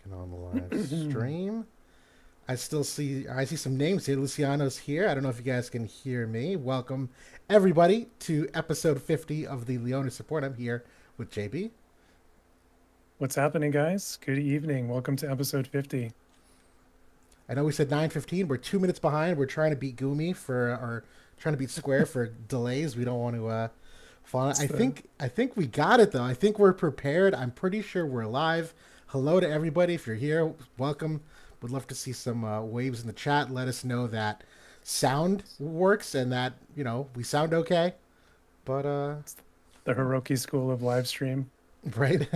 And on the live stream, I see some names here. Luciano's here. I don't know if you guys can hear me. Welcome everybody to episode 50 of the Leonis Report. I'm here with JB. What's happening, guys? Good evening. Welcome to episode 50. I know we said 9:15. We're 2 minutes behind. We're trying to beat Gumi or trying to beat Square for delays. We don't want to fall. It's I think we got it though. I think we're prepared. I'm pretty sure we're live. Hello to everybody. If you're here, welcome. Would love to see some waves in the chat. Let us know that sound works and that we sound okay. But the Hiroki School of live stream. right,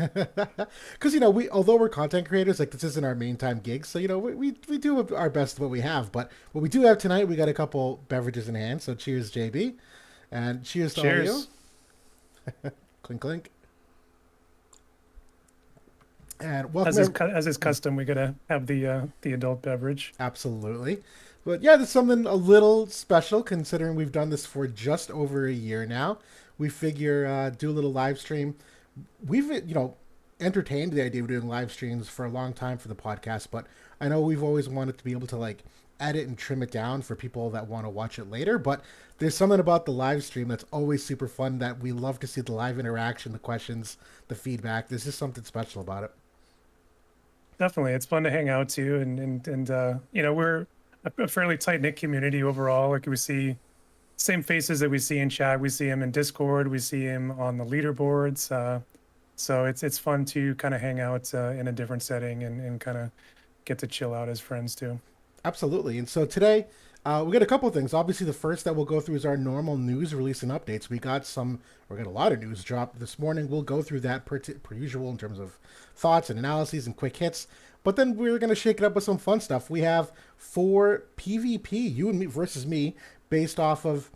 because we although we're content creators, like this isn't our main time gig, so we do our best with what we have. But what we do have tonight, we got a couple beverages in hand. So cheers, JB, and cheers to all of Cheers. you. Clink clink. And welcome. As is custom, we gotta have the adult beverage. Absolutely. But yeah, there's something a little special considering we've done this for just over a year now. We figure do a little live stream. We've entertained the idea of doing live streams for a long time for the podcast, but I know we've always wanted to be able to like edit and trim it down for people that want to watch it later. But there's something about the live stream that's always super fun that we love to see the live interaction, the questions, the feedback. There's just something special about it. Definitely, it's fun to hang out too, and we're a fairly tight knit community overall. Like we see same faces that we see in chat. We see him in Discord. We see him on the leaderboards. So it's fun to kind of hang out in a different setting and kind of get to chill out as friends too. Absolutely. And so today, we got a couple of things. Obviously, the first that we'll go through is our normal news release and updates. We got a lot of news dropped this morning. We'll go through that per usual in terms of thoughts and analyses and quick hits. But then we're going to shake it up with some fun stuff. We have 4 PvP, you and me versus me, based off of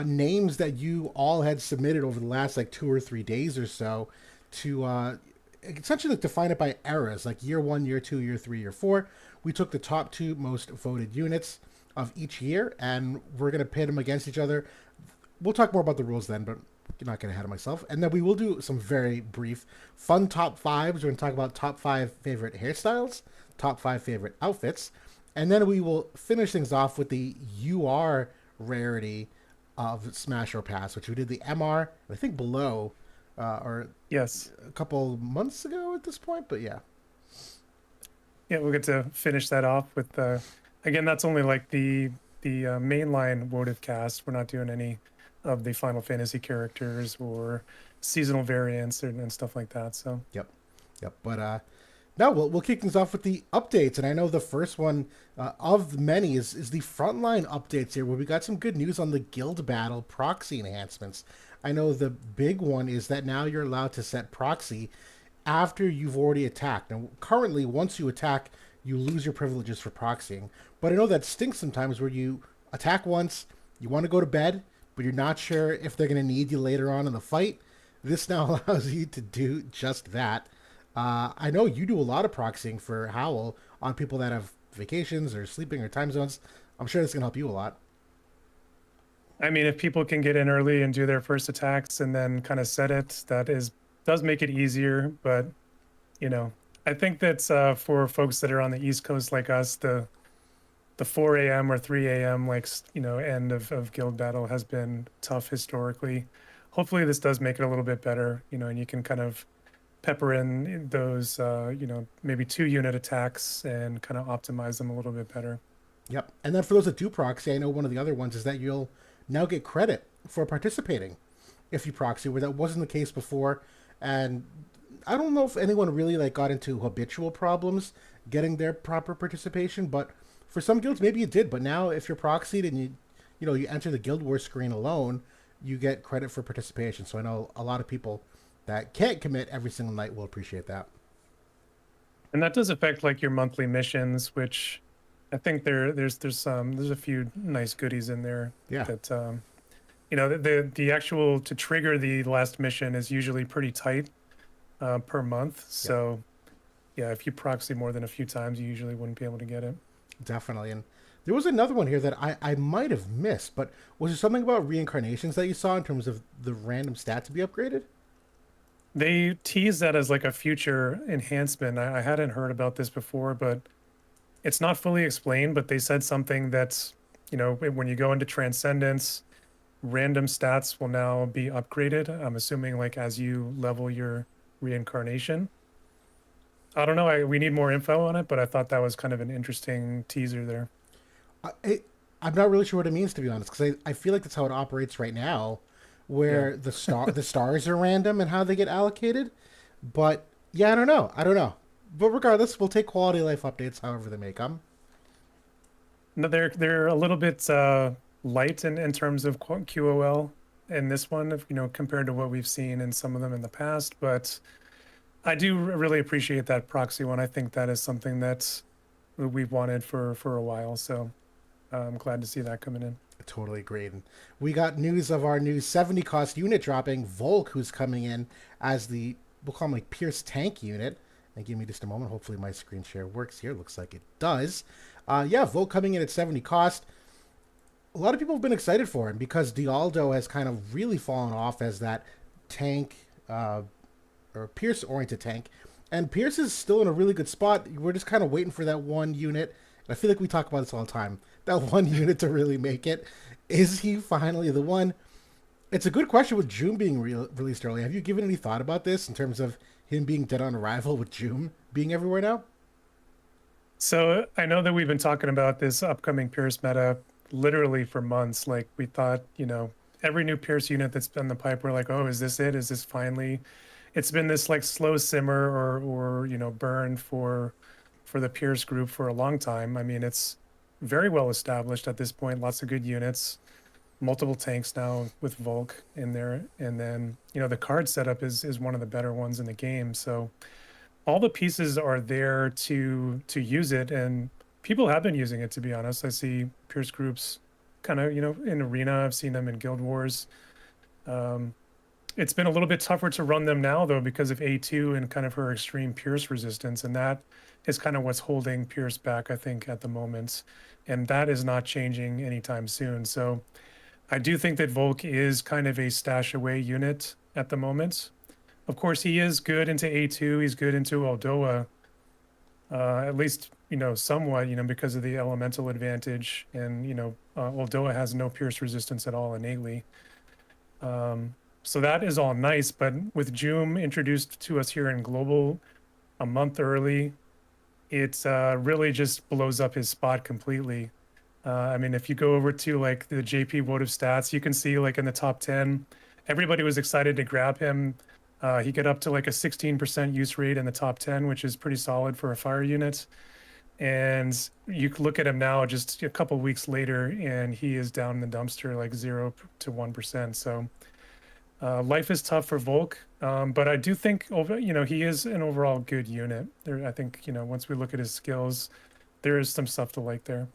names that you all had submitted over the last like 2 or 3 days or so to essentially like define it by eras, like year 1, year 2, year 3, year 4. We took the top 2 most voted units of each year, and we're going to pit them against each other. We'll talk more about the rules then, but I'm not getting ahead of myself. And then we will do some very brief, fun top 5s. We're going to talk about top 5 favorite hairstyles, top 5 favorite outfits, and then we will finish things off with the UR rarity of Smash or Pass, which we did the MR, I think below, or Yes. a couple months ago at this point, but yeah. Yeah, we'll get to finish that off with again, that's only like the mainline votive cast. We're not doing any of the Final Fantasy characters or seasonal variants and stuff like that. So Yep. But now we'll kick things off with the updates, and I know the first one of many is the frontline updates here, where we got some good news on the guild battle proxy enhancements. I know the big one is that now you're allowed to set proxy after you've already attacked. Now, currently, once you attack, you lose your privileges for proxying. But I know that stinks sometimes where you attack once, you want to go to bed, but you're not sure if they're going to need you later on in the fight. This now allows you to do just that. I know you do a lot of proxying for Howl on people that have vacations or sleeping or time zones. I'm sure this can help you a lot. I mean, if people can get in early and do their first attacks and then kind of set it, does make it easier. But I think that's for folks that are on the East Coast like us, the 4 a.m. or 3 a.m. End of guild battle has been tough historically. Hopefully, this does make it a little bit better. And you can kind of pepper in those maybe 2-unit attacks and kind of optimize them a little bit better. Yep. And then for those that do proxy, I know one of the other ones is that you'll now get credit for participating if you proxy, where that wasn't the case before. And I don't know if anyone really like got into habitual problems getting their proper participation, but for some guilds maybe you did. But now if you're proxied and you enter the Guild Wars screen alone, you get credit for participation. So I know a lot of people that can't commit every single night will appreciate that. And that does affect like your monthly missions, which I think there's a few nice goodies in there. Yeah. That the actual to trigger the last mission is usually pretty tight per month. So yeah, if you proxy more than a few times, you usually wouldn't be able to get it. Definitely. And there was another one here that I might have missed, but was there something about reincarnations that you saw in terms of the random stat to be upgraded? They tease that as like a future enhancement. I hadn't heard about this before, but it's not fully explained. But they said something that's, when you go into Transcendence, random stats will now be upgraded. I'm assuming like as you level your reincarnation. I don't know. We need more info on it, but I thought that was kind of an interesting teaser there. I, I'm not really sure what it means, to be honest, because I feel like that's how it operates right now, Yeah. where the stars are random and how they get allocated. But yeah, I don't know. But regardless, we'll take quality of life updates however they may come. No, they're a little bit light in terms of QOL in this one, compared to what we've seen in some of them in the past. But I do really appreciate that proxy one. I think that is something that we've wanted for a while. So I'm glad to see that coming in. Totally agreed. And we got news of our new 70 cost unit dropping, Volk, who's coming in as the, we'll call him like Pierce tank unit. And give me just a moment. Hopefully my screen share works here. Looks like it does. Yeah, Volk coming in at 70 cost. A lot of people have been excited for him because Dialdo has kind of really fallen off as that tank or Pierce oriented tank. And Pierce is still in a really good spot. We're just kind of waiting for that one unit. And I feel like we talk about this all the time. That one unit to really make it. Is he finally the one? It's a good question with Joom being released early. Have you given any thought about this in terms of him being dead on arrival with Joom being everywhere now? So I know that we've been talking about this upcoming Pierce meta literally for months. Like we thought, every new Pierce unit that's been in the pipe, we're like, oh, is this it? Is this finally? It's been this like slow simmer or burn for the Pierce group for a long time. I mean, it's very well established at this point. Lots of good units, multiple tanks now with Volk in there, and then the card setup is one of the better ones in the game. So all the pieces are there to use it, and people have been using it. To be honest, I see Pierce groups kind of in Arena. I've seen them in Guild Wars. Um, it's been a little bit tougher to run them now though because of A2 and kind of her extreme Pierce resistance, and that is kind of what's holding Pierce back, I think, at the moment, and that is not changing anytime soon. So I do think that Volk is kind of a stash away unit at the moment. Of course, he is good into A2. He's good into Aldoa, at least, somewhat, because of the elemental advantage. And, Aldoa has no pierce resistance at all innately. So that is all nice. But with Joom introduced to us here in Global a month early, it really just blows up his spot completely. I mean, if you go over to like the JP votive stats, you can see like in the top 10, everybody was excited to grab him. He got up to like a 16% use rate in the top 10, which is pretty solid for a fire unit. And you can look at him now just a couple weeks later, and he is down in the dumpster like 0 to 1%. So life is tough for Volk, but I do think he is an overall good unit. I think once we look at his skills, there is some stuff to like there.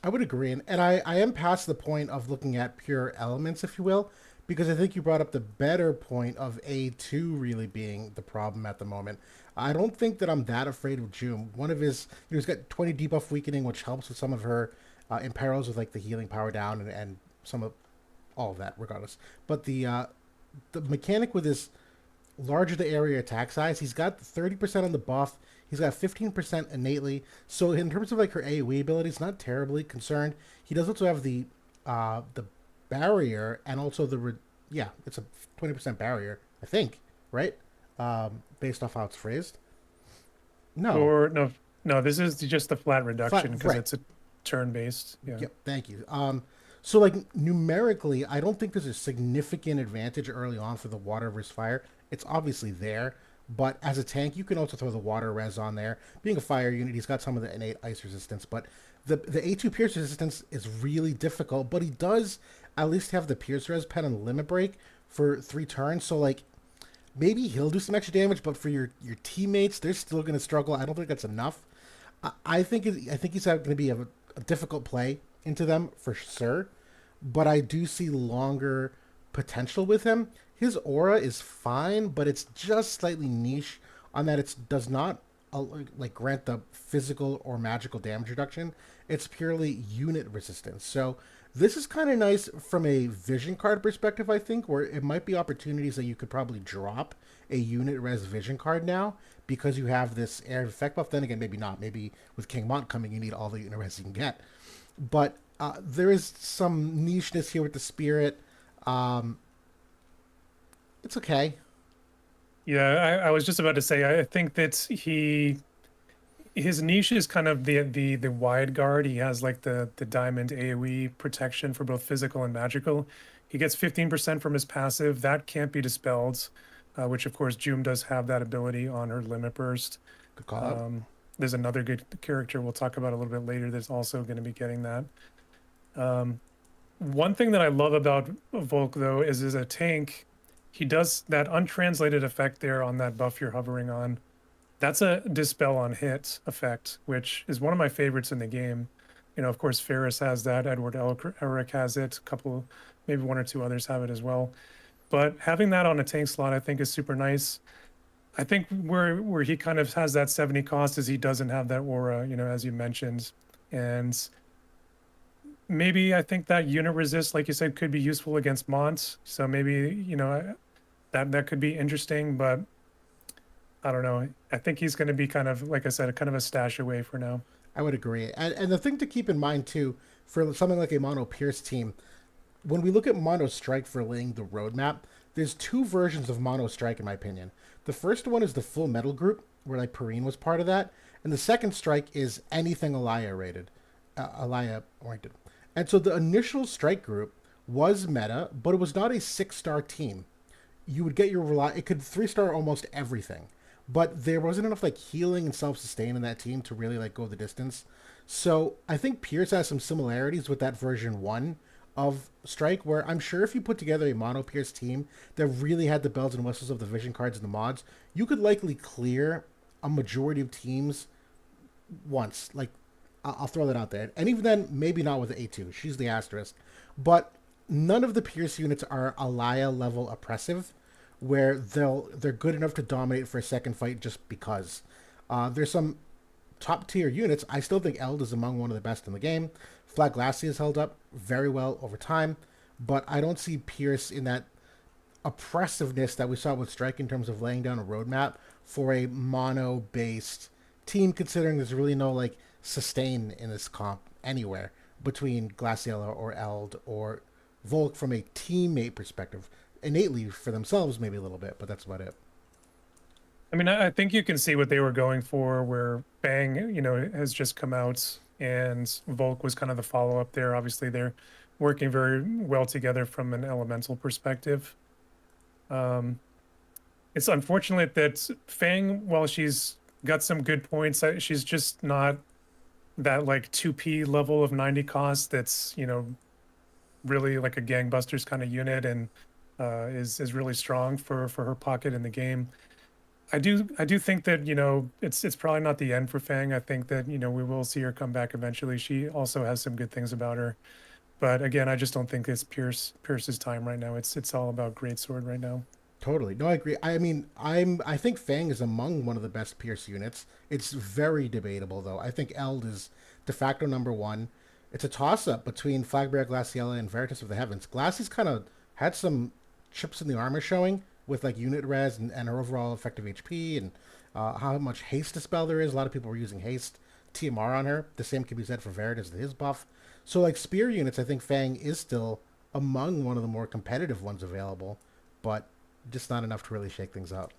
I would agree. And I am past the point of looking at pure elements, if you will, because I think you brought up the better point of A2 really being the problem at the moment. I don't think that I'm that afraid of Joom. One of his, he's got 20 debuff weakening, which helps with some of her imperils with like the healing power down and some of all of that, regardless. But the mechanic with his larger the area attack size, he's got 30% on the buff. He's got 15% innately. So in terms of like her AoE abilities, not terribly concerned. He does also have the barrier and also yeah, it's a 20% barrier, I think, right? Based off how it's phrased. No, Or no, this is just the flat reduction because right. it's a turn based. Yeah. Yep, thank you. So like numerically, I don't think there's a significant advantage early on for the water versus fire. It's obviously there, but as a tank, you can also throw the water res on there. Being a fire unit, he's got some of the innate ice resistance, but the A2 pierce resistance is really difficult. But he does at least have the pierce res pen and limit break for 3 turns. So like maybe he'll do some extra damage, but for your teammates, they're still going to struggle. I don't think that's enough. I think he's going to be a difficult play into them for sure, but I do see longer potential with him. His aura is fine, but it's just slightly niche on that it does not like grant the physical or magical damage reduction. It's purely unit resistance. So this is kind of nice from a vision card perspective, I think, where it might be opportunities that you could probably drop a unit res vision card now because you have this air effect buff. Then again, maybe not. Maybe with King Mont coming, you need all the unit res you can get. But there is some nicheness here with the spirit. Um, it's okay. Yeah, I was just about to say, I think that his niche is kind of the wide guard. He has like the diamond AoE protection for both physical and magical. He gets 15% from his passive. That can't be dispelled, which of course June does have that ability on her limit burst. Good call out. There's another good character we'll talk about a little bit later that's also going to be getting that. One thing that I love about Volk though is as a tank, he does that untranslated effect there on that buff you're hovering on. That's a dispel on hit effect, which is one of my favorites in the game. You know, of course, Ferris has that. Edward Elric has it. A couple, maybe one or two others have it as well. But having that on a tank slot, I think, is super nice. I think where he kind of has that 70 cost is he doesn't have that aura, you know, as you mentioned. And maybe I think that unit resist, like you said, could be useful against Mont. So maybe, you know, that could be interesting, but I don't know. I think he's going to be kind of, like I said, kind of a stash away for now. I would agree. And the thing to keep in mind too, for something like a Mono Pierce team, when we look at Mono Strike for laying the roadmap, there's two versions of Mono Strike in my opinion. The first one is the full metal group, where like Perrine was part of that, and the second strike is anything Alaya rated, Alaya oriented. And so the initial strike group was meta, but it was not a 6-star team. You would get your it could 3-star almost everything, but there wasn't enough like healing and self-sustain in that team to really like go the distance. So I think Pierce has some similarities with that version 1 of Strike, where I'm sure if you put together a Mono Pierce team that really had the bells and whistles of the vision cards and the mods, you could likely clear a majority of teams once. Like, I'll throw that out there. And even then, maybe not with the A2. She's the asterisk. But none of the Pierce units are Alaya level oppressive, where they're good enough to dominate for a second fight just because. There's some top tier units. I still think Eld is among one of the best in the game. Flag Glacia has held up very well over time, but I don't see Pierce in that oppressiveness that we saw with Strike in terms of laying down a roadmap for a mono based team, considering there's really no like sustain in this comp anywhere between Glaciella or Eld or Volk from a teammate perspective. Innately for themselves, maybe a little bit, but that's about it. I mean, I think you can see what they were going for, where Bang, you know, has just come out and Volk was kind of the follow up there. Obviously, they're working very well together from an elemental perspective. It's unfortunate that Fang, while she's got some good points, she's just not that like 2P level of 90 cost that's, you know, really like a gangbusters kind of unit and is really strong for her pocket in the game. I do think that, you know, it's probably not the end for Fang. I think that, you know, we will see her come back eventually. She also has some good things about her. But again, I just don't think it's Pierce's time right now. It's all about Greatsword right now. Totally. No, I agree. I mean, I think Fang is among one of the best Pierce units. It's very debatable though. I think Eld is de facto number one. It's a toss up between Flagbearer Glaciella and Veritas of the Heavens. Glacie's kind of had some chips in the armor showing with like unit res and her overall effective HP and how much haste dispel there is. A lot of people were using haste TMR on her. The same can be said for Veritas, his buff. So like spear units, I think Fang is still among one of the more competitive ones available, but just not enough to really shake things up.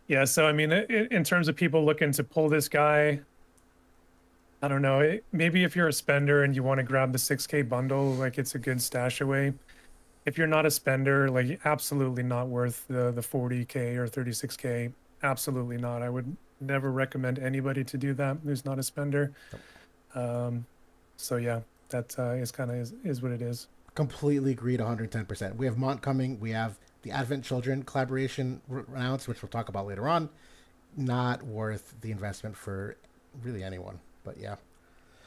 Yeah, so I mean, in terms of people looking to pull this guy, I don't know. Maybe if you're a spender and you want to grab the 6K bundle, like it's a good stash away. If you're not a spender, like absolutely not worth the 40K or 36K. Absolutely not. I would never recommend anybody to do that who's not a spender. So yeah, that is kind of is what it is. Completely agreed 110%. We have Mont coming. We have the Advent Children collaboration announced, which we'll talk about later on. Not worth the investment for really anyone, but yeah.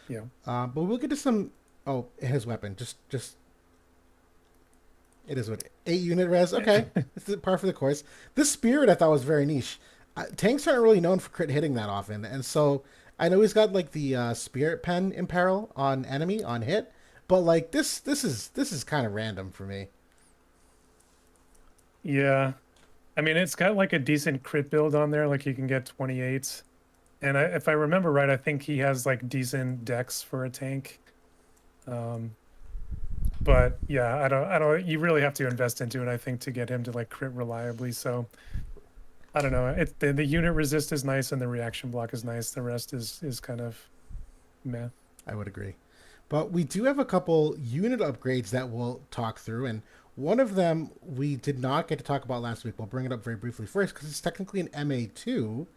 Yeah. But we'll get to some. Oh, his weapon. Just. It is what 8 unit res. Okay, this is par for the course. This spirit I thought was very niche. Tanks aren't really known for crit hitting that often, and so I know he's got like the spirit pen imperil on enemy on hit, but like this is kind of random for me. Yeah. I mean, it's got like a decent crit build on there. Like you can get 28. And if I remember right, I think he has like decent dex for a tank. Um, but yeah, I don't, you really have to invest into it, I think, to get him to like crit reliably. So I don't know. The unit resist is nice and the reaction block is nice. The rest is kind of meh. I would agree. But we do have a couple unit upgrades that we'll talk through, and one of them we did not get to talk about last week. We'll bring it up very briefly first because it's technically an MA2,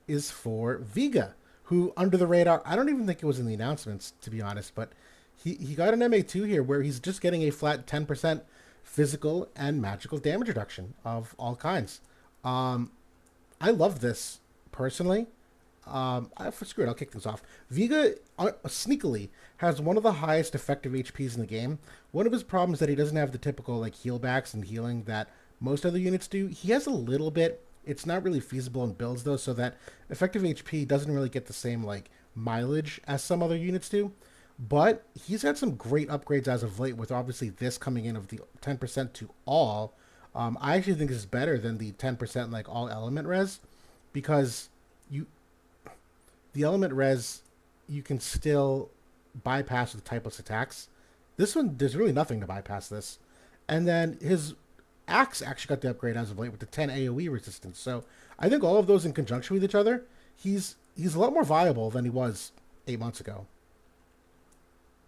is for Vega, who under the radar, I don't even think it was in the announcements, to be honest, but he got an MA2 here where he's just getting a flat 10% physical and magical damage reduction of all kinds. Um, I love this personally. Screw it, I'll kick things off. Vega sneakily has one of the highest effective HPs in the game. One of his problems is that he doesn't have the typical like heal backs and healing that most other units do. He has a little bit. It's not really feasible in builds though, so that effective HP doesn't really get the same like mileage as some other units do. But he's had some great upgrades as of late, with obviously this coming in of the 10% to all. I actually think this is better than the 10% like all element res, because you the element res you can still bypass with typeless attacks. This one, there's really nothing to bypass this. And then his axe actually got the upgrade as of late with the 10 AoE resistance. So I think all of those in conjunction with each other, he's a lot more viable than he was 8 months ago.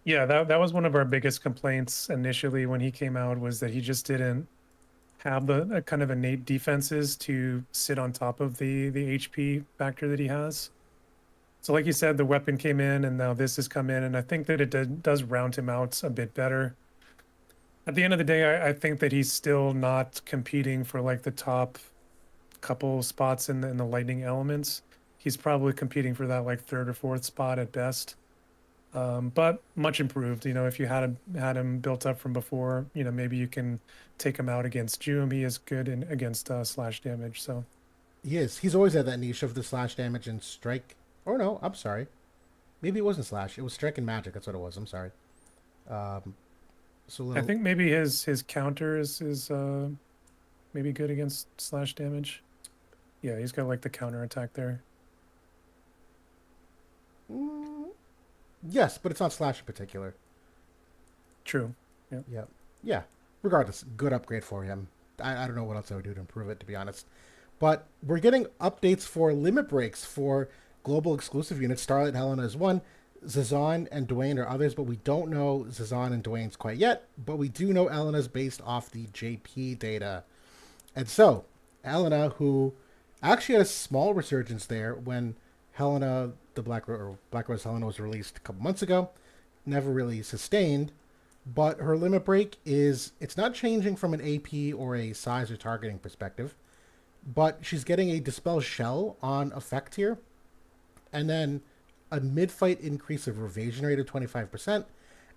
Yeah, that was one of our biggest complaints initially when he came out, was that he just didn't have the kind of innate defenses to sit on top of the HP factor that he has. So like you said, the weapon came in and now this has come in, and I think that it does round him out a bit better. At the end of the day, I think that he's still not competing for like the top couple spots in the lightning elements. He's probably competing for that like third or fourth spot at best. But much improved. If you had him built up from before, maybe you can take him out against Doom. He is good against slash damage. So He is. He's always had that niche of the slash damage and strike. Or no, I'm sorry. Maybe it wasn't slash. It was strike and magic. That's what it was. I'm sorry. Um, so a I little. think maybe his counter is maybe good against slash damage. Yeah, he's got like the counter attack there. Mm, yes, but it's not slash in particular. True. Yeah. Yeah. Yeah. Regardless, good upgrade for him. I don't know what else I would do to improve it, to be honest. But we're getting updates for limit breaks for global exclusive units. Starlight Helena is one. Zazan and Dwayne are others, but we don't know Zazan and Dwayne's quite yet. But we do know Elena's based off the JP data. And so, Helena, who actually had a small resurgence there when Helena, the Black Rose Helena was released a couple months ago, never really sustained. But her limit break it's not changing from an AP or a size or targeting perspective, but she's getting a Dispel Shell on effect here, and then a mid-fight increase of evasion rate of 25%.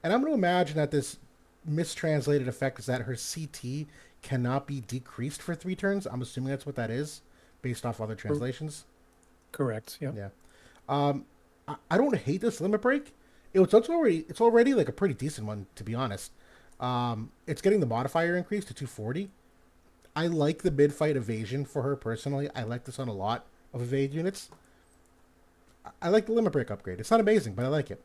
And I'm going to imagine that this mistranslated effect is that her CT cannot be decreased for 3 turns. I'm assuming that's what that is, based off other translations. Correct. Yeah. Yeah. I don't hate this limit break. It's already like a pretty decent one, to be honest. It's getting the modifier increase to 240. I like the mid fight evasion for her personally. I like this on a lot of evade units. I like the limit break upgrade. It's not amazing, but I like it.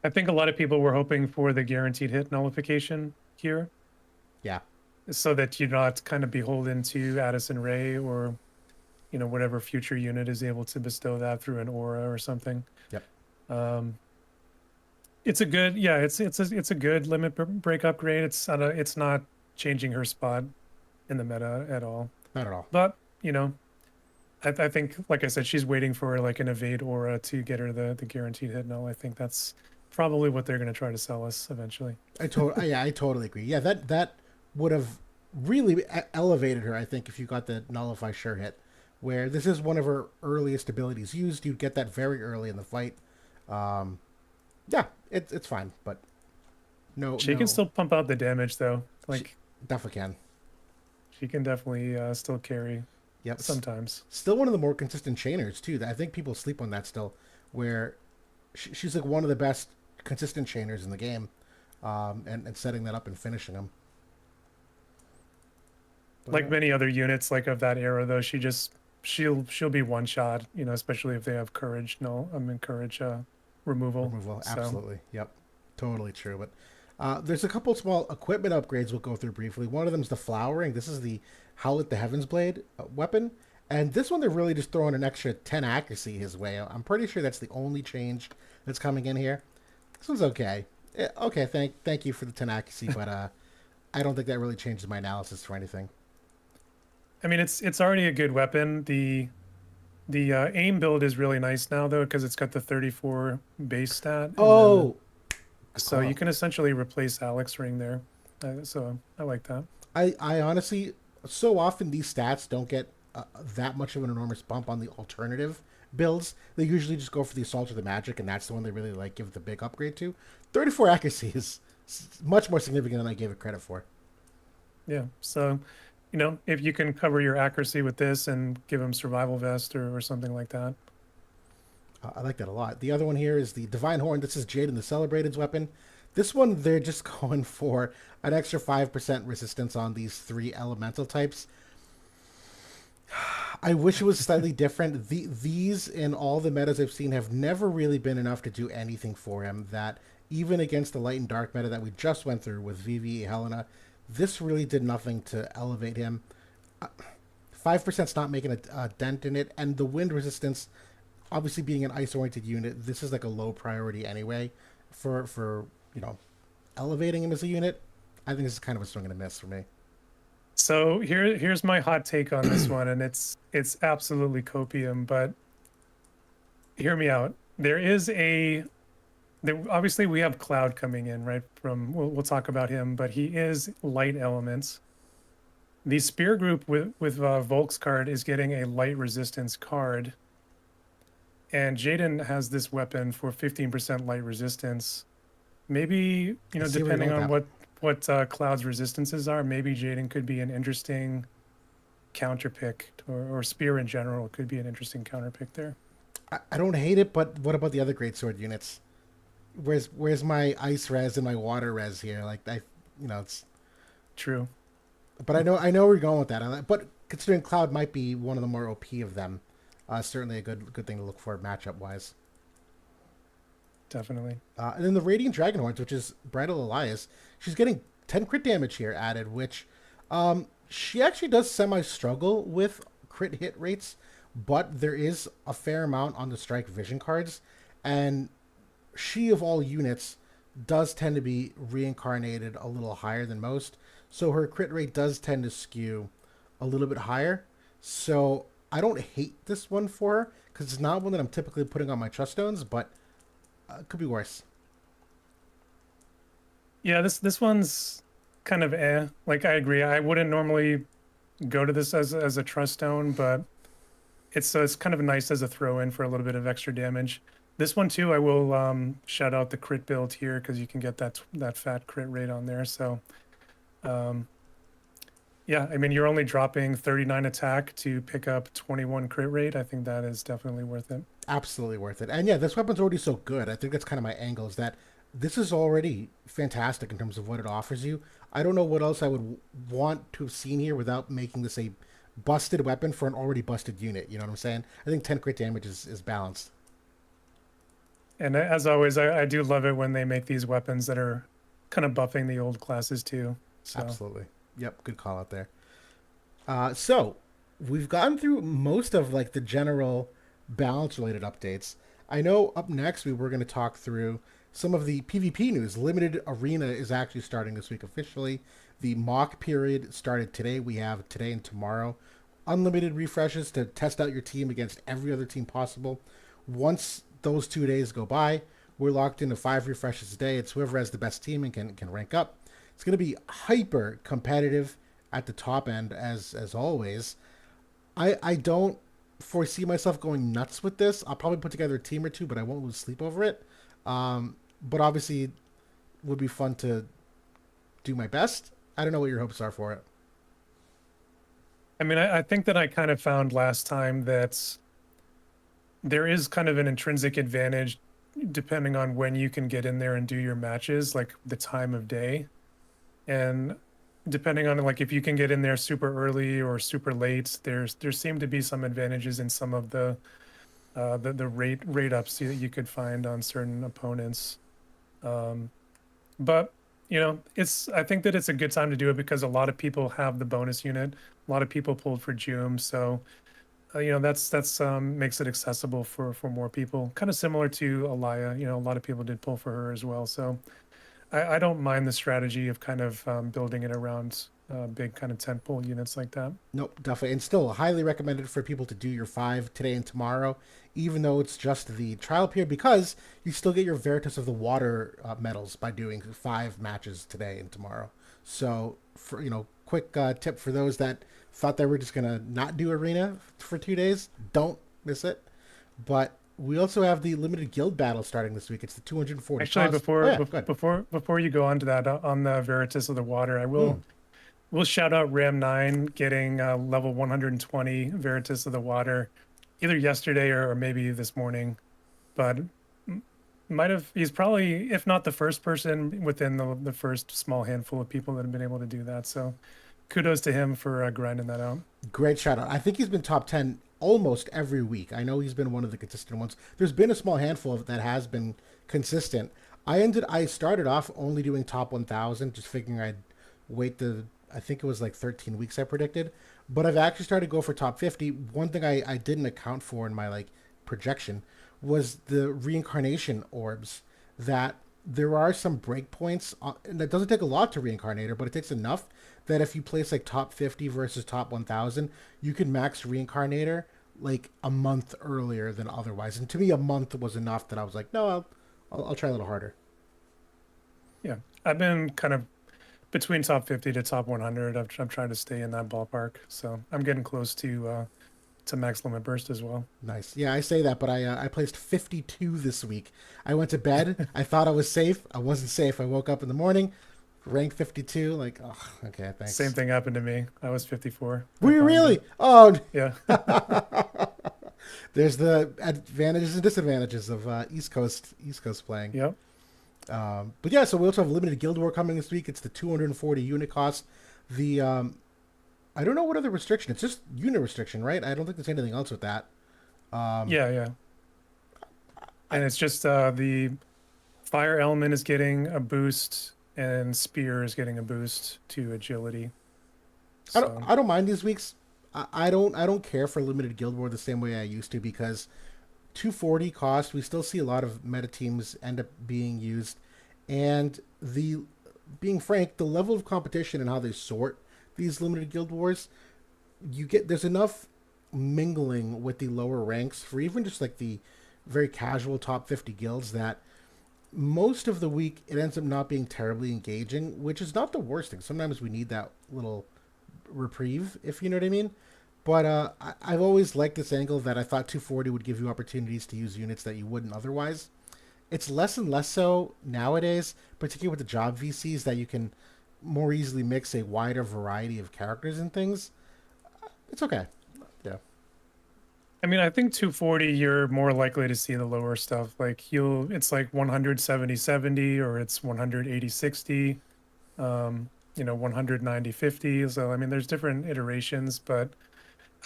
I think a lot of people were hoping for the guaranteed hit nullification here, Yeah. so that you're not kind of beholden to Addison Ray or whatever future unit is able to bestow that through an aura or something. Yep. Um, it's a good, yeah, it's a good limit break upgrade. It's not changing her spot in the meta at all. Not at all. But I think, like I said, she's waiting for like an evade aura to get her the guaranteed hit null. I think that's probably what they're going to try to sell us eventually. I totally agree. Yeah, that would have really elevated her. I think if you got the nullify sure hit, where this is one of her earliest abilities used, you'd get that very early in the fight. Yeah, it's fine, but She can still pump out the damage though. Like she definitely can. She can definitely still carry. Yep. Sometimes. Still one of the more consistent chainers too. I think people sleep on that still, where she's like one of the best consistent chainers in the game, and setting that up and finishing them. But like many other units like of that era, though, she'll be one shot, you know, especially if they have courage. No, I mean courage removal. removal, So absolutely. Yep, totally true. But there's a couple small equipment upgrades we'll go through briefly. One of them is the flowering. This is the Howlet the Heavens Blade weapon. And this one, they're really just throwing an extra 10 accuracy his way. I'm pretty sure that's the only change that's coming in here. This one's okay. Okay, thank you for the 10 accuracy, but I don't think that really changes my analysis for anything. I mean, it's already a good weapon. The aim build is really nice now though, because it's got the 34 base stat, and then Oh, good so you call. can essentially replace Alex Ring there. So I like that. I honestly, so often these stats don't get that much of an enormous bump on the alternative builds. They usually just go for the assault or the magic, and that's the one they really like give the big upgrade to. 34 accuracy is much more significant than I gave it credit for. Yeah. So, you know, if you can cover your accuracy with this and give him survival vest or something like that. I like that a lot. The other one here is the Divine Horn. This is Jaden the Celebrated's weapon. This one, they're just going for an extra 5% resistance on these three elemental types. I wish it was slightly different. These in all the metas I've seen have never really been enough to do anything for him. That even against the light and dark meta that we just went through with Vivi Helena, this really did nothing to elevate him. 5%'s not making a dent in it, and the wind resistance, obviously being an ice-oriented unit, this is like a low priority anyway for elevating him as a unit. I think this is kind of a swing and a miss for me. So here's my hot take on this one, and it's absolutely copium, but hear me out. Obviously we have Cloud coming in, right? We'll talk about him, but he is light elements. The spear group with Volk's card is getting a light resistance card, and Jaden has this weapon for 15% light resistance. Maybe, you know, depending on what Cloud's resistances are, maybe Jaden could be an interesting counter pick, or spear in general could be an interesting counter pick there. I don't hate it, but what about the other great sword units? Where's my ice res and my water res here? Like it's. True. But I know where you're going with that. But considering Cloud might be one of the more OP of them, certainly a good thing to look for matchup wise. Definitely. And then the Radiant Dragonhorns, which is Bridal Elias, she's getting 10 crit damage here added, which she actually does semi-struggle with crit hit rates, but there is a fair amount on the Strike Vision cards, and she, of all units, does tend to be reincarnated a little higher than most, so her crit rate does tend to skew a little bit higher. So I don't hate this one for her, because it's not one that I'm typically putting on my trust stones, but could be worse. Yeah, this one's kind of Like I agree. I wouldn't normally go to this as a trust stone, but it's kind of nice as a throw in for a little bit of extra damage. This one too, I will shout out the crit build here because you can get that fat crit rate on there. So yeah, I mean you're only dropping 39 attack to pick up 21 crit rate. I think that is definitely worth it. Absolutely worth it. And yeah, this weapon's already so good. I think that's kind of my angle, is that this is already fantastic in terms of what it offers you. I don't know what else I would want to have seen here without making this a busted weapon for an already busted unit. You know what I'm saying? I think 10 crit damage is balanced. And as always, I do love it when they make these weapons that are kind of buffing the old classes too. So. Absolutely. Yep, good call out there. So we've gotten through most of like the general balance related updates. I know up next we were going to talk through some of the PvP news. Limited Arena is actually starting this week officially. The mock period started today. We have today and tomorrow unlimited refreshes to test out your team against every other team possible. Once those 2 days go by, we're locked into 5 refreshes a day. It's whoever has the best team and can rank up. It's going to be hyper competitive at the top end as always. I don't foresee myself going nuts with this. I'll probably put together a team or two, but I won't lose sleep over it. But obviously, it would be fun to do my best. I don't know what your hopes are for it. I mean, I think that I kind of found last time that there is kind of an intrinsic advantage depending on when you can get in there and do your matches, like the time of day. And depending on like if you can get in there super early or super late, there seem to be some advantages in some of the rate ups that you could find on certain opponents. Um, but it's I think that it's a good time to do it because a lot of people have the bonus unit. A lot of people pulled for Joom, so that's makes it accessible for more people. Kind of similar to Alaya. A lot of people did pull for her as well. So I don't mind the strategy of kind of building it around big kind of tentpole units like that. Nope, definitely. And still highly recommended for people to do your 5 today and tomorrow, even though it's just the trial period, because you still get your Veritas of the Water medals by doing 5 matches today and tomorrow. So, for quick tip for those that thought they were just going to not do Arena for 2 days, don't miss it. But we also have the limited guild battle starting this week. It's the 240 Actually, cost. before you go on to that, on the Veritas of the Water, I will. We'll shout out Ram9 getting level 120 Veritas of the Water either yesterday or maybe this morning. But he's probably, if not the first person, within the first small handful of people that have been able to do that. So kudos to him for grinding that out. Great shout out. I think he's been top 10 almost every week. I know he's been one of the consistent ones. There's been a small handful of that has been consistent. I started off only doing top 1,000, just figuring I'd wait I think it was like 13 weeks I predicted, but I've actually started to go for top 50. One thing I didn't account for in my like projection was the reincarnation orbs, that there are some breakpoints, and it doesn't take a lot to reincarnator, but it takes enough that if you place like top 50 versus top 1,000, you can max reincarnator like a month earlier than otherwise. And to me, a month was enough that I was like, no, I'll try a little harder. Yeah, I've been kind of between top 50 to top 100. I'm trying to stay in that ballpark, so I'm getting close to max limit burst as well. Nice. Yeah, I say that, but I placed 52 this week. I went to bed. I thought I was safe. I wasn't safe. I woke up in the morning, rank 52. Like, oh, okay, thanks. Same thing happened to me. I was 54. Were you really? Oh, yeah. There's the advantages and disadvantages of East Coast playing. Yep. But yeah, so we also have limited Guild War coming this week. It's the 240 unit cost. The I don't know what other restriction. It's just unit restriction, right? I don't think there's anything else with that. Yeah. And it's just the fire element is getting a boost, and spear is getting a boost to agility. So. I don't mind these weeks. I don't care for limited Guild War the same way I used to, because 240 cost, we still see a lot of meta teams end up being used, and being frank, the level of competition and how they sort these limited Guild Wars, there's enough mingling with the lower ranks for even just like the very casual top 50 guilds that most of the week it ends up not being terribly engaging, which is not the worst thing. Sometimes we need that little reprieve, if you know what I mean. But I've always liked this angle that I thought 240 would give you opportunities to use units that you wouldn't otherwise. It's less and less so nowadays, particularly with the job VCs, that you can more easily mix a wider variety of characters and things. It's okay. Yeah. I mean, I think 240, you're more likely to see the lower stuff. Like it's like 170-70, or it's 180-60, 190-50. So, I mean, there's different iterations, but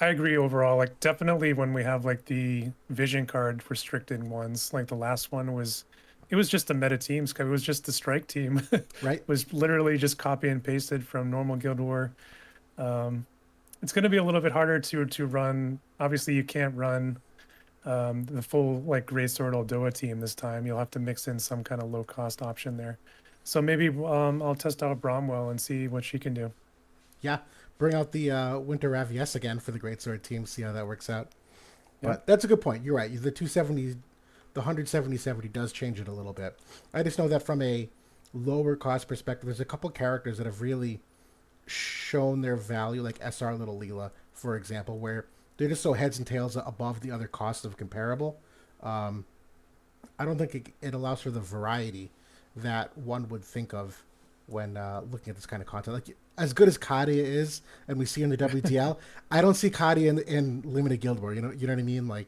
I agree overall. Like, definitely when we have like the vision card restricted ones, like the last one it was just the meta teams. It was just the strike team. Right. It was literally just copy and pasted from normal Guild War. It's going to be a little bit harder to run. Obviously, you can't run the full like Grey Sword Aldoa team this time. You'll have to mix in some kind of low cost option there. So maybe I'll test out Bromwell and see what she can do. Yeah, bring out the Winter Ravies again for the Great Sword team, see how that works out. Yep. But that's a good point. You're right. The 270, the 170-70 does change it a little bit. I just know that from a lower cost perspective, there's a couple characters that have really shown their value, like SR Little Leela, for example, where they're just so heads and tails above the other costs of comparable. I don't think it allows for the variety that one would think of when looking at this kind of content. Like, as good as Kadia is, and we see in the WTL, I don't see Kadia in limited Guild War. You know what I mean? Like,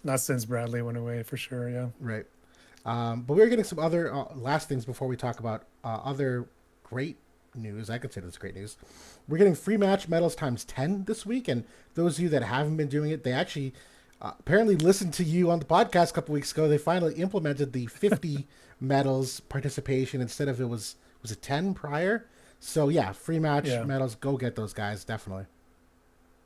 not since Bradley went away, for sure. Yeah. Right. But we're getting some other last things before we talk about other great news. I consider this great news. We're getting free match medals times 10 this week, and those of you that haven't been doing it, they actually apparently listened to you on the podcast a couple weeks ago. They finally implemented the 50 medals participation instead of was it 10 prior? So yeah, free match Yeah. medals. Go get those guys, definitely.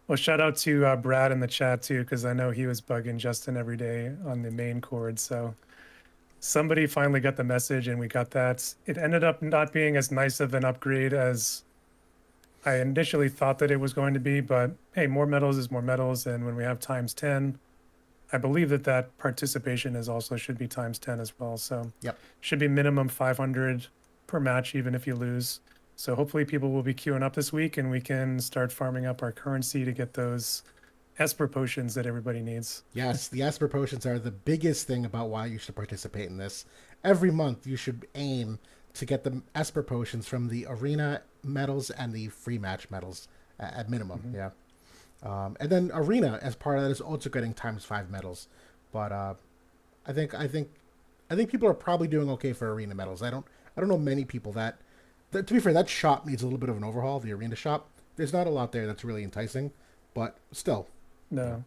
Well, shout out to Brad in the chat too, because I know he was bugging Justin every day on the main chord. So somebody finally got the message and we got that. It ended up not being as nice of an upgrade as I initially thought that it was going to be, but hey, more medals is more medals. And when we have times 10, I believe that that participation is also should be times 10 as well. So Yep. should be minimum 500 per match, even if you lose. So hopefully people will be queuing up this week and we can start farming up our currency to get those Esper potions that everybody needs. Yes, the Esper potions are the biggest thing about why you should participate in this. Every month, you should aim to get the Esper potions from the arena medals and the free match medals at minimum. Mhm. Yeah, and then arena as part of that is also getting times 5 medals. But I think I think I think people are probably doing okay for arena medals. I don't know many people that to be fair, that shop needs a little bit of an overhaul. The arena shop, there's not a lot there that's really enticing, but still. No.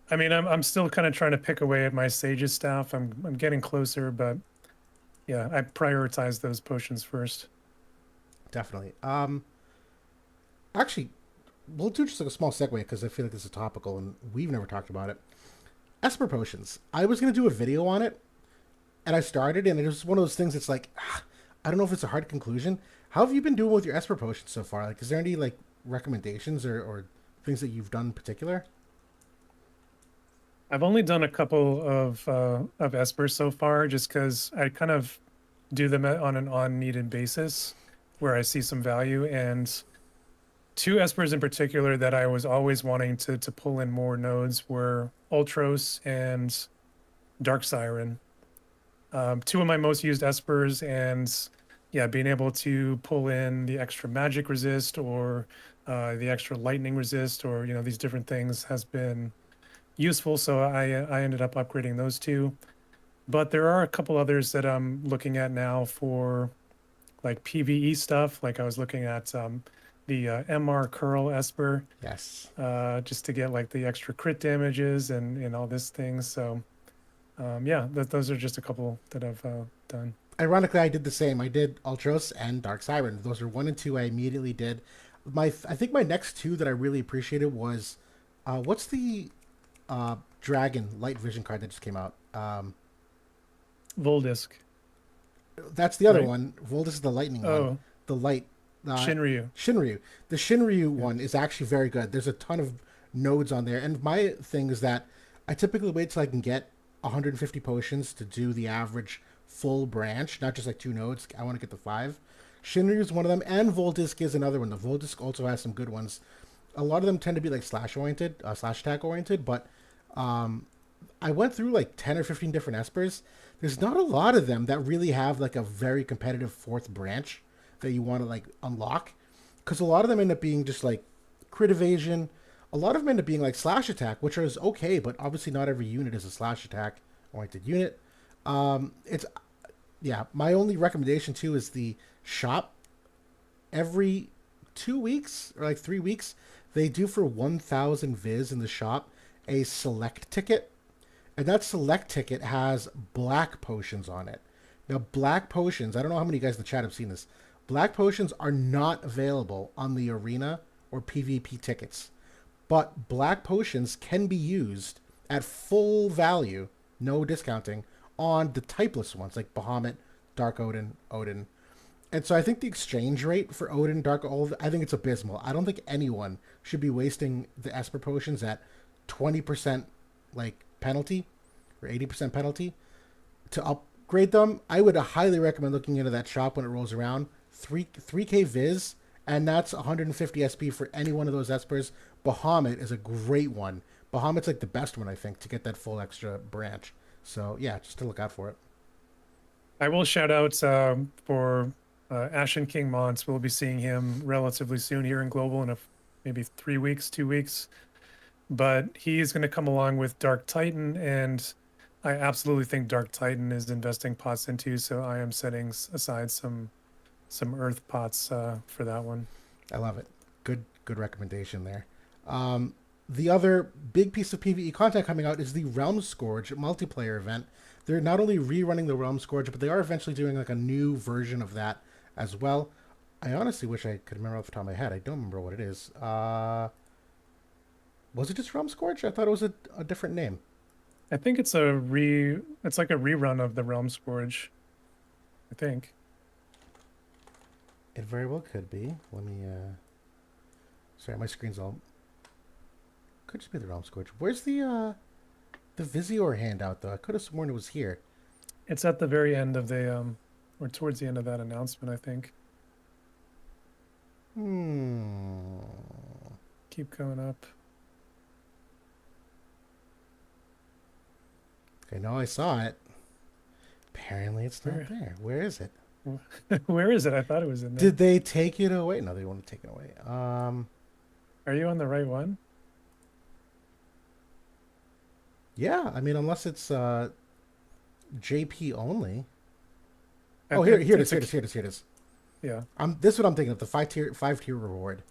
I mean, I'm still kind of trying to pick away at my Sage's staff. I'm getting closer, but yeah, I prioritize those potions first. Definitely. Actually, we'll do just like a small segue because I feel like this is topical and we've never talked about it. Esper potions. I was gonna do a video on it, and I started, and it was one of those things. That's like, I don't know if it's a hard conclusion. How have you been doing with your Esper potions so far? Like, is there any like recommendations or things that you've done in particular? I've only done a couple of Espers so far, just because I kind of do them on an on-needed basis, where I see some value. And two Espers in particular that I was always wanting to pull in more nodes were Ultros and Dark Siren. Two of my most used Espers, and yeah, being able to pull in the extra magic resist or the extra lightning resist, or these different things has been useful. So I ended up upgrading those two. But there are a couple others that I'm looking at now for like PvE stuff. Like I was looking at the MR Curl Esper, Yes. just to get like the extra crit damages and all this things. So yeah, those are just a couple that I've done. Ironically, I did the same. I did Ultros and Dark Siren. Those are 1 and 2 I immediately did. I think my next two that I really appreciated was what's the dragon light vision card that just came out? Voldisk. That's the other Right. one. Voltus is the lightning one. Oh, The light. Shinryu. Shinryu. The Shinryu one is actually very good. There's a ton of nodes on there. And my thing is that I typically wait till I can get 150 potions to do the average full branch, not just like 2 nodes. I want to get the 5. Shinryu is one of them, and Voldisk is another one. The Voldisk also has some good ones. A lot of them tend to be like slash oriented, slash attack oriented, but I went through like 10 or 15 different espers. There's not a lot of them that really have like a very competitive 4th branch that you want to like unlock, because a lot of them end up being just like crit evasion. A lot of them end up being like slash attack, which is okay, but obviously not every unit is a slash attack oriented unit. It's yeah. My only recommendation too is the shop. Every 2 weeks or like 3 weeks, they do for 1,000 viz in the shop a select ticket, and that select ticket has black potions on it. Now, black potions, I don't know how many of you guys in the chat have seen this. Black potions are not available on the arena or PvP tickets, but black potions can be used at full value, no discounting, on the typeless ones like Bahamut, Dark Odin. And so I think the exchange rate for Odin, Dark Odin, I think it's abysmal. I don't think anyone should be wasting the Esper potions at 20% like penalty or 80% penalty to upgrade them. I would highly recommend looking into that shop when it rolls around. 3k viz, and that's 150 SP for any one of those Espers. Bahamut is a great one. Bahamut's like the best one, I think, to get that full extra branch. So yeah, just to look out for it. I will shout out for Ashen King Mons. We'll be seeing him relatively soon here in Global in maybe 3 weeks, 2 weeks. But he's going to come along with Dark Titan, and I absolutely think Dark Titan is investing pots into. So I am setting aside some some earth pots for that one. I love it. Good recommendation there. The other big piece of PvE content coming out is the Realm Scourge multiplayer event. They're not only rerunning the Realm Scourge, but they are eventually doing like a new version of that as well. I honestly wish I could remember off the top of my head. I don't remember what it is. Was it just Realm Scourge? I thought it was a different name. I think it's it's like a rerun of the Realm Scourge, I think. It very well could be. Let me. Sorry, my screen's all. Could just be the Realm Scourge. Where's the Visior handout though? I could have sworn it was here. It's at the very end of the or towards the end of that announcement, I think. Hmm. Keep going up. Okay, no, I saw it. Apparently, it's not there. Where is it? Where is it? I thought it was in there. Did they take it away? No, they want to take it away. Are you on the right one? Yeah, I mean, unless it's JP only. I Oh, here think it is. it's a- Here it is. Here it is. Yeah. This is what I'm thinking of, the five tier reward.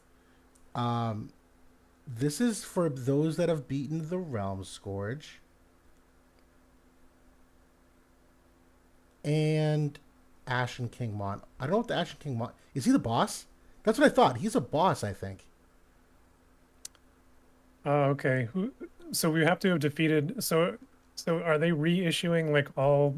This is for those that have beaten the Realm Scourge. And Ashen King Mont. I don't know what the Ashen King Mont... Is he the boss? That's what I thought. He's a boss, I think. Oh, okay. So we have to have defeated. So are they reissuing like all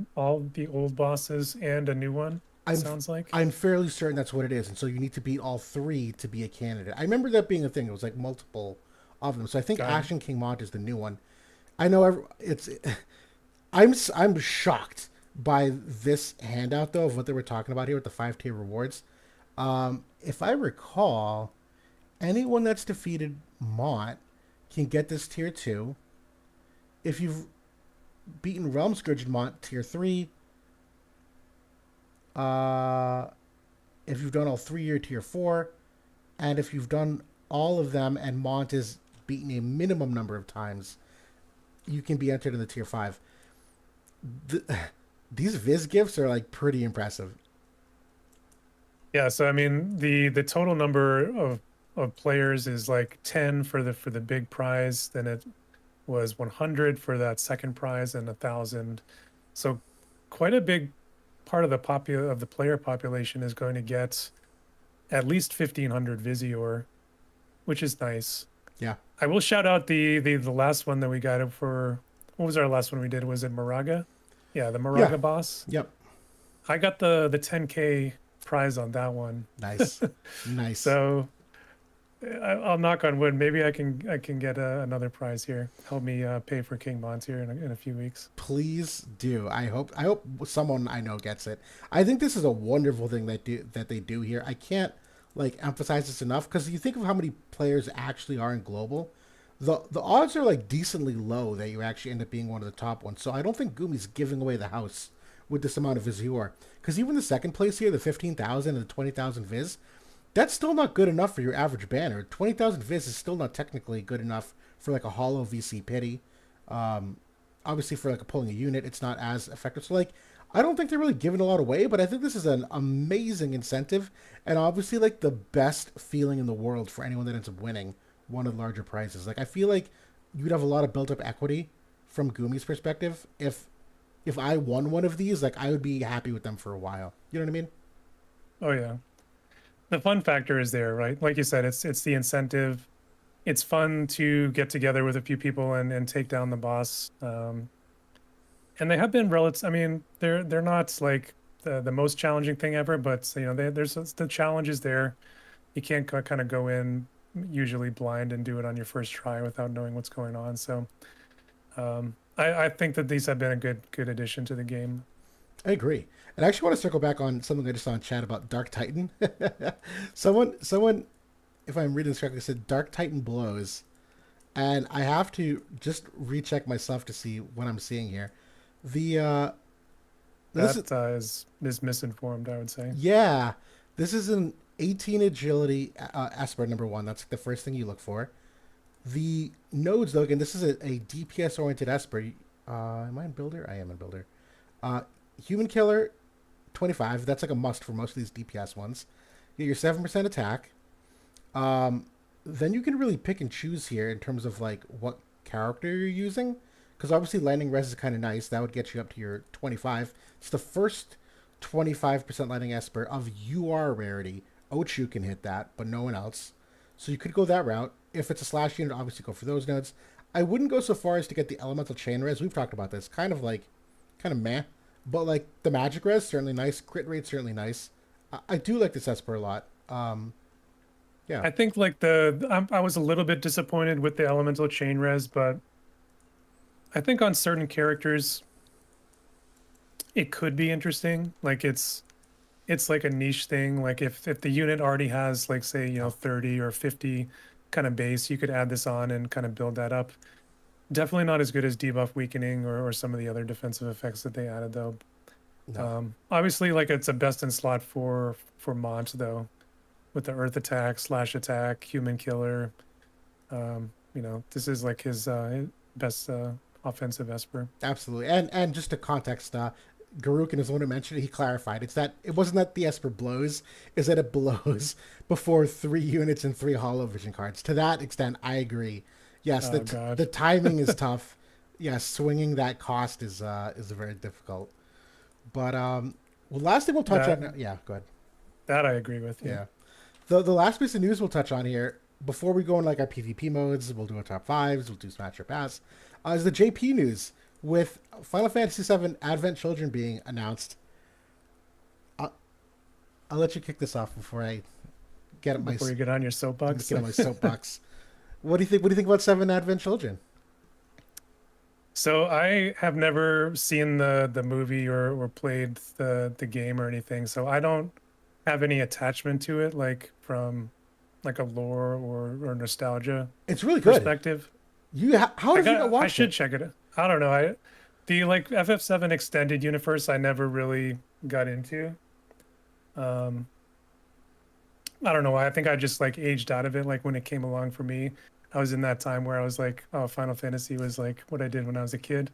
the old bosses and a new one? Sounds like. I'm fairly certain that's what it is. And so you need to beat all three to be a candidate. I remember that being a thing. It was like multiple of them. So I think Ashen King Mont is the new one. I know I'm shocked by this handout though of what they were talking about here with the 5 tier rewards. If I recall, anyone that's defeated Mont can get this tier 2. If you've beaten Realm Scourge and Mont, tier 3. If you've done all 3, you're tier 4. And if you've done all of them and Mont is beaten a minimum number of times, you can be entered in the tier 5. These Viz gifts are like pretty impressive. Yeah, so I mean the total number of players is like 10 for the big prize, then it was 100 for that second prize and 1,000. So quite a big part of the player population is going to get at least 1,500 Visior, which is nice. Yeah. I will shout out the last one that we got for. What was our last one we did? Was it Moraga? Yeah, the Moraga boss. Yep. I got the 10K prize on that one. Nice. Nice. So I'll knock on wood. Maybe I can get another prize here. Help me pay for King Mont here in a few weeks. Please do. I hope someone I know gets it. I think this is a wonderful thing that they do here. I can't like emphasize this enough because you think of how many players actually are in global. The odds are like decently low that you actually end up being one of the top ones. So I don't think Gumi's giving away the house with this amount of Visior. Because even the second place here, the 15,000 and the 20,000 Viz, that's still not good enough for your average banner. 20,000 Viz is still not technically good enough for like a hollow VC pity. Obviously for like pulling a unit, it's not as effective. So like, I don't think they're really giving a lot away, but I think this is an amazing incentive. And obviously like the best feeling in the world for anyone that ends up winning one of the larger prizes. Like I feel like you'd have a lot of built up equity from Gumi's perspective if I won one of these. Like I would be happy with them for a while. You know what I mean? Oh yeah, the fun factor is there, right? Like you said, it's the incentive. It's fun to get together with a few people and take down the boss. And they have been relative. I mean, they're not like the most challenging thing ever, but you know, there's the challenge is there. You can't kind of go in usually blind and do it on your first try without knowing what's going on. So I think that these have been a good addition to the game. I agree. And I actually want to circle back on something I just saw in chat about Dark Titan. someone, if I'm reading this correctly, said Dark Titan blows. And I have to just recheck myself to see what I'm seeing here. Is misinformed, I would say. Yeah. This is an 18 agility Esper #1. That's the first thing you look for. The nodes, though, again, this is a DPS oriented Esper. Am I in Builder? I am in Builder. Human Killer, 25. That's like a must for most of these DPS ones. You get your 7% attack. Um, then you can really pick and choose here in terms of like what character you're using. Because obviously lightning res is kind of nice. That would get you up to your 25. It's the first 25% lightning Esper of UR rarity. Ochu can hit that, but no one else. So you could go that route. If it's a slash unit, obviously go for those nodes. I wouldn't go so far as to get the elemental chain res. We've talked about this. Kind of meh. But like the magic res, certainly nice. Crit rate, certainly nice. I do like this Esper a lot. Yeah. I think like I was a little bit disappointed with the elemental chain res, but I think on certain characters it could be interesting. Like it's like a niche thing. Like if the unit already has like say, 30 or 50 kind of base, you could add this on and kind of build that up. Definitely not as good as debuff weakening or some of the other defensive effects that they added though. No. Obviously like it's a best in slot for Mont though, with the earth attack, slash attack, human killer. This is like his best offensive Esper. Absolutely. And just to context, Garuk in his own mentioned, he clarified it wasn't that the Esper blows, is that it blows before 3 units and 3 hollow vision cards. To that extent, I agree. Yes, the timing is tough. Yes, swinging that cost is very difficult. But last thing we'll touch on. Yeah, go ahead. That I agree with. Yeah. The last piece of news we'll touch on here before we go in like our PvP modes, we'll do our top 5s, we'll do Smash or Pass, is the JP news with Final Fantasy VII Advent Children being announced. I'll let you kick this off before I get before you get on your soapbox. Get on my soapbox. What do you think? What do you think about 7 Advent Children? So I have never seen the movie or played the game or anything, so I don't have any attachment to it, like from like a lore or nostalgia. It's really good. Perspective. How did you not watch it? I should check it. I don't know. The like FF7 extended universe I never really got into. I don't know why. I think I just like aged out of it. Like when it came along for me, I was in that time where I was like, oh, Final Fantasy was like what I did when I was a kid.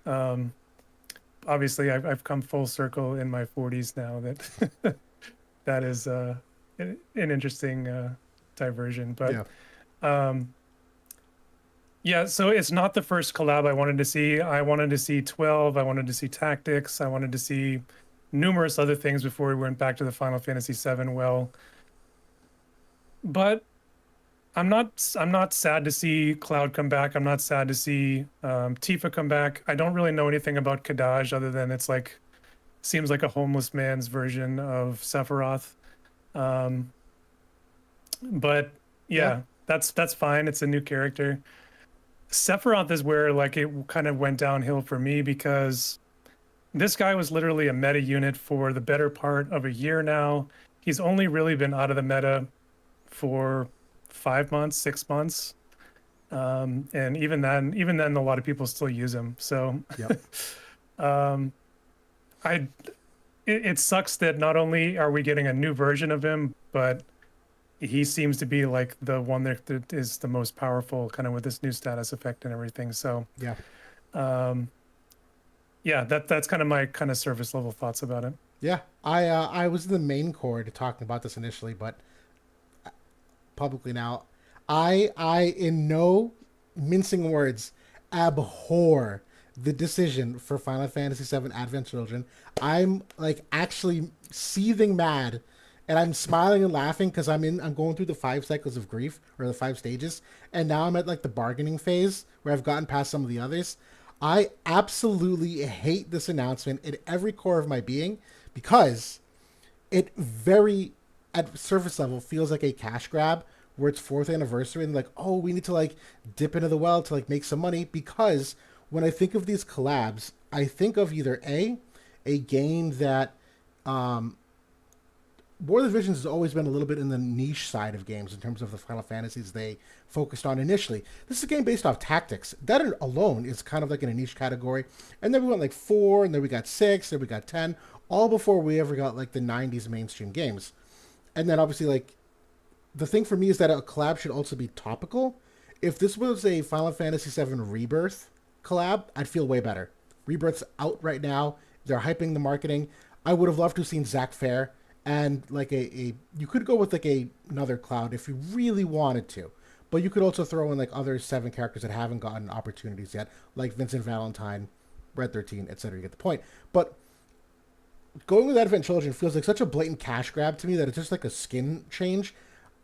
Obviously, I've come full circle in my 40s now. That that is an interesting diversion, but yeah. So it's not the first collab I wanted to see. I wanted to see 12. I wanted to see Tactics. I wanted to see numerous other things before we went back to the Final Fantasy VII well. But I'm not sad to see Cloud come back. I'm not sad to see Tifa come back. I don't really know anything about Kadaj other than it's like seems like a homeless man's version of Sephiroth. But yeah, that's fine. It's a new character. Sephiroth is where like it kind of went downhill for me because this guy was literally a meta unit for the better part of a year now. He's only really been out of the meta for 5 months, 6 months. And even then a lot of people still use him. So it sucks that not only are we getting a new version of him, but he seems to be like the one that is the most powerful kind of with this new status effect and everything. So that's kind of my kind of surface level thoughts about it. Yeah, I was in the main chord talking about this initially, but publicly now, I in no mincing words abhor the decision for Final Fantasy VII Advent Children. I'm like actually seething mad, and I'm smiling and laughing because I'm going through the 5 cycles of grief, or the 5 stages, and now I'm at like the bargaining phase where I've gotten past some of the others. I absolutely hate this announcement in every core of my being because it very, at surface level, feels like a cash grab where it's 4th anniversary and like, oh, we need to like dip into the well to like make some money. Because when I think of these collabs, I think of either a game that War of the Divisions has always been a little bit in the niche side of games in terms of the Final Fantasies they focused on initially. This is a game based off tactics. That alone is kind of like in a niche category. And then we went like 4, and then we got 6, then we got 10, all before we ever got like the 90s mainstream games. And then obviously like the thing for me is that a collab should also be topical. If this was a Final Fantasy VII Rebirth collab, I'd feel way better. Rebirth's out right now. They're hyping the marketing. I would have loved to have seen Zach Fair and like a you could go with like another Cloud if you really wanted to. But you could also throw in like other 7 characters that haven't gotten opportunities yet, like Vincent Valentine, Red 13, etc. You get the point. But going with Advent Children feels like such a blatant cash grab to me that it's just like a skin change.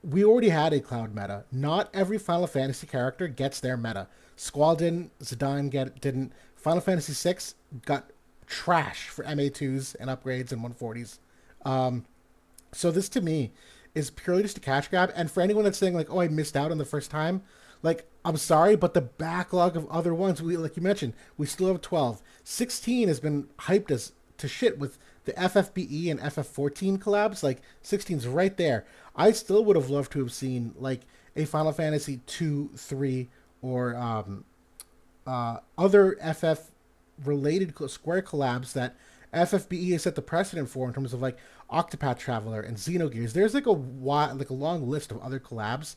We already had a Cloud meta. Not every Final Fantasy character gets their meta. Squall didn't. Didn't. Final Fantasy VI got trash for MA2s and upgrades and 140s. So this to me is purely just a cash grab. And for anyone that's saying like, "Oh, I missed out on the first time," like I'm sorry, but the backlog of other ones, we like you mentioned, we still have 12. 16 has been hyped as to shit with the FFBE and FF14 collabs. Like 16's right there. I still would have loved to have seen like a Final Fantasy 2, 3, or other FF related Square collabs that FFBE has set the precedent for in terms of like Octopath Traveler and Xenogears. There's like a long list of other collabs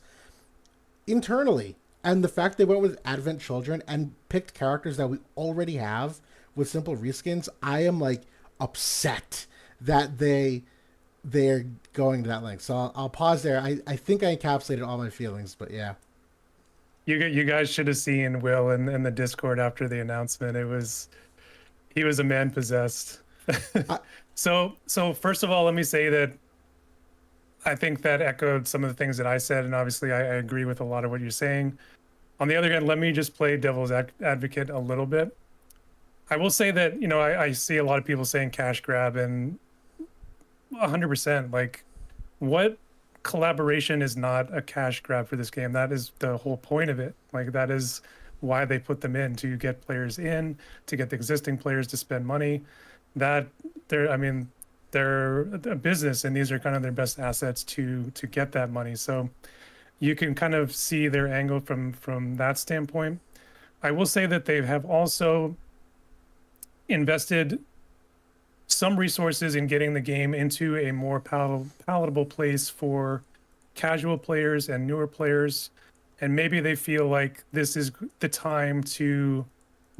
internally, and the fact they went with Advent Children and picked characters that we already have with simple reskins, I am like upset that they're going to that length. So I'll pause there. I think I encapsulated all my feelings, but yeah. You guys should have seen Will in the Discord after the announcement. He was a man possessed. I, So first of all, let me say that I think that echoed some of the things that I said, and obviously I agree with a lot of what you're saying. On the other hand, let me just play devil's advocate a little bit. I will say that, I see a lot of people saying cash grab, and 100%, like, what collaboration is not a cash grab for this game? That is the whole point of it. Like, that is why they put them in, to get players in, to get the existing players to spend money. That they're a business, and these are kind of their best assets to get that money. So you can kind of see their angle from that standpoint. I will say that they have also invested some resources in getting the game into a more palatable place for casual players and newer players. And maybe they feel like this is the time to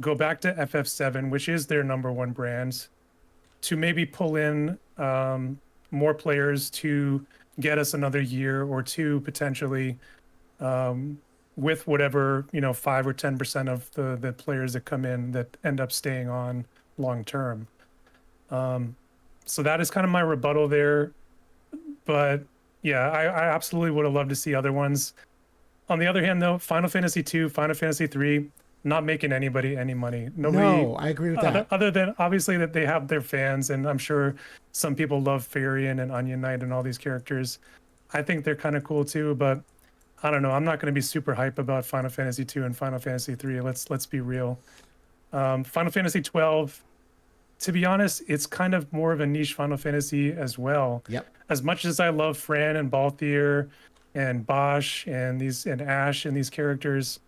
go back to FF7, which is their #1 brand, to maybe pull in more players to get us another year or two potentially, with whatever 5 or 10% of the players that come in that end up staying on long term. So that is kind of my rebuttal there. But yeah, I absolutely would have loved to see other ones. On the other hand, though, Final Fantasy 2, Final Fantasy 3, not making anybody any money. Nobody, no, I agree with that. other than obviously that they have their fans, and I'm sure some people love Farian and Onion Knight and all these characters. I think they're kind of cool too, but I don't know. I'm not going to be super hype about Final Fantasy 2 and Final Fantasy 3. Let's be real. Final Fantasy 12, to be honest, it's kind of more of a niche Final Fantasy as well. Yep. As much as I love Fran and Balthier and Bosch and Ash and these characters,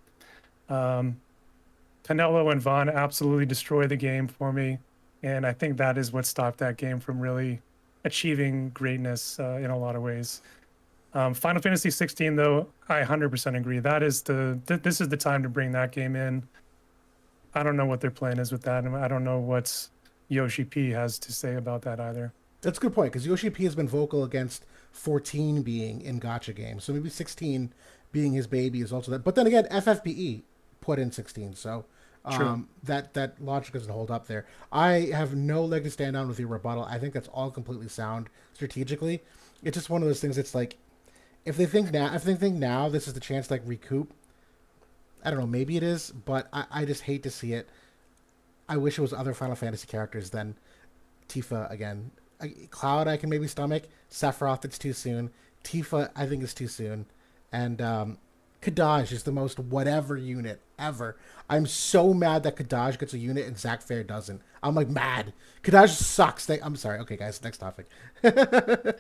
Canelo and Vaughn absolutely destroy the game for me, and I think that is what stopped that game from really achieving greatness in a lot of ways. Final Fantasy 16, though, I 100% agree. That is this is the time to bring that game in. I don't know what their plan is with that, and I don't know what Yoshi P has to say about that either. That's a good point because Yoshi P has been vocal against 14 being in gacha games, so maybe 16 being his baby is also that. But then again, FFBE put in 16, so that logic doesn't hold up there. I have no leg to stand on with your rebuttal. I think that's all completely sound strategically. It's just one of those things. It's like if they think now this is the chance to like recoup. I don't know, maybe it is, but I just hate to see it. I wish it was other Final Fantasy characters than Tifa again. Cloud I can maybe stomach. Sephiroth it's too soon. Tifa I think is too soon. And Kadaj is the most whatever unit ever. I'm so mad that Kadaj gets a unit and Zack Fair doesn't. I'm like mad. Kadaj sucks. I'm sorry. Okay guys, next topic. I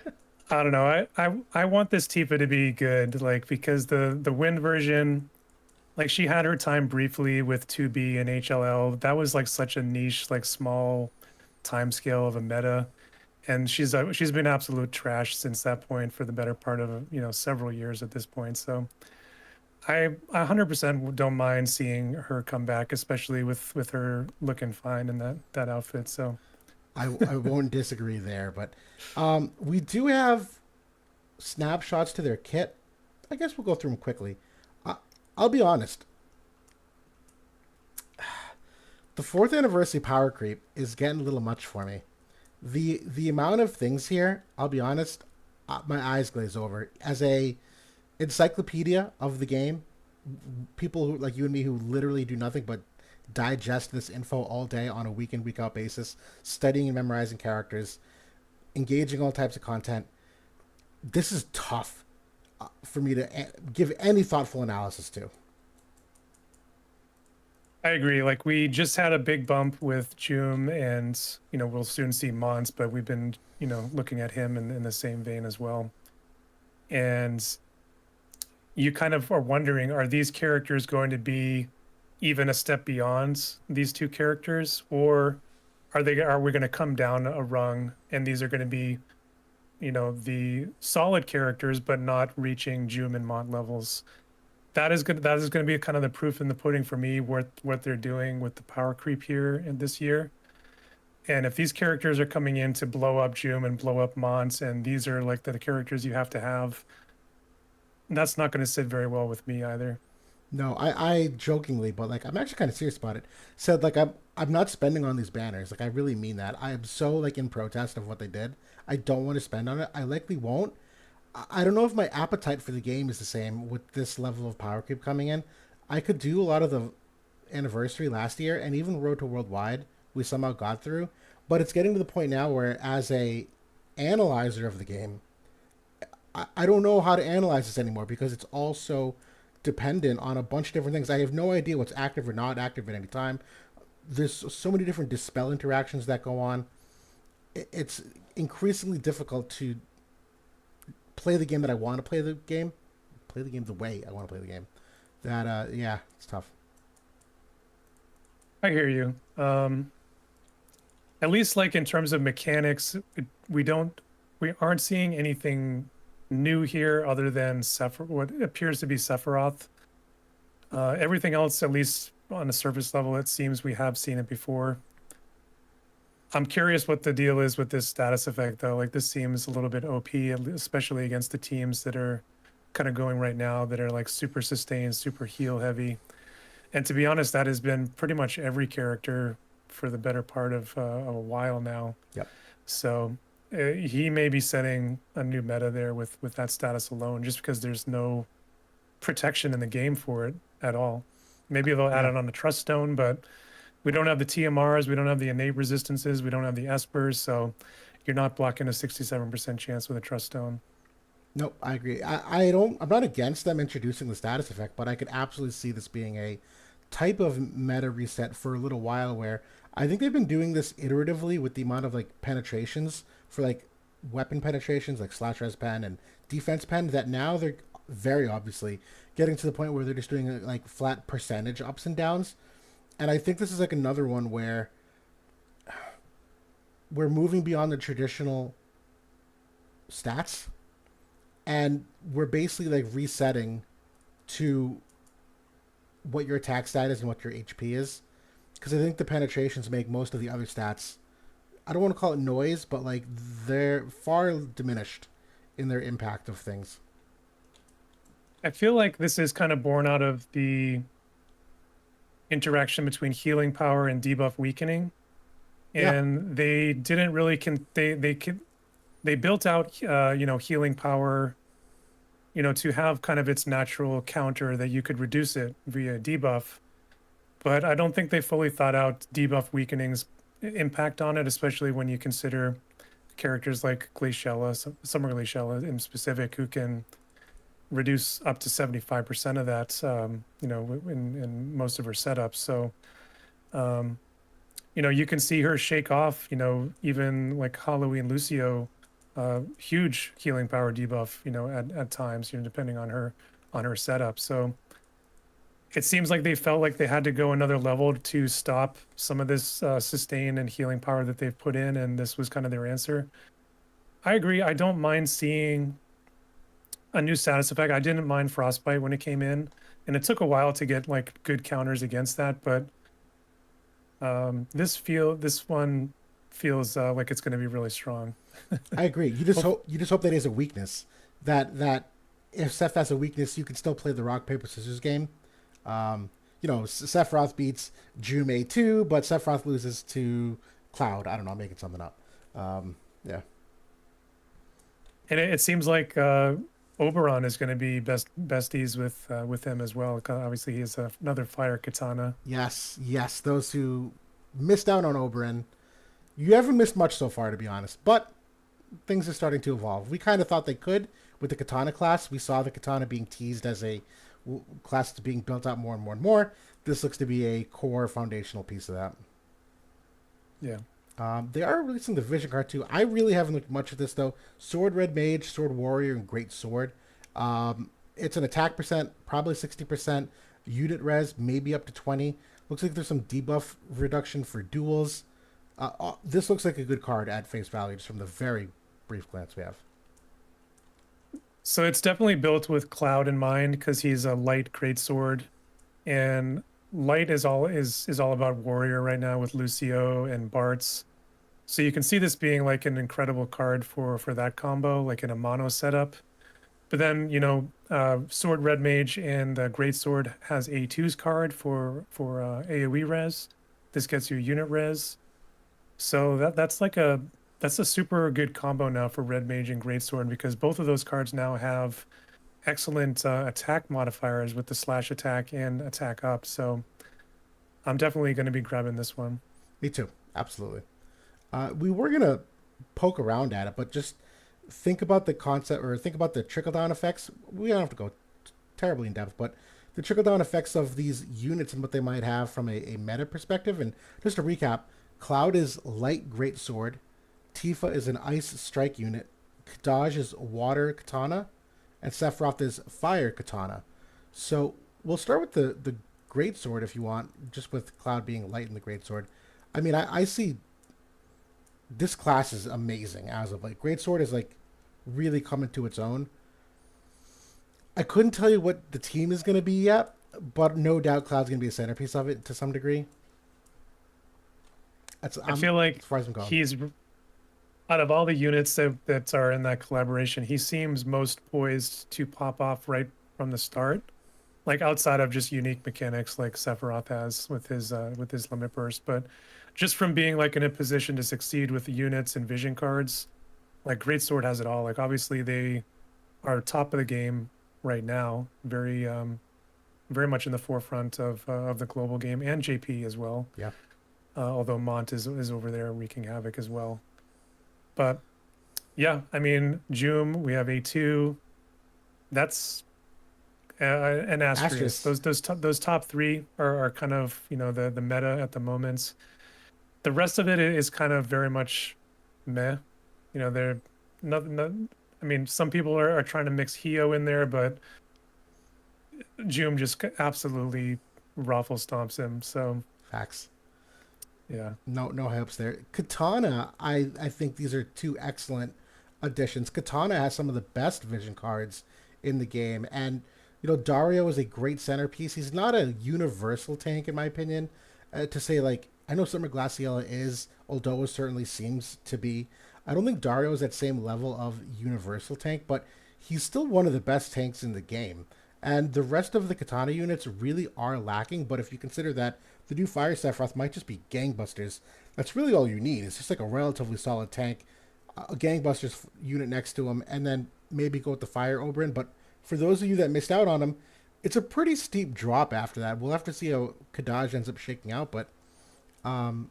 don't know. I want this Tifa to be good, like, because the Wind version, like, she had her time briefly with 2B and HLL. That was like such a niche, like, small time scale of a meta, and she's been absolute trash since that point for the better part of several years at this point. So I 100% don't mind seeing her come back, especially with her looking fine in that outfit. So I won't disagree there, but we do have snapshots to their kit. I guess we'll go through them quickly. I, I'll be honest. The fourth anniversary power creep is getting a little much for me. The amount of things here, I'll be honest, my eyes glaze over. As a encyclopedia of the game, people who like you and me who literally do nothing but digest this info all day on a week in week out basis, studying and memorizing characters, engaging all types of content. This is tough for me to give any thoughtful analysis to. I agree. Like we just had a big bump with Joom, and we'll soon see Mons, but we've been looking at him in the same vein as well. And you kind of are wondering, are these characters going to be even a step beyond these two characters, or are we going to come down a rung and these are going to be the solid characters but not reaching Joom and Mont levels? That is going to be kind of the proof in the pudding for me, what they're doing with the power creep here in this year. And if these characters are coming in to blow up Joom and blow up Mons, and these are like the characters you have to have, that's not going to sit very well with me either. No, I jokingly, but like I'm actually kind of serious about it. Said like I'm not spending on these banners. Like I really mean that. I am so like in protest of what they did. I don't want to spend on it. I likely won't. I don't know if my appetite for the game is the same with this level of power creep coming in. I could do a lot of the anniversary last year and even Road to Worldwide we somehow got through, but it's getting to the point now where as a analyzer of the game, I don't know how to analyze this anymore because it's also dependent on a bunch of different things. I have no idea what's active or not active at any time. There's so many different dispel interactions that go on. It's increasingly difficult to play the game that I want to play the game the way I want to play the game. That yeah, it's tough. I hear you. At least like in terms of mechanics, we aren't seeing anything new here other than what appears to be Sephiroth. Everything else, at least on a surface level, it seems we have seen it before. I'm curious what the deal is with this status effect, though. Like this seems a little bit OP, especially against the teams that are kind of going right now that are like super sustained, super heal heavy. And to be honest, that has been pretty much every character for the better part of a while now. Yep. So he may be setting a new meta there with that status alone, just because there's no protection in the game for it at all. Maybe they'll add it on the trust stone, but we don't have the TMRs, we don't have the innate resistances, we don't have the Espers, so you're not blocking a 67% chance with a trust stone. Nope, I agree. I'm not against them introducing the status effect, but I could absolutely see this being a type of meta reset for a little while where I think they've been doing this iteratively with the amount of like penetrations for like weapon penetrations like slash res pen and defense pen that now they're very obviously getting to the point where they're just doing like flat percentage ups and downs. And I think this is like another one where we're moving beyond the traditional stats and we're basically like resetting to what your attack stat is and what your HP is. Because I think the penetrations make most of the other stats, I don't want to call it noise, but like they're far diminished in their impact of things. I feel like this is kind of born out of the interaction between healing power and debuff weakening. And yeah, they didn't really they built out healing power to have kind of its natural counter that you could reduce it via debuff, but I don't think they fully thought out debuff weakening's impact on it, especially when you consider characters like Glaciella, Summer Glaciella in specific, who can reduce up to 75% of that in most of her setups. So you can see her shake off even like Halloween Lucio, huge healing power debuff at times depending on her setup. So it seems like they felt like they had to go another level to stop some of this sustain and healing power that they've put in, and this was kind of their answer. I agree. I don't mind seeing a new status effect. I didn't mind Frostbite when it came in, and it took a while to get like good counters against that, but this one feels like it's going to be really strong. I agree. You just hope that he has a weakness. That if Seth has a weakness, you can still play the rock paper scissors game. Um, Sephiroth beats Jume 2, but Sephiroth loses to Cloud. I don't know. I'm making something up. Yeah. And it seems like Oberon is going to be besties with him as well. Obviously, he has another fire katana. Yes. Yes. Those who missed out on Oberon, you haven't missed much so far, to be honest. But things are starting to evolve. We kind of thought they could with the katana class. We saw the katana being teased as a class that's being built out more and more and more. This looks to be a core foundational piece of that. Yeah. They are releasing the Vision card too. I really haven't looked much at this though. Sword Red Mage, Sword Warrior, and Great Sword. It's an attack percent, probably 60%. Unit res, maybe up to 20. Looks like there's some debuff reduction for duels. This looks like a good card at face value, just from the very brief glance we have. So it's definitely built with Cloud in mind because he's a light greatsword, and light is all about warrior right now with Lucio and Bartz. So you can see this being like an incredible card for that combo, like in a mono setup. But then Sword Red Mage and Greatsword has A2's card for AOE res. This gets you unit res. So that's a super good combo now for Red Mage and Greatsword because both of those cards now have excellent attack modifiers with the slash attack and attack up. So I'm definitely going to be grabbing this one. Me too. Absolutely. We were going to poke around at it, but just think about the concept or think about the trickle down effects. We don't have to go terribly in depth, but the trickle down effects of these units and what they might have from a meta perspective. And just to recap, Cloud is light greatsword. Tifa is an ice strike unit. Kadaj is water katana. And Sephiroth is fire katana. So we'll start with the greatsword if you want, just with Cloud being light in the greatsword. I mean, I see this class is amazing as of like greatsword is like really coming to its own. I couldn't tell you what the team is going to be yet, but no doubt Cloud's going to be a centerpiece of it to some degree. I feel like as far as I'm going. He's out of all the units that are in that collaboration, he seems most poised to pop off right from the start. Like outside of just unique mechanics like Sephiroth has with his limit burst, but just from being like in a position to succeed with the units and vision cards, like Greatsword has it all. Like obviously they are top of the game right now, very much in the forefront of the global game, and JP as well. Yeah. Although Mont is over there wreaking havoc as well. But yeah, I mean, Joom, we have A2. That's an asterisk. Those top three are kind of the meta at the moment. The rest of it is kind of very much meh. They're not. I mean, some people are trying to mix Hio in there, but Joom just absolutely raffle stomps him. So Facts. yeah. No hopes there. Katana, I think these are two excellent additions. Katana has some of the best vision cards in the game, and Dario is a great centerpiece. He's not a universal tank in my opinion. To say like I know Summer Glaciella is, although it certainly seems to be. I don't think Dario is that same level of universal tank, but he's still one of the best tanks in the game. And the rest of the Katana units really are lacking, but if you consider that the new Fire Sephiroth might just be gangbusters, that's really all you need. It's just like a relatively solid tank, a gangbusters unit next to him, and then maybe go with the Fire Oberyn. But for those of you that missed out on him, it's a pretty steep drop after that. We'll have to see how Kadaj ends up shaking out, but the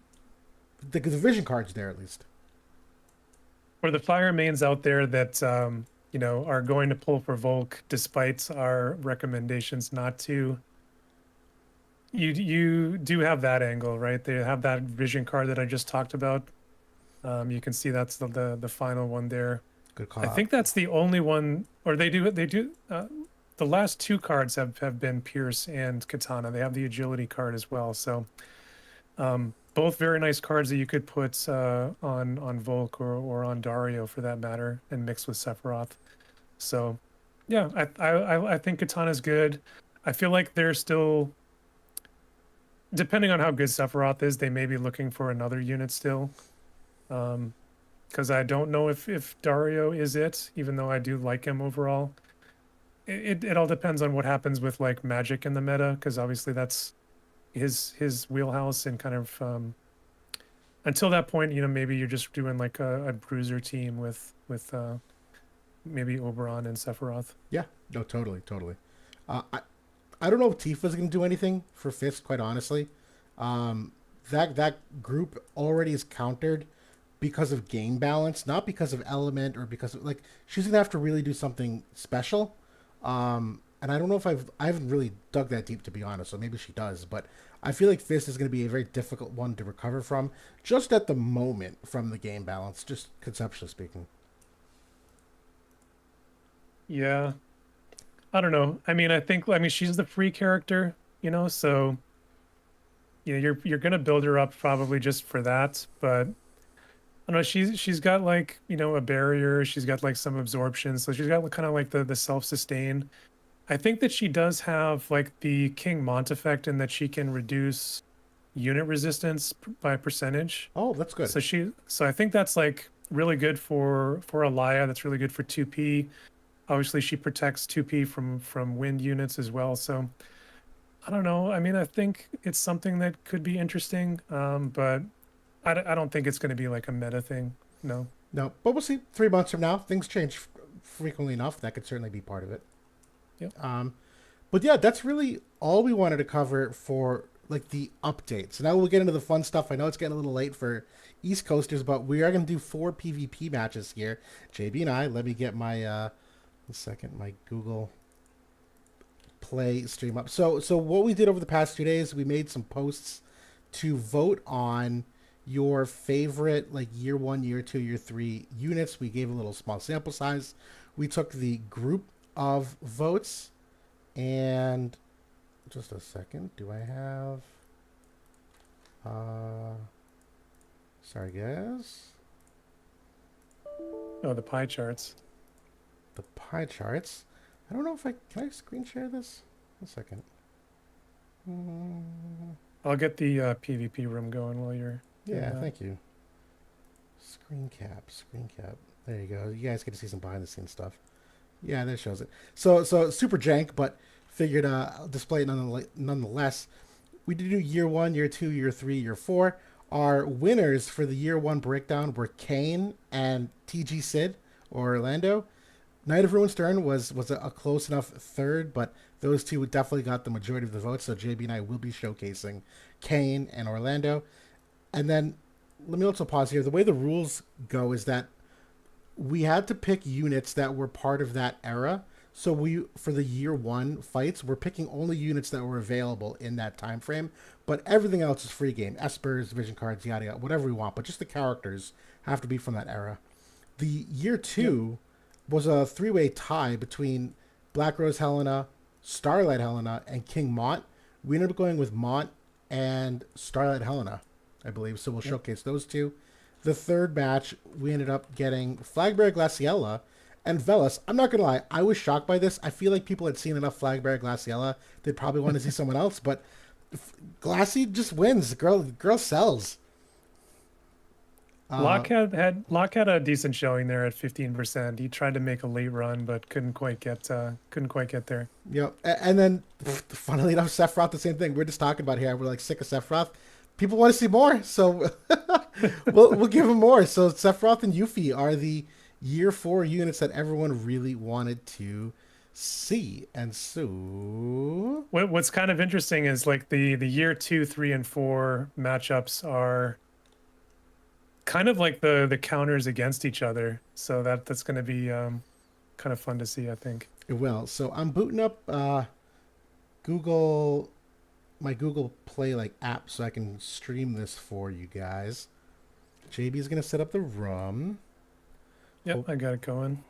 vision card's there at least. For the fire mains out there that are going to pull for Volk despite our recommendations not to, you do have that angle, right? They have that vision card that I just talked about. You can see that's the final one there. Good call. I think that's the only one, or they do. The last two cards have been Pierce and Katana. They have the agility card as well. So both very nice cards that you could put on Volk or on Dario for that matter, and mix with Sephiroth. So yeah, I think Katana's good. I feel like they're still, depending on how good Sephiroth is, they may be looking for another unit still. Because I don't know if Dario is it, even though I do like him overall. It all depends on what happens with like magic in the meta, because obviously that's his wheelhouse, and kind of until that point, maybe you're just doing like a bruiser team with maybe Oberon and Sephiroth. Yeah, no, totally, totally. I don't know if Tifa's going to do anything for Fist, quite honestly. Um, that group already is countered because of game balance, not because of element or because of like she's gonna have to really do something special. And I don't know if I haven't really dug that deep to be honest, so maybe she does, but I feel like Fist is going to be a very difficult one to recover from, just at the moment from the game balance, just conceptually speaking. Yeah, I don't know. I mean, she's the free character, so you're gonna build her up probably just for that, but I don't know. She's got like a barrier. She's got like some absorption, so she's got kind of like the self sustain. I think that she does have like the King Mont effect in that she can reduce unit resistance by percentage. Oh, that's good. So I think that's like really good for Alaya. That's really good for 2P. Obviously, she protects 2P from wind units as well. So I don't know. I mean, I think it's something that could be interesting, but I don't think it's going to be like a meta thing. No. No, but we'll see. 3 months from now, things change frequently enough. That could certainly be part of it. Yep. But yeah, that's really all we wanted to cover for like the updates. Now we'll get into the fun stuff. I know it's getting a little late for East Coasters, but we are going to do 4 PvP matches here. JB and I. Let me get my my Google Play stream up. So what we did over the past 2 days, we made some posts to vote on your favorite like year 1, year 2, year 3 units. We gave a little small sample size. We took the group of votes, and just a second, do I have sorry guys, Oh, the pie charts. the pie charts. I don't know if can I screen share this. A second. I'll get the PvP room going while you're doing Yeah, that. thank you. Screen cap. There you go. You guys get to see some behind the scenes stuff. Yeah, that shows it. So super jank, but figured I'll display it nonetheless. We did do year 1, year 2, year 3, year 4. Our winners for the year 1 breakdown were Kane and TG Sid or Orlando. Knight of Ruin Stern was a close enough third, but those two definitely got the majority of the votes. So JB and I will be showcasing Kane and Orlando. And then let me also pause here. The way the rules go is that we had to pick units that were part of that era. So for the year 1 fights, we're picking only units that were available in that time frame. But everything else is free game. Espers, vision cards, yada yada, whatever we want. But just the characters have to be from that era. The year 2 was a 3-way tie between Black Rose Helena, Starlight Helena, and King Mont. We ended up going with Mont and Starlight Helena, I believe. So we'll showcase those two. The third match, we ended up getting Flagbearer Glaciella and Velas. I'm not going to lie, I was shocked by this. I feel like people had seen enough Flagbearer Glaciella. They'd probably want to see someone else, but Glassy just wins. The girl sells. Locke had a decent showing there at 15%. He tried to make a late run, but couldn't quite get there. Yep. And then, funnily enough, Sephiroth, the same thing. We're just talking about here. We're like sick of Sephiroth. People want to see more, so we'll give him more. So Sephiroth and Yuffie are the year 4 units that everyone really wanted to see. And so What's kind of interesting is like the year 2, 3, and 4 matchups are kind of like the counters against each other. So that's going to be kind of fun to see, I think. it will. So I'm booting up Google my Google Play like app so I can stream this for you guys. JB is gonna set up the room. Yep, I got it going.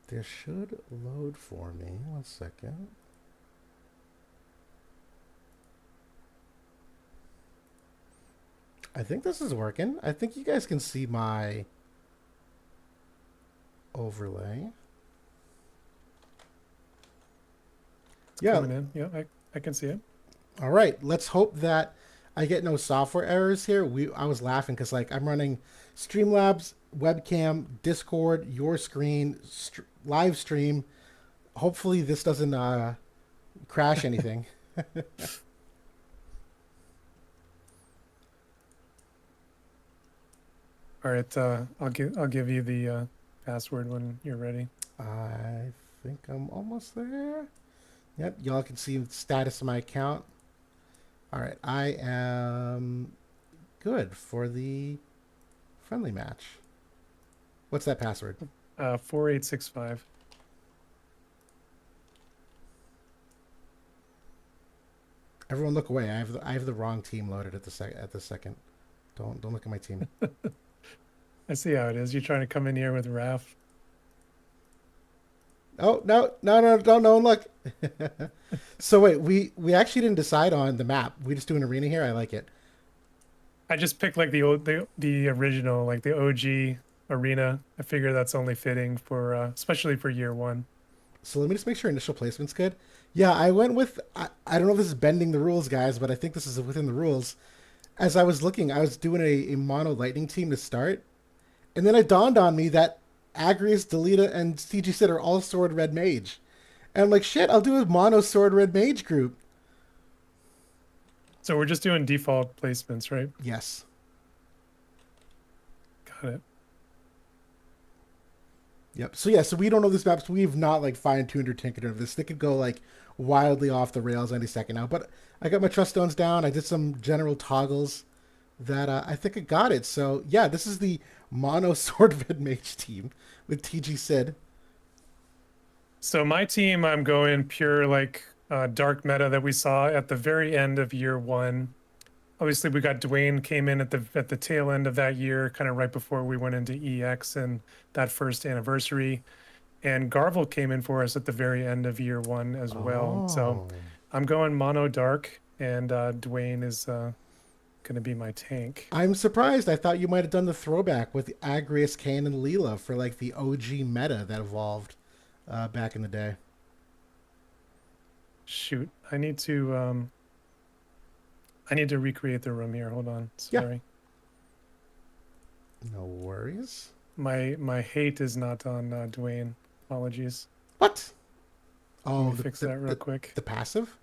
This should load for me. 1 second. I think this is working. I think you guys can see my overlay. It's coming in. Yeah, I can see it. All right. Let's hope that I get no software errors here. I was laughing because like I'm running Streamlabs, webcam, Discord, your screen, live stream. Hopefully this doesn't crash anything. All right, I'll give you the password when you're ready. I think I'm almost there. Yep, y'all can see the status of my account. All right, I am good for the friendly match. What's that password? 4865. Everyone, look away. I have the wrong team loaded at the second. Don't look at my team. I see how it is. You're trying to come in here with Raph. Oh no! Don't no one look. So wait, we actually didn't decide on the map. We just do an arena here. I like it. I just picked like the original, like the OG arena. I figure that's only fitting for especially for year one. So let me just make sure initial placement's good. Yeah, I went with. I don't know if this is bending the rules, guys, but I think this is within the rules. As I was looking, I was doing a mono lightning team to start, and then it dawned on me that Agrius, Delita, and CG Sid are all sword red mage. And I'm like, shit, I'll do a mono sword red mage group. So we're just doing default placements, right? Yes. Got it. Yep. So yeah, so we don't know this map, so we've not like fine-tuned or tinkered of this. They could go like wildly off the rails any second now. But I got my trust stones down. I did some general toggles that I think I got it. So yeah, this is the mono sword red mage team with TG Sid. So my team, I'm going pure like dark meta that we saw at the very end of year one. Obviously, we got Dwayne came in at the tail end of that year, kind of right before we went into EX and that first anniversary. And Garvel came in for us at the very end of year one as well. So I'm going mono dark, and Dwayne is going to be my tank. I'm surprised. I thought you might have done the throwback with Agrius, Kane, and Leela for like the OG meta that evolved back in the day. Shoot, I need to recreate the room here. Hold on. Sorry. Yeah. No worries. My hate is not on Dwayne. Apologies. What? Oh, let me fix that real quick. The passive?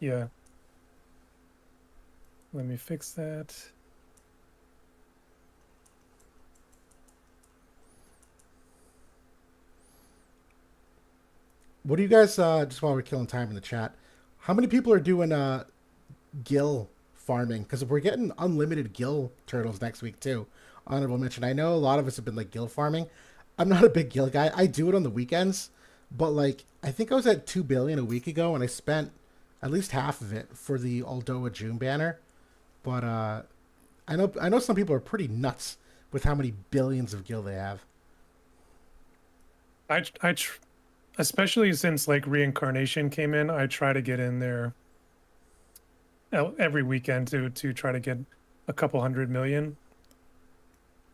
Yeah. Let me fix that. What do you guys, just while we're killing time in the chat, how many people are doing gill farming? Because we're getting unlimited gill turtles next week too. Honorable mention. I know a lot of us have been like gill farming. I'm not a big gill guy. I do it on the weekends, but like I think I was at 2 billion a week ago, and I spent at least half of it for the Aldoa June banner. But I know some people are pretty nuts with how many billions of gill they have. Especially since like reincarnation came in, I try to get in there every weekend to try to get a couple 100 million.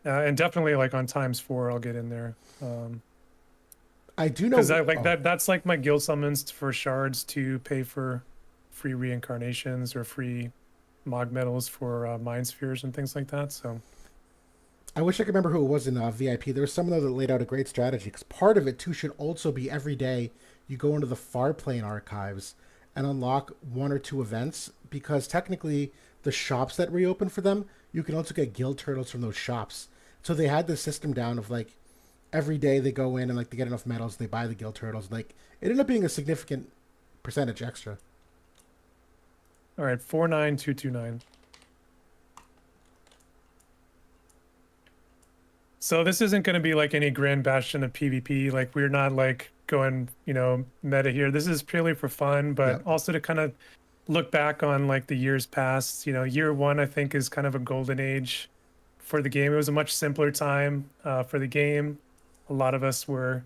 And definitely like on ×4, I'll get in there. I do know because that's like my guild summons for shards to pay for free reincarnations or free Mog medals for mind spheres and things like that. So I wish I could remember who it was in VIP. There was someone that laid out a great strategy, because part of it too should also be every day you go into the Far Plane archives and unlock 1 or 2 events, because technically the shops that reopen for them, you can also get guild turtles from those shops. So they had this system down of like every day they go in and like they get enough medals, they buy the guild turtles. Like it ended up being a significant percentage extra. All right, 49229. So this isn't going to be like any grand bastion of PvP. Like we're not like going, meta here. This is purely for fun, but also to kind of look back on like the years past. Year one I think is kind of a golden age for the game. It was a much simpler time for the game. A lot of us were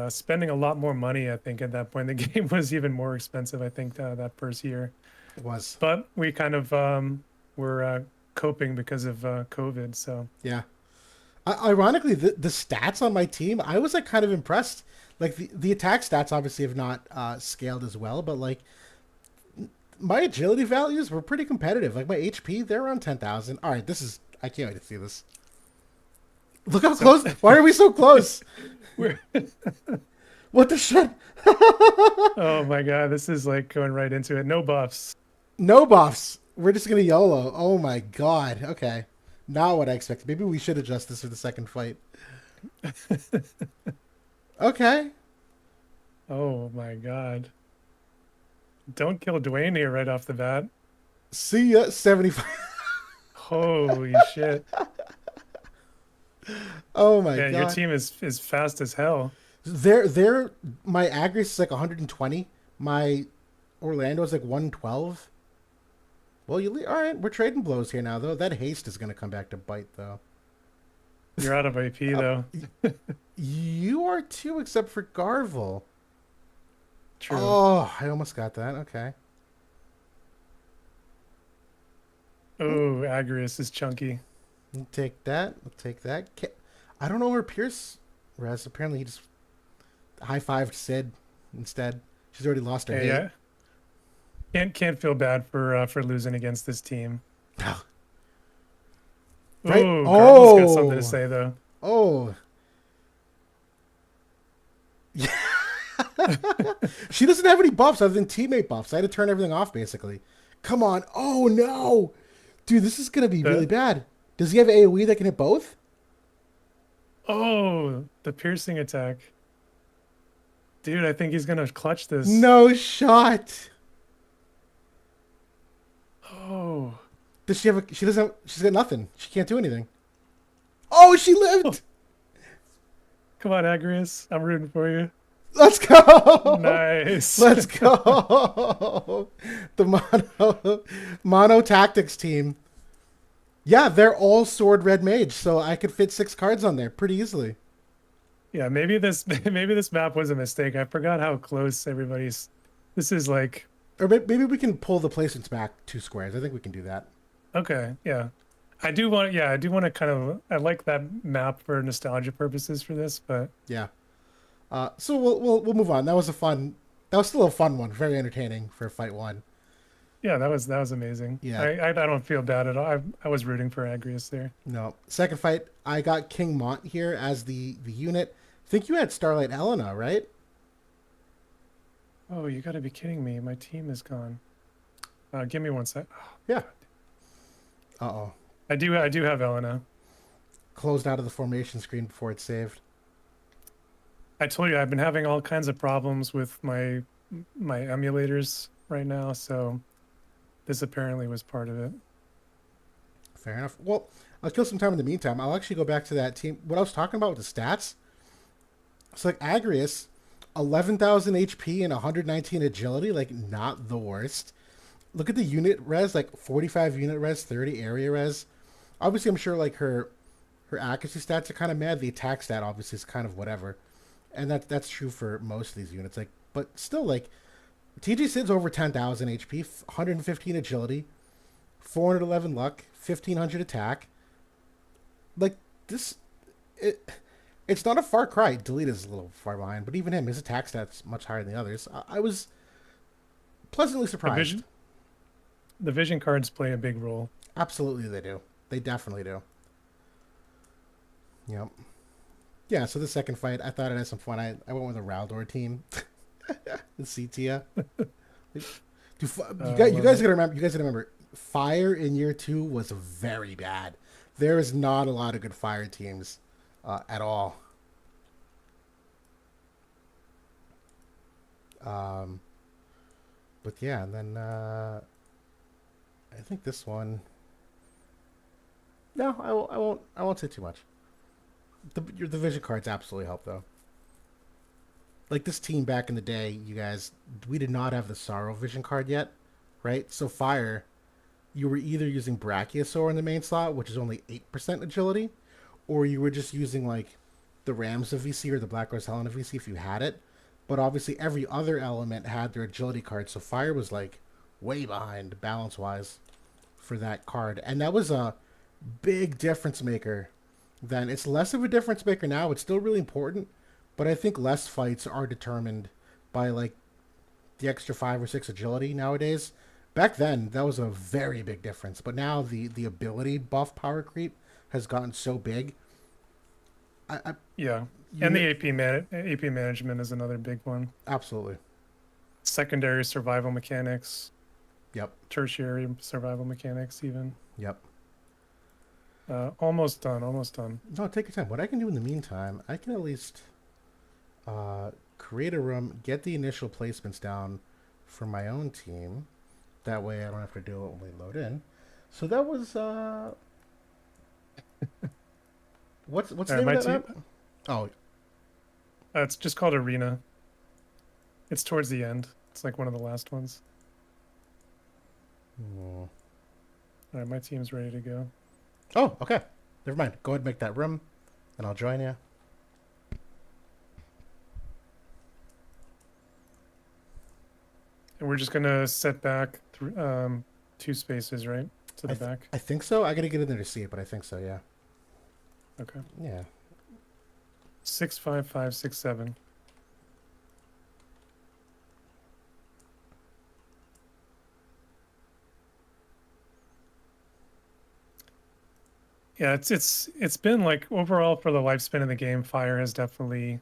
spending a lot more money. I think at that point the game was even more expensive. I think that first year. It was. But we kind of were coping because of COVID. So yeah. Ironically, the stats on my team, I was like kind of impressed. Like the attack stats obviously have not scaled as well, but like my agility values were pretty competitive. Like my HP, they're around 10,000. All right, this is. I can't wait to see this. Look how So close. Why are we so close? we're What the shit? oh my god, this is like going right into it. No buffs. No buffs. We're just gonna YOLO. Oh my god. Okay. Not what I expected. Maybe we should adjust this for the second fight. Okay. Oh my god. Don't kill Dwayne here right off the bat. See ya. 75. Holy shit. Oh my Yeah, god. your team is fast as hell. They're my Agris is like 120. My Orlando's like 112. Well, all right. We're trading blows here now, though. That haste is gonna come back to bite, though. You're out of AP though. You are too, except for Garvel. True. Oh, I almost got that. Okay. Oh, Agrius is chunky. We'll take that. We'll take that. I don't know where Pierce res. Apparently, he just high-fived Sid instead. She's already lost her hate. Yeah. Can't feel bad for losing against this team. Right? Oh, Garvel's got something Oh. to say though. Oh. She doesn't have any buffs other than teammate buffs. I had to turn everything off, basically. Come on. Oh, no. Dude, this is going to be really bad. Does he have AoE that can hit both? Oh, the piercing attack. Dude, I think he's gonna clutch this. No shot. Oh. Does she have a... She doesn't... She's got nothing. She can't do anything. Oh, she lived. Come on, Agrius. I'm rooting for you. Let's go. Nice. Let's go. The mono tactics team. Yeah, they're all sword red mage, so I could fit 6 cards on there pretty easily. Yeah, maybe this map was a mistake. I forgot how close everybody's. This is like. Or maybe we can pull the placements back 2 squares. I think we can do that. Okay, yeah. I do want to kind of. I like that map for nostalgia purposes for this, but Yeah. So we'll move on. That was still a fun one. Very entertaining for fight 1. yeah, that was amazing. Yeah. I don't feel bad at all. I was rooting for Agrius there. No. Second fight, I got King Mont here as the unit. I think you had Starlight Helena, right? Oh, you got to be kidding me! My team is gone. Give me one sec. Oh, Yeah. Uh-oh. I do have Elena. Closed out of the formation screen before it's saved. I told you I've been having all kinds of problems with my emulators right now, so this apparently was part of it. Fair enough. Well, I'll kill some time in the meantime. I'll actually go back to that team. What I was talking about with the stats. So like Agrius, 11,000 HP and 119 agility, like not the worst. Look at the unit res, like 45 unit res, 30 area res. Obviously, I'm sure like her accuracy stats are kind of mad. The attack stat obviously is kind of whatever. And that's true for most of these units. Like, but still, like, TG Sid's over 10,000 HP, 115 agility, 411 luck, 1,500 attack. Like, it's not a far cry. Delete is a little far behind, but even him, his attack stat's much higher than the others. I was pleasantly surprised. The vision cards play a big role. Absolutely, they do. They definitely do. Yep. Yeah, so the second fight, I thought it had some fun. I went with a Raldor team. The Cetia. You guys gotta remember, fire in year 2 was very bad. There is not a lot of good fire teams at all. But yeah, and then I think this one. No, I won't say too much. The vision cards absolutely help, though. Like this team back in the day, you guys, we did not have the Sorrow vision card yet, right? So fire, you were either using Brachiosaur in the main slot, which is only 8% agility, or you were just using like the Rams of VC or the Black Rose Helena VC if you had it. But obviously every other element had their agility card, so fire was like way behind balance-wise for that card. And that was a big difference maker then. It's less of a difference maker now. It's still really important, but I think less fights are determined by like the extra 5 or 6 agility nowadays, Back then, that was a very big difference. But now the ability buff power creep has gotten so big. I Yeah, you and kn- the AP management is another big one. Absolutely. Secondary survival mechanics, Yep. tertiary survival mechanics, even. Yep. Almost done. Almost done. No, take your time. What I can do in the meantime, I can at least create a room, get the initial placements down for my own team. That way, I don't have to do it when we load in. So that was what's All the right, name my of that team. map? Oh, It's just called Arena. It's towards the end. It's like one of the last ones. hmm. All right, my team's ready to go. Oh, okay. Never mind. Go ahead and make that room, and I'll join you. And we're just gonna set back 2 spaces, right, to the back. I think so. I gotta get in there to see it, but I think so. Yeah. Okay. Yeah. 65567. Yeah, it's been like overall for the lifespan of the game, Fire has definitely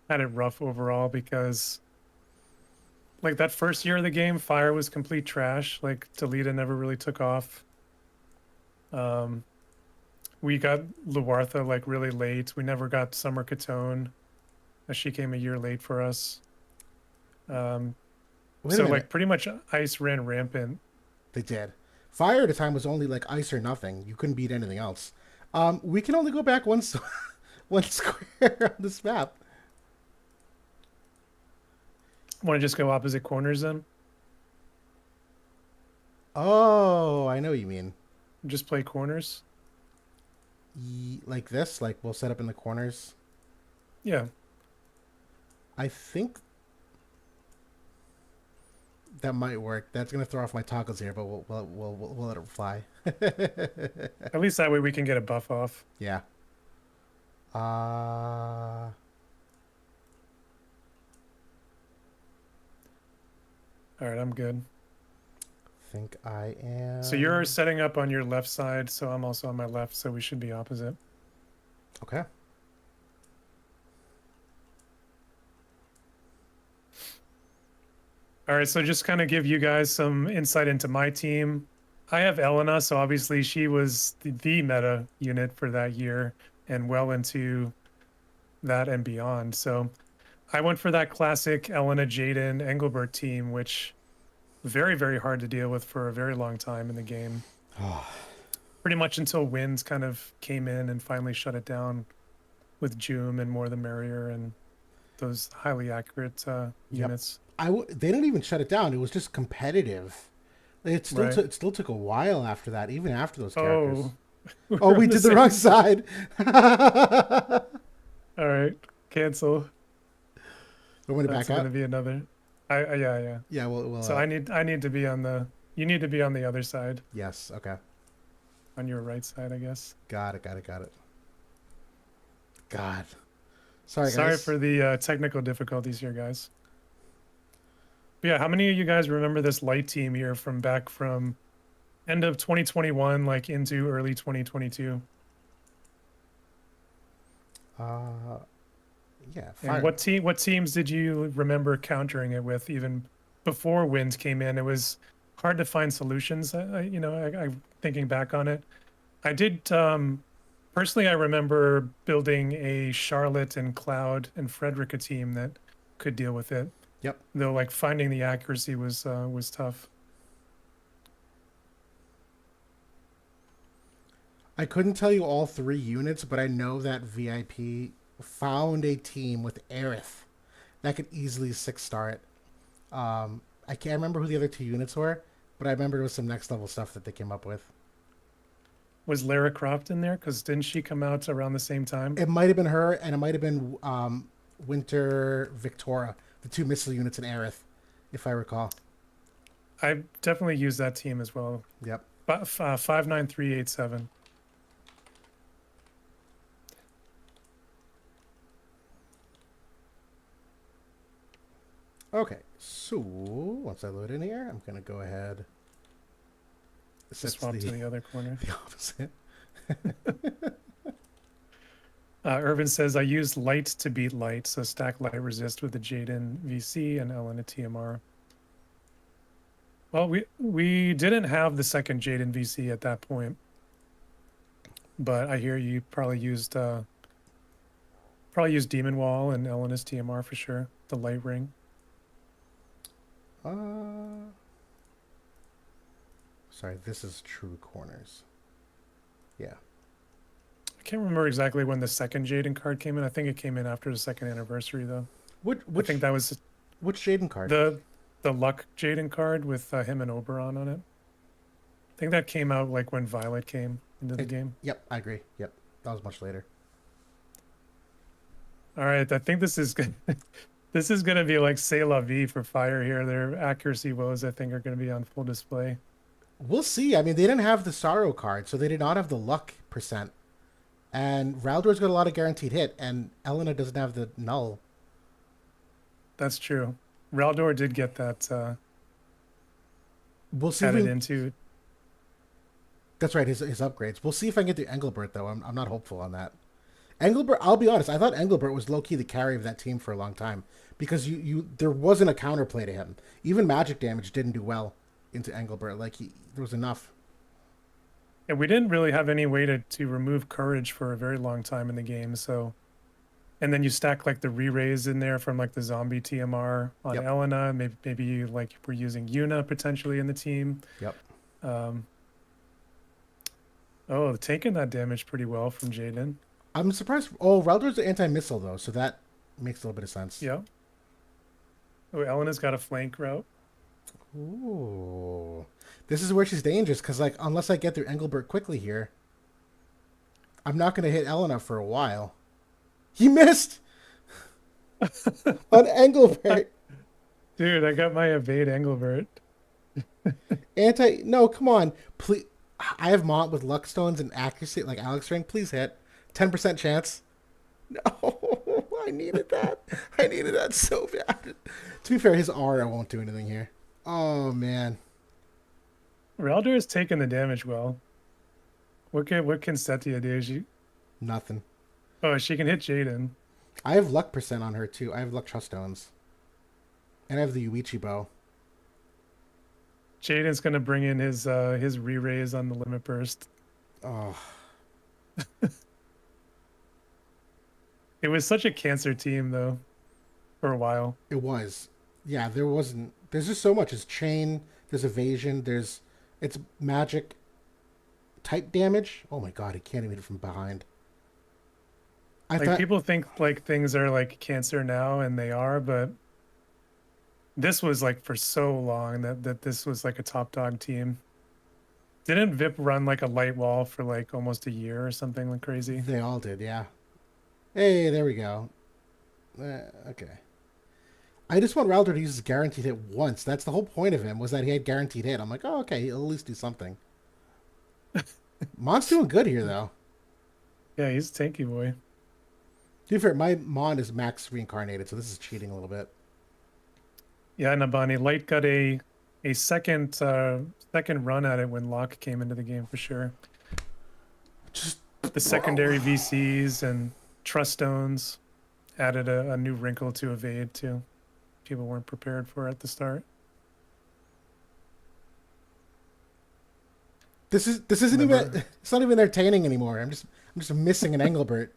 had it rough overall because like that first year of the game, Fire was complete trash. Like Delita never really took off. Um, we got Luartha like really late. We never got Summer Catone. She came a year late for us. Wait a So minute. like pretty much ice ran rampant. They did. Fire at the time was only like ice or nothing. You couldn't beat anything else. We can only go back one square on this map. Want to just go opposite corners then? Oh, I know what you mean. Just play corners? Like this, like we'll set up in the corners. Yeah. I think that might work. That's gonna throw off my toggles here, but we'll let it fly. At least that way we can get a buff off. Yeah. All right, I'm good. Think I am. So you're setting up on your left side, so I'm also on my left, so we should be opposite. Okay. All right, so just kind of give you guys some insight into my team. I have Elena, so obviously she was the meta unit for that year and well into that and beyond. So I went for that classic Elena, Jaden, Engelbert team, which very, very hard to deal with for a very long time in the game. Pretty much until Winds kind of came in and finally shut it down with Joom and More the Merrier and those highly accurate units. They didn't even shut it down. It was just competitive. It still Right. it still took a while after that, even after those characters. Oh, Oh, we did the wrong side. All right, cancel. We're going to That's back gonna up. be another. Yeah. Yeah, we'll So I need to be on the. You need to be on the other side, yes, okay. on your right side, I guess. Got it. God. Sorry, Sorry guys. for the technical difficulties here, guys. But yeah, how many of you guys remember this light team here from back from end of 2021, like into early 2022? Yeah, And what teams did you remember countering it with even before Winds came in? It was hard to find solutions. I thinking back on it, I did personally. I remember building a Charlotte and Cloud and Frederica team that could deal with it. Yep. Though, like finding the accuracy was tough. I couldn't tell you all 3 units, but I know that VIP found a team with Aerith that could easily 6-star it. I can't remember who the other 2 units were, but I remember it was some next level stuff that they came up with. Was Lara Croft in there? Because didn't she come out around the same time? It might have been her, and it might have been Winter Victoria, the 2 missile units in Aerith, if I recall. I definitely used that team as well. Yep. But 59387. Okay, so once I load in here, I'm gonna go ahead. Just Sets swap to the other corner. the opposite. Irvin says, I use light to beat light, so stack light resist with the Jaden VC and Ellen a TMR. Well, we didn't have the second Jaden VC at that point, but I hear you probably used Demon Wall and Elena's TMR for sure. The light ring. Sorry, this is true corners. Yeah. I can't remember exactly when the second Jaden card came in. I think it came in after the second anniversary, though. I think that was which Jaden card? The Luck Jaden card with him and Oberon on it. I think that came out like when Violet came into the game. Yep, I agree. Yep, that was much later. All right, I think this is good. This is going to be like C'est la vie for Fire here. Their accuracy woes, I think, are going to be on full display. We'll see. I mean, they didn't have the Sorrow card, so they did not have the luck percent. And Raldor's got a lot of guaranteed hit, and Elena doesn't have the null. That's true. Raldor did get that we'll see added into. That's right, his upgrades. We'll see if I can get the Engelbert, though. I'm not hopeful on that. Engelbert, I'll be honest, I thought Engelbert was low-key the carry of that team for a long time. Because there wasn't a counterplay to him. Even magic damage didn't do well into Engelbert. Like, there was enough. And we didn't really have any way to remove courage for a very long time in the game, so... And then you stack, like, the re-raise in there from, like, the zombie TMR on Yep. Elena. Maybe you, like, we're using Yuna potentially in the team. Yep. Oh, taking that damage pretty well from Jaden. I'm surprised. Oh, Raldor's anti-missile, though, so that makes a little bit of sense. Yep. Oh, Elena's got a flank route. Ooh. This is where she's dangerous, because, like, unless I get through Engelbert quickly here, I'm not going to hit Elena for a while. He missed! On Engelbert! Dude, I got my evade Engelbert. No, come on. Please. I have Mont with luck stones and accuracy, like Alex Ring. Please hit. 10% chance. No, I needed that. I needed that so bad. To be fair, his aura won't do anything here. Oh, man. Raldor is taking the damage well. What can Setia do? Nothing. Oh, she can hit Jaden. I have luck percent on her, too. I have luck trust stones. And I have the Yuichi bow. Jaden's going to bring in his re-raise on the limit burst. Oh. It was such a cancer team, though, for a while. It was. Yeah, there's just so much. There's chain, there's evasion, it's magic type damage. Oh my god, he can't even hit it from behind. People think like things are like cancer now, and they are, but this was like for so long that this was like a top dog team. Didn't VIP run like a light wall for like almost a year or something like crazy? They all did, yeah. Hey, there we go. Okay. I just want Raldor to use his guaranteed hit once. That's the whole point of him, was that he had guaranteed hit. I'm like, oh, okay, he'll at least do something. Mon's doing good here, though. Yeah, he's a tanky boy. To be fair, my Mon is max reincarnated, so this is cheating a little bit. Yeah, Nabani. Light got a second run at it when Locke came into the game for sure. Just the secondary VCs and Trust Stones added a new wrinkle to evade too. People weren't prepared for at the start. This isn't even. It's not even entertaining anymore. I'm just missing an Engelbert.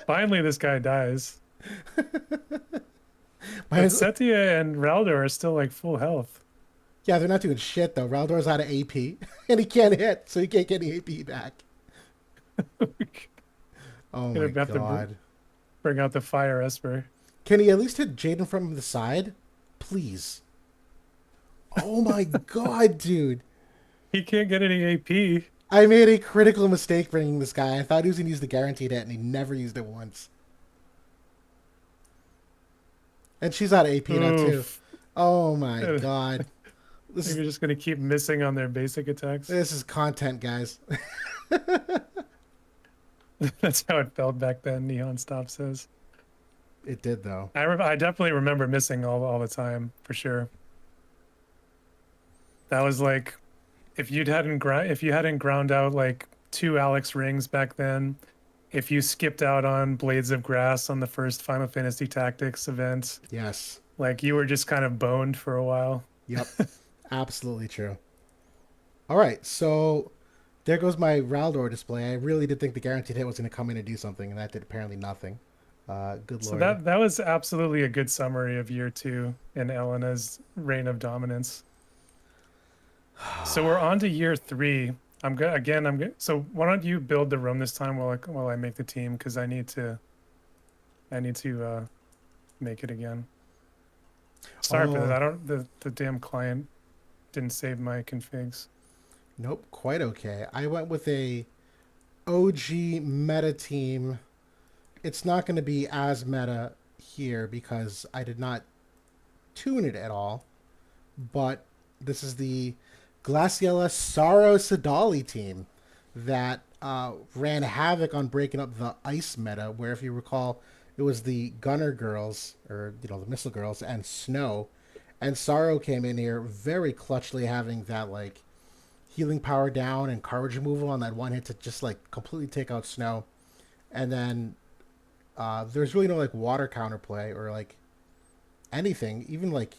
Finally, this guy dies. But Setia and Raldor are still like full health. Yeah, they're not doing shit though. Raldor's out of AP, and he can't hit, so he can't get any AP back. Oh my god! Bring out the fire Esper. Can he at least hit Jaden from the side, please? Oh my god, dude! He can't get any AP. I made a critical mistake bringing this guy. I thought he was going to use the guaranteed hit, and he never used it once. And she's out of AP now, too. Oh, my God. You're just going to keep missing on their basic attacks? This is content, guys. That's how it felt back then, Neon Stop says. It did though. I definitely remember missing all the time for sure. That was like if you hadn't ground out like 2 Alex rings back then, if you skipped out on Blades of Grass on the first Final Fantasy Tactics event, Yes. like you were just kind of boned for a while. Yep. Absolutely true. All right, so there goes my Raldor display. I really did think the guaranteed hit was going to come in and do something, and that did apparently nothing. Good So lord. that was absolutely a good summary of year 2 in Elena's reign of dominance. So we're on to year 3. I'm good again. I'm good. So why don't you build the room this time while I make the team, because I need to make it again. Sorry for that. Oh, I don't the damn client didn't save my configs. nope, quite okay. I went with a OG meta team. It's not going to be as meta here because I did not tune it at all. But this is the Glaciella Sorrow Sadali team that ran havoc on breaking up the ice meta, where if you recall, it was the Gunner girls, or the Missile girls, and Snow. And Sorrow came in here very clutchly, having that like healing power down and courage removal on that one hit to just like completely take out Snow. And then there's really no like water counterplay or like anything. Even like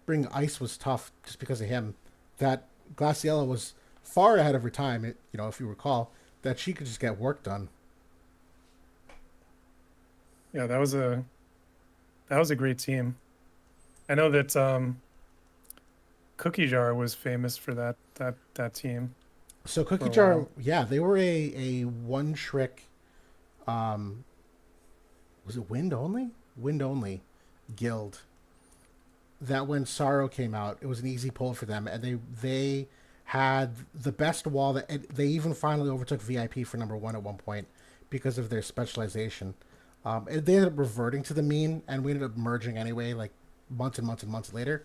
bring ice was tough just because of him. That Glaciella was far ahead of her time. If you recall, that she could just get work done. Yeah, that was a great team. I know that Cookie Jar was famous for that team So for Cookie a Jar, while. yeah, they were a one trick. Um, was it wind only? Wind only guild. That when Sorrow came out, it was an easy pull for them, and they had the best wall. They even finally overtook VIP for number one at one point because of their specialization. And they ended up reverting to the mean, and we ended up merging anyway, like months and months and months later.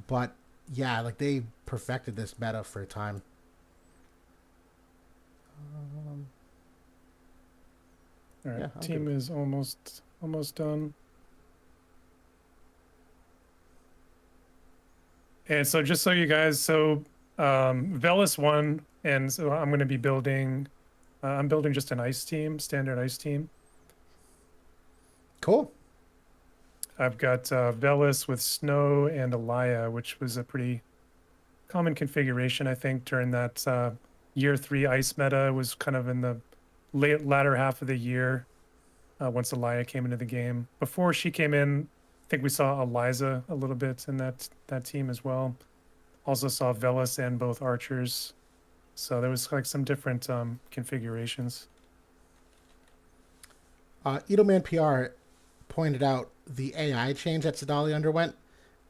But yeah, like they perfected this meta for a time. All right, Yeah, I'm good. team is almost done. And so just so you guys, so Velis won, and so I'm going to be building. I'm building just an ice team, standard ice team. Cool. I've got Velis with Snow and Elia, which was a pretty common configuration, I think, during that year 3 ice meta. It was kind of in the latter half of the year once Elia came into the game. Before she came in, I think we saw Eliza a little bit in that team as well. Also saw Velis and both archers. So there was like some different configurations. Edelman PR pointed out the AI change that Sadali underwent,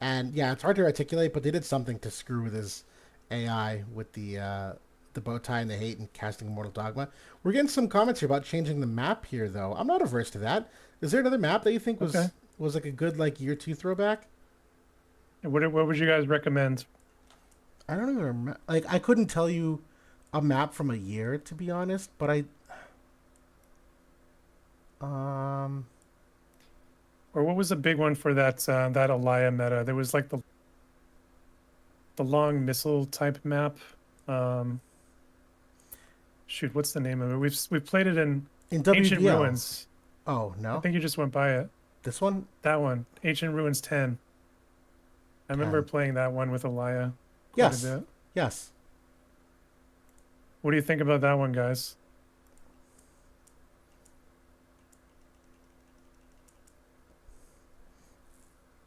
and yeah, it's hard to articulate, but they did something to screw with his AI with the bow tie and the hate and casting Immortal Dogma. We're getting some comments here about changing the map here, though. I'm not averse to that. Is there another map that you think Okay. was like a good like year 2 throwback? What would you guys recommend? I don't even remember. Like I couldn't tell you a map from a year to be honest, but um Or what was a big one for that Elia meta? There was like the long missile type map. Um, Shoot, what's the name of it? We've played it in in Ancient WBL. Ruins. Oh I no, think you just went by it. this one That one, Ancient Ruins 10. I remember 10. playing that one with Elia quite a Yes, bit. yes. What do you think about that one, guys?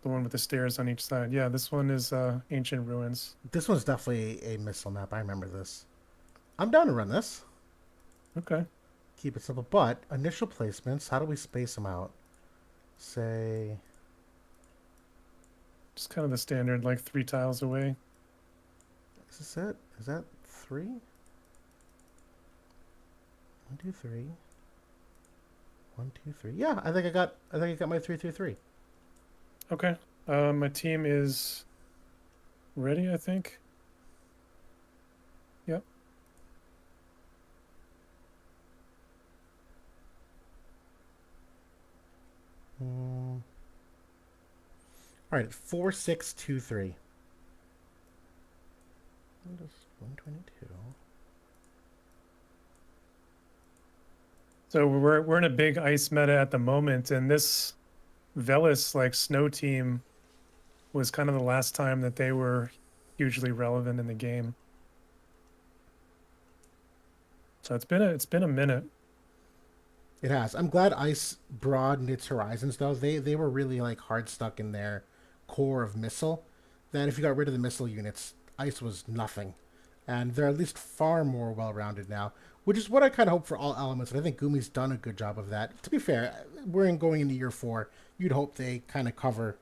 The one with the stairs on each side. Yeah, this one is Ancient Ruins. This one's definitely a missile map. I remember this. I'm down to run this. Okay. Keep it simple. But initial placements, how do we space them out? Say, Just kind of the standard, like 3 tiles away. is this it? Is that 3? 1, 2, 3. 1, 2, 3. Yeah, I think I got my 3-3-3. Okay. My team is ready, I think. Yep. Mm. All right, 4623. 122. So we're in a big ice meta at the moment, and this Velis like snow team was kind of the last time that they were hugely relevant in the game. So it's been a minute. It has. I'm glad Ice broadened its horizons, though. They were really like hard stuck in their core of missile. Then if you got rid of the missile units, Ice was nothing, and they're at least far more well rounded now, which is what I kind of hope for all elements. And I think Gumi's done a good job of that. To be fair, going into year 4. You'd hope they kind of cover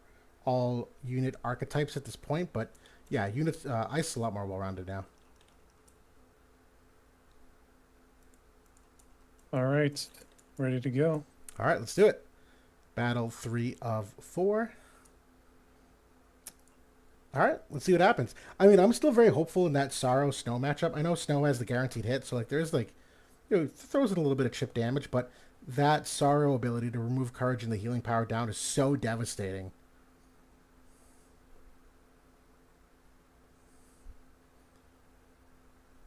all unit archetypes at this point, but yeah, units Ice is a lot more well rounded now. All right, ready to go. All right, let's do it. Battle 3 of 4. All right, let's see what happens. I mean, I'm still very hopeful in that Sorrow Snow matchup. I know Snow has the guaranteed hit, so like there's like, throws in a little bit of chip damage, but that Sorrow ability to remove Courage and the healing power down is so devastating.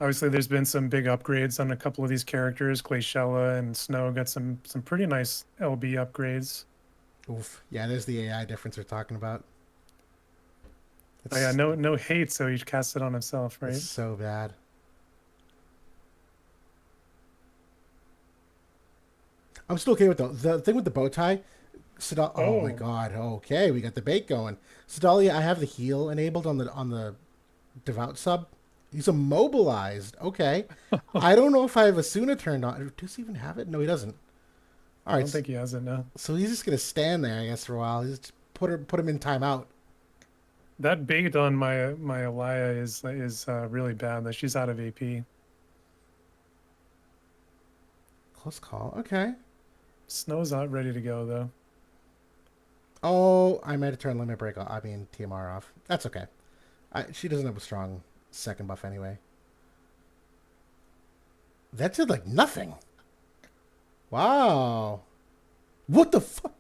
Obviously, there's been some big upgrades on a couple of these characters. Glaciella and Snow got some pretty nice LB upgrades. Oof. Yeah, there's the AI difference we're talking about. Oh yeah, no hate, so he casts it on himself, right? It's so bad. I'm still okay with the thing with the bow tie. Oh my god. Okay, we got the bait going. Sedalia, I have the heal enabled on the devout sub. He's immobilized. Okay. I don't know if I have Asuna turned on. Does he even have it? No, he doesn't. All right. I don't think he has it now. So he's just gonna stand there, I guess, for a while. He's just put him in timeout. That bait on my Elia is really bad. That she's out of AP. Close call. Okay. Snow's not ready to go though. Oh, I might have turned limit break off. I mean TMR off. That's okay. She doesn't have a strong second buff anyway. That did like nothing. Wow. What the fuck?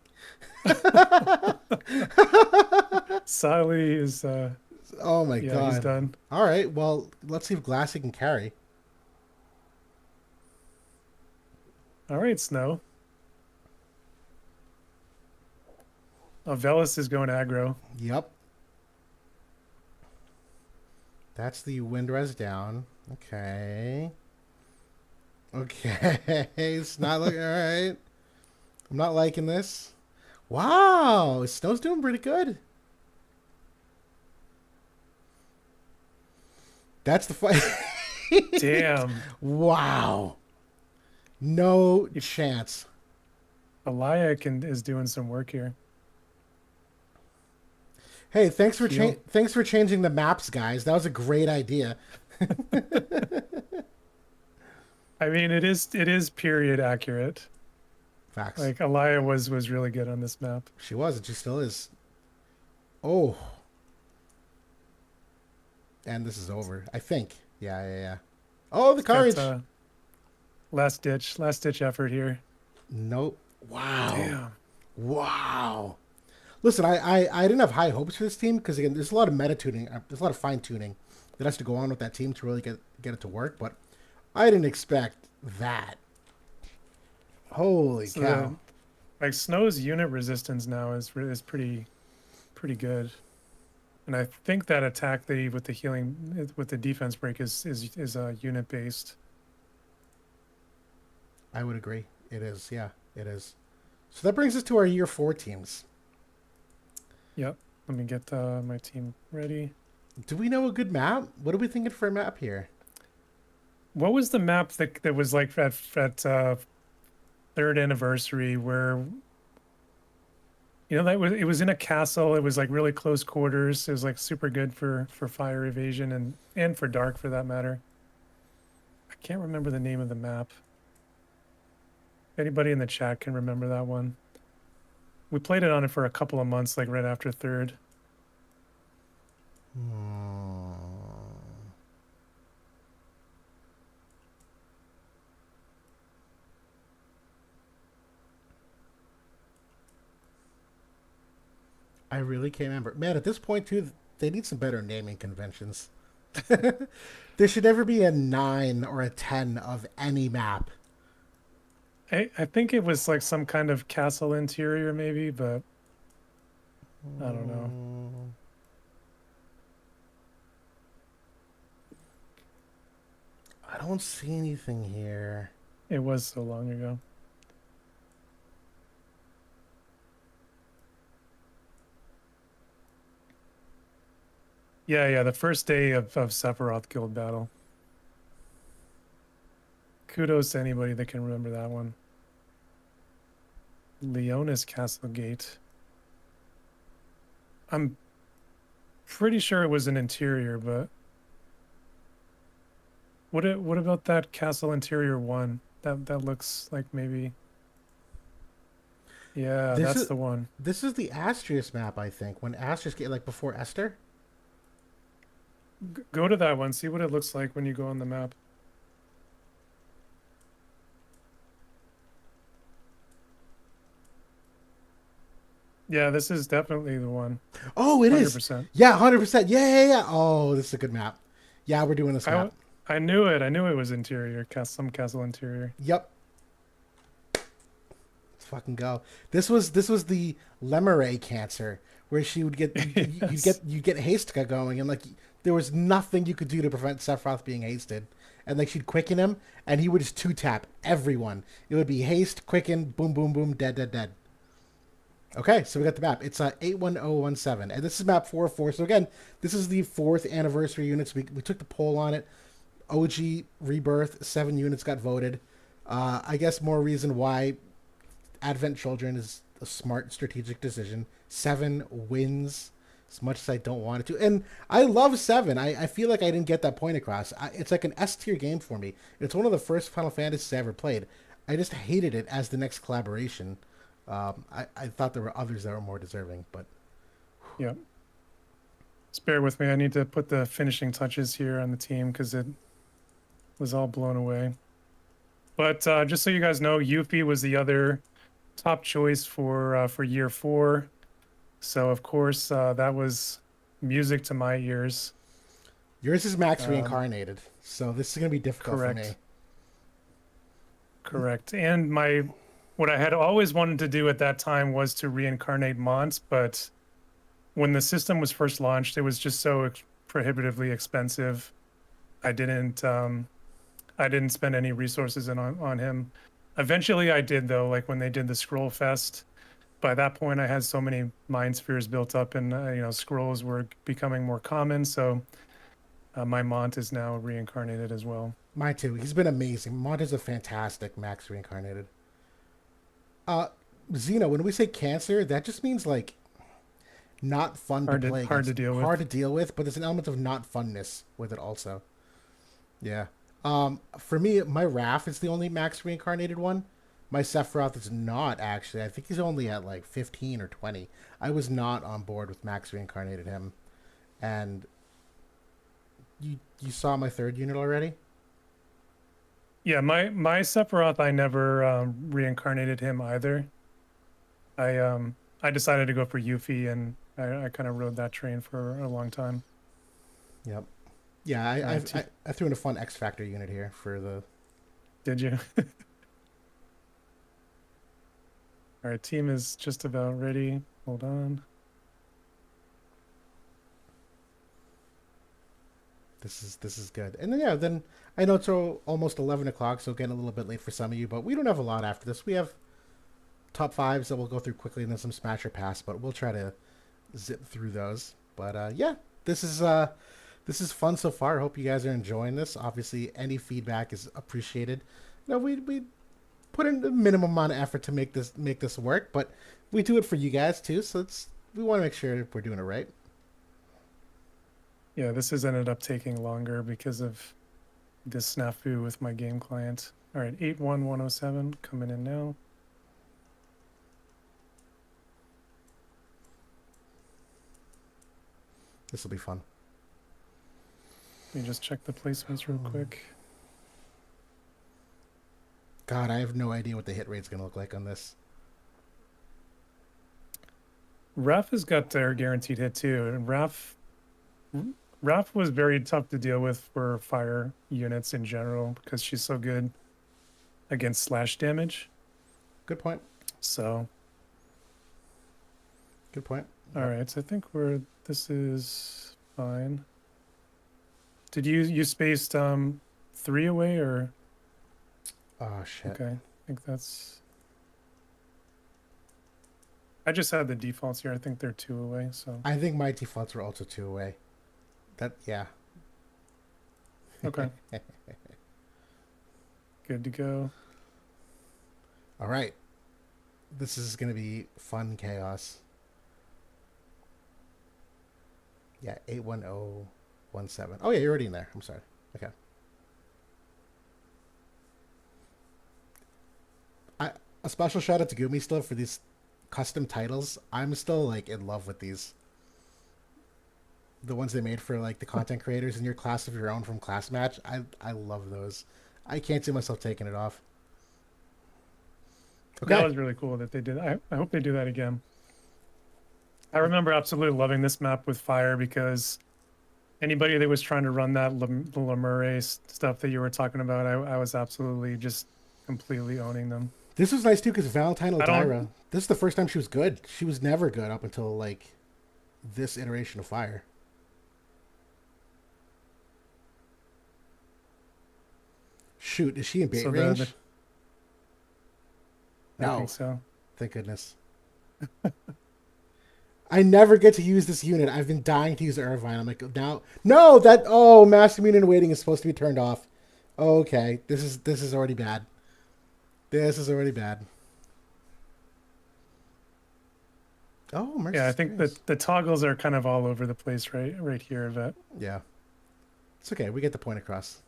Sally is oh my god. He's done. All right. Well, let's see if Glassy can carry. All right, Snow. Oh, Velis is going aggro. Yep. That's the wind res down. Okay. Okay. It's not looking all right. I'm not liking this. Wow. Snow's doing pretty good. That's the fight. Damn. Wow. No chance. Elia is doing some work here. Hey, thanks for changing the maps, guys. That was a great idea. I mean, it is period accurate. Facts. Like Elia was really good on this map. She was, and she still is. Oh. And this is over, I think. Yeah. Oh, the courage. Last ditch effort here. Nope. Wow. Damn. Wow. Listen, I didn't have high hopes for this team because again, there's a lot of meta tuning, there's a lot of fine tuning that has to go on with that team to really get it to work. But I didn't expect that. Holy cow! Like Snow's unit resistance now is pretty good, and I think that attack with the healing with the defense break is unit based. I would agree. It is. Yeah, it is. So that brings us to our year 4 teams. Yep. Let me get my team ready. Do we know a good map? What are we thinking for a map here? What was the map that was like at 3rd anniversary where it was in a castle, it was like really close quarters, it was like super good for fire evasion and for dark for that matter. I can't remember the name of the map. Anybody in the chat can remember that one. We played it on it for a couple of months, like right after 3rd. I really can't remember. Man, at this point too, they need some better naming conventions. There should never be a 9 or a 10 of any map. I think it was like some kind of castle interior, maybe, but I don't know. Mm, I don't see anything here. It was so long ago. Yeah, the first day of Sephiroth Guild battle. Kudos to anybody that can remember that one. Leonis Castle Gate. I'm pretty sure it was an interior, but what about that castle interior one? That looks like maybe. Yeah, This that's is the one. this is the Astrius map, I think. When Astrius get like before Esther. Go to that one, see what it looks like when you go on the map. Yeah, this is definitely the one. Oh, it is. 100%. Yeah, 100%. Yeah. Oh, this is a good map. Yeah, we're doing this map. I knew it. I knew it was interior, some castle interior. Yep. Let's fucking go. This was the Lemure cancer where she would get Yes. you get haste going, and like there was nothing you could do to prevent Sephiroth being hasted. And like she'd quicken him and he would just two tap everyone. It would be haste, quicken, boom boom boom, dead. Okay, so we got the map. It's 81017, and this is map 404. So again, this is the 4th anniversary units. We took the poll on it. OG Rebirth, 7 units got voted. I guess more reason why Advent Children is a smart strategic decision. 7 wins as much as I don't want it to. And I love 7. I feel like I didn't get that point across. It's like an S tier game for me. It's one of the first Final Fantasies I ever played. I just hated it as the next collaboration. I thought there were others that were more deserving, but Yeah. Just bear with me. I need to put the finishing touches here on the team because it was all blown away. But just so you guys know, Yuffie was the other top choice for year 4. So of course that was music to my ears. yours is Max reincarnated, so this is gonna be difficult for me. Correct. And what I had always wanted to do at that time was to reincarnate Mont, but when the system was first launched, it was just so prohibitively expensive. I didn't spend any resources on him. Eventually I did though, like when they did the Scroll Fest. By that point I had so many mind spheres built up, and scrolls were becoming more common, so my Mont is now reincarnated as well. Mine too. He's been amazing. Mont is a fantastic Max reincarnated. Xeno, when we say cancer, that just means like not fun to play. Hard to deal with. Hard to deal with, but there's an element of not funness with it also. Yeah. For me, my Raph is the only Max reincarnated one. My Sephiroth is not actually. I think he's only at like 15 or 20. I was not on board with Max reincarnated him, and you saw my 3rd unit already. Yeah, my Sephiroth, I never reincarnated him either. I decided to go for Yuffie, and I kind of rode that train for a long time. Yep. Yeah, I threw in a fun X Factor unit here for the. Did you? All right, team is just about ready. Hold on. This is good. And then I know it's almost 11 o'clock, so getting a little bit late for some of you, but we don't have a lot after this. We have top 5s that we'll go through quickly, and then some Smash or Pass, but we'll try to zip through those. But yeah, this is fun so far. I hope you guys are enjoying this. Obviously, any feedback is appreciated. We put in a minimum amount of effort to make this work, but we do it for you guys too. So we want to make sure we're doing it right. Yeah, this has ended up taking longer because of this snafu with my game client. All right, 81107 coming in now. This will be fun. Let me just check the placements real quick. God, I have no idea what the hit rate's going to look like on this. Raf has got their guaranteed hit too. And Raf was very tough to deal with for fire units in general because she's so good against slash damage. Good point. So, Good point. all Yep. right. So I think this is fine. Did you spaced 3 away or Oh shit. okay? I think that's. I just had the defaults here. I think they're 2 away. So I think my defaults were also 2 away. Yeah. okay, good to go. All right. This is going to be fun chaos. Yeah, 81017. Oh yeah, you're already in there. I'm sorry. Okay. A special shout out to Gumi still for these custom titles. I'm still like in love with these. The ones they made for like the content creators in your class of your own from Class Match. I love those. I can't see myself taking it off. Okay. That was really cool that they did. I hope they do that again. I remember absolutely loving this map with fire because anybody that was trying to run that the Lemure stuff that you were talking about, I was absolutely just completely owning them. This was nice too because Valentine I don't. Eldyra. This is the first time she was good. She was never good up until like this iteration of Fire. Shoot, is she in bait So range? I No, think so. thank goodness. I never get to use this unit. I've been dying to use Irvine. I'm like, now, no, Master Immune and Waiting is supposed to be turned off. Okay, this is already bad. This is already bad. Oh, Mercy Yeah, I think Spears. that the toggles are kind of all over the place right here. That Yeah, it's okay. We get the point across.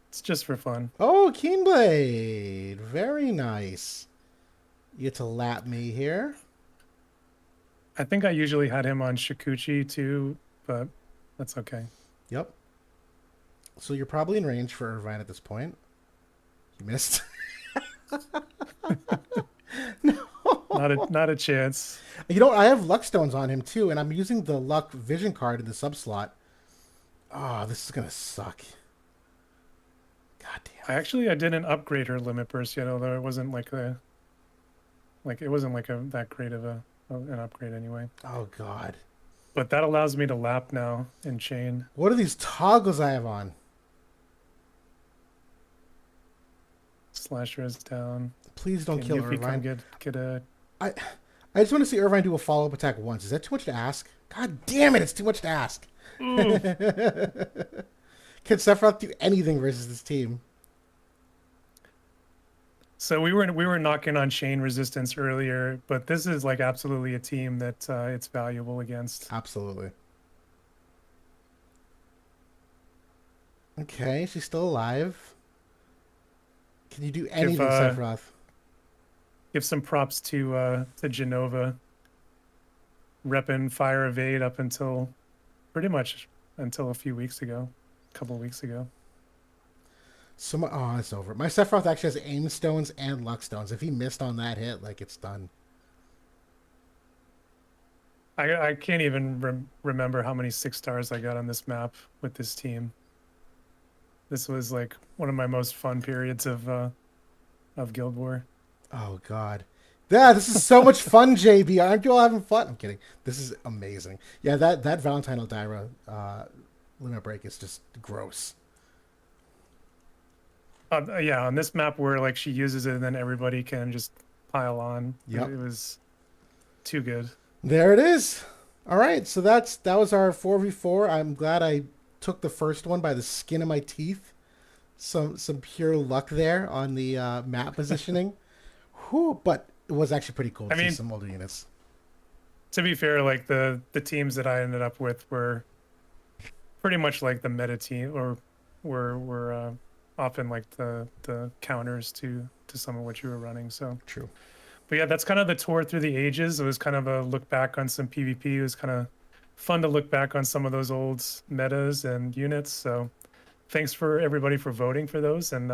it's just for fun. Oh, Keenblade. Very nice. You get to lap me here. I think I usually had him on Shikuchi too, but that's okay. Yep. So you're probably in range for Irvine at this point. You missed. No. Not a chance. You know, I have luck stones on him too, and I'm using the luck vision card in the sub slot. Oh, this is gonna suck. God damn. I didn't upgrade her limit burst yet, although it wasn't like that great of an upgrade anyway. Oh god. But that allows me to lap now in chain. What are these toggles I have on? Slasher is down. Please don't kill Yuffie come Irvine. get a. I just want to see Irvine do a follow up attack once. Is that too much to ask? God damn it! It's too much to ask. Ooh. Can Sephiroth do anything versus this team? So we were knocking on chain resistance earlier, but this is like absolutely a team that it's valuable against. Absolutely. Okay, she's still alive. Can you do anything, Sephiroth? Give some props to Genova, repping Fire Evade up until pretty much until a few weeks ago, a couple of weeks ago. So oh, it's over. My Sephiroth actually has aim stones and luck stones. If he missed on that hit, like it's done. I can't even remember how many 6 stars I got on this map with this team. This was like one of my most fun periods of Guild War. Oh god. Yeah, this is so much fun, JB. Aren't you all having fun? I'm kidding. This is amazing. Yeah, that Valentine Eldyra limit break is just gross. Yeah, on this map where like she uses it and then everybody can just pile on. Yep. It was too good. There it is. All right, so that was our 4v4. I'm glad I took the first one by the skin of my teeth. Some pure luck there on the map positioning. Whew, but it was actually pretty cool to see some older units. To be fair, like the teams that I ended up with were pretty much like the meta team, or were often like the counters to some of what you were running. So True. But yeah, that's kind of the tour through the ages. It was kind of a look back on some PvP. It was kind of fun to look back on some of those old metas and units. So thanks for everybody for voting for those, and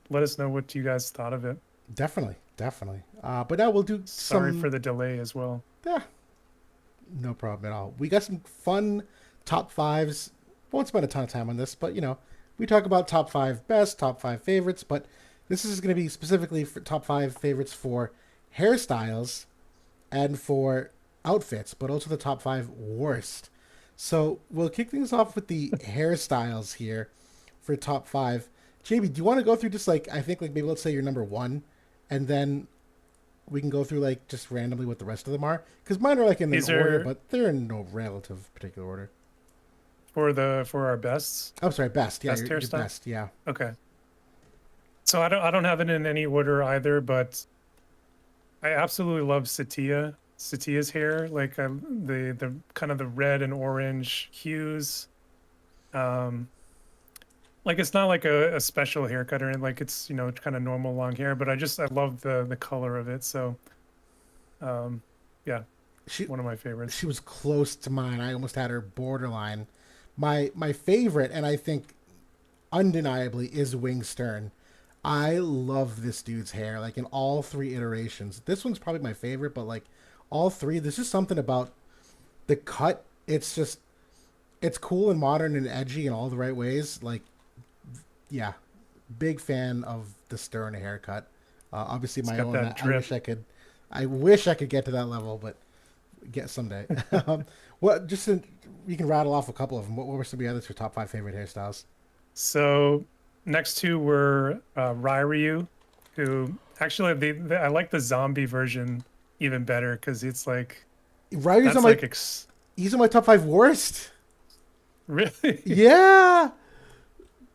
let us know what you guys thought of it. Definitely. But now we'll do Sorry for the delay as well. Yeah, No problem at all. We got some fun top fives. Won't spend a ton of time on this, but we talk about top five best, top five favorites, but this is going to be specifically for top five favorites for hairstyles and for outfits, but also the top five worst. So we'll kick things off with the hairstyles here for top five. JB, do you want to go through just like, I think like maybe let's say your number one, and then we can go through like just randomly what the rest of them are? Because mine are like in an These order, are but they're in no relative particular order. for our bests, Oh, sorry, best. Yeah, best your hairstyle. best. Yeah. Okay. So I don't have it in any order either, but I absolutely love Satia's hair, like the kind of the red and orange hues. Um, like it's not like a special haircut or anything, like it's kind of normal long hair, but I love the color of it. So um, yeah, She one of my favorites. she was close to mine. I almost had her borderline. My favorite, and I think undeniably, is Wing Stern. I love this dude's hair, like in all three iterations. This one's probably my favorite, but like all three, there's just something about the cut. It's cool and modern and edgy in all the right ways. Like, yeah, big fan of the Stern haircut. Obviously, It's my got own. that I drip. wish I could. I wish I could get to that level, but get someday. What? You can rattle off a couple of them. What were some of the others for top five favorite hairstyles? So next two were Ryu, who actually I like the zombie version even better because it's like Ryu's on that's my. like ex He's on my top five worst. really. Yeah.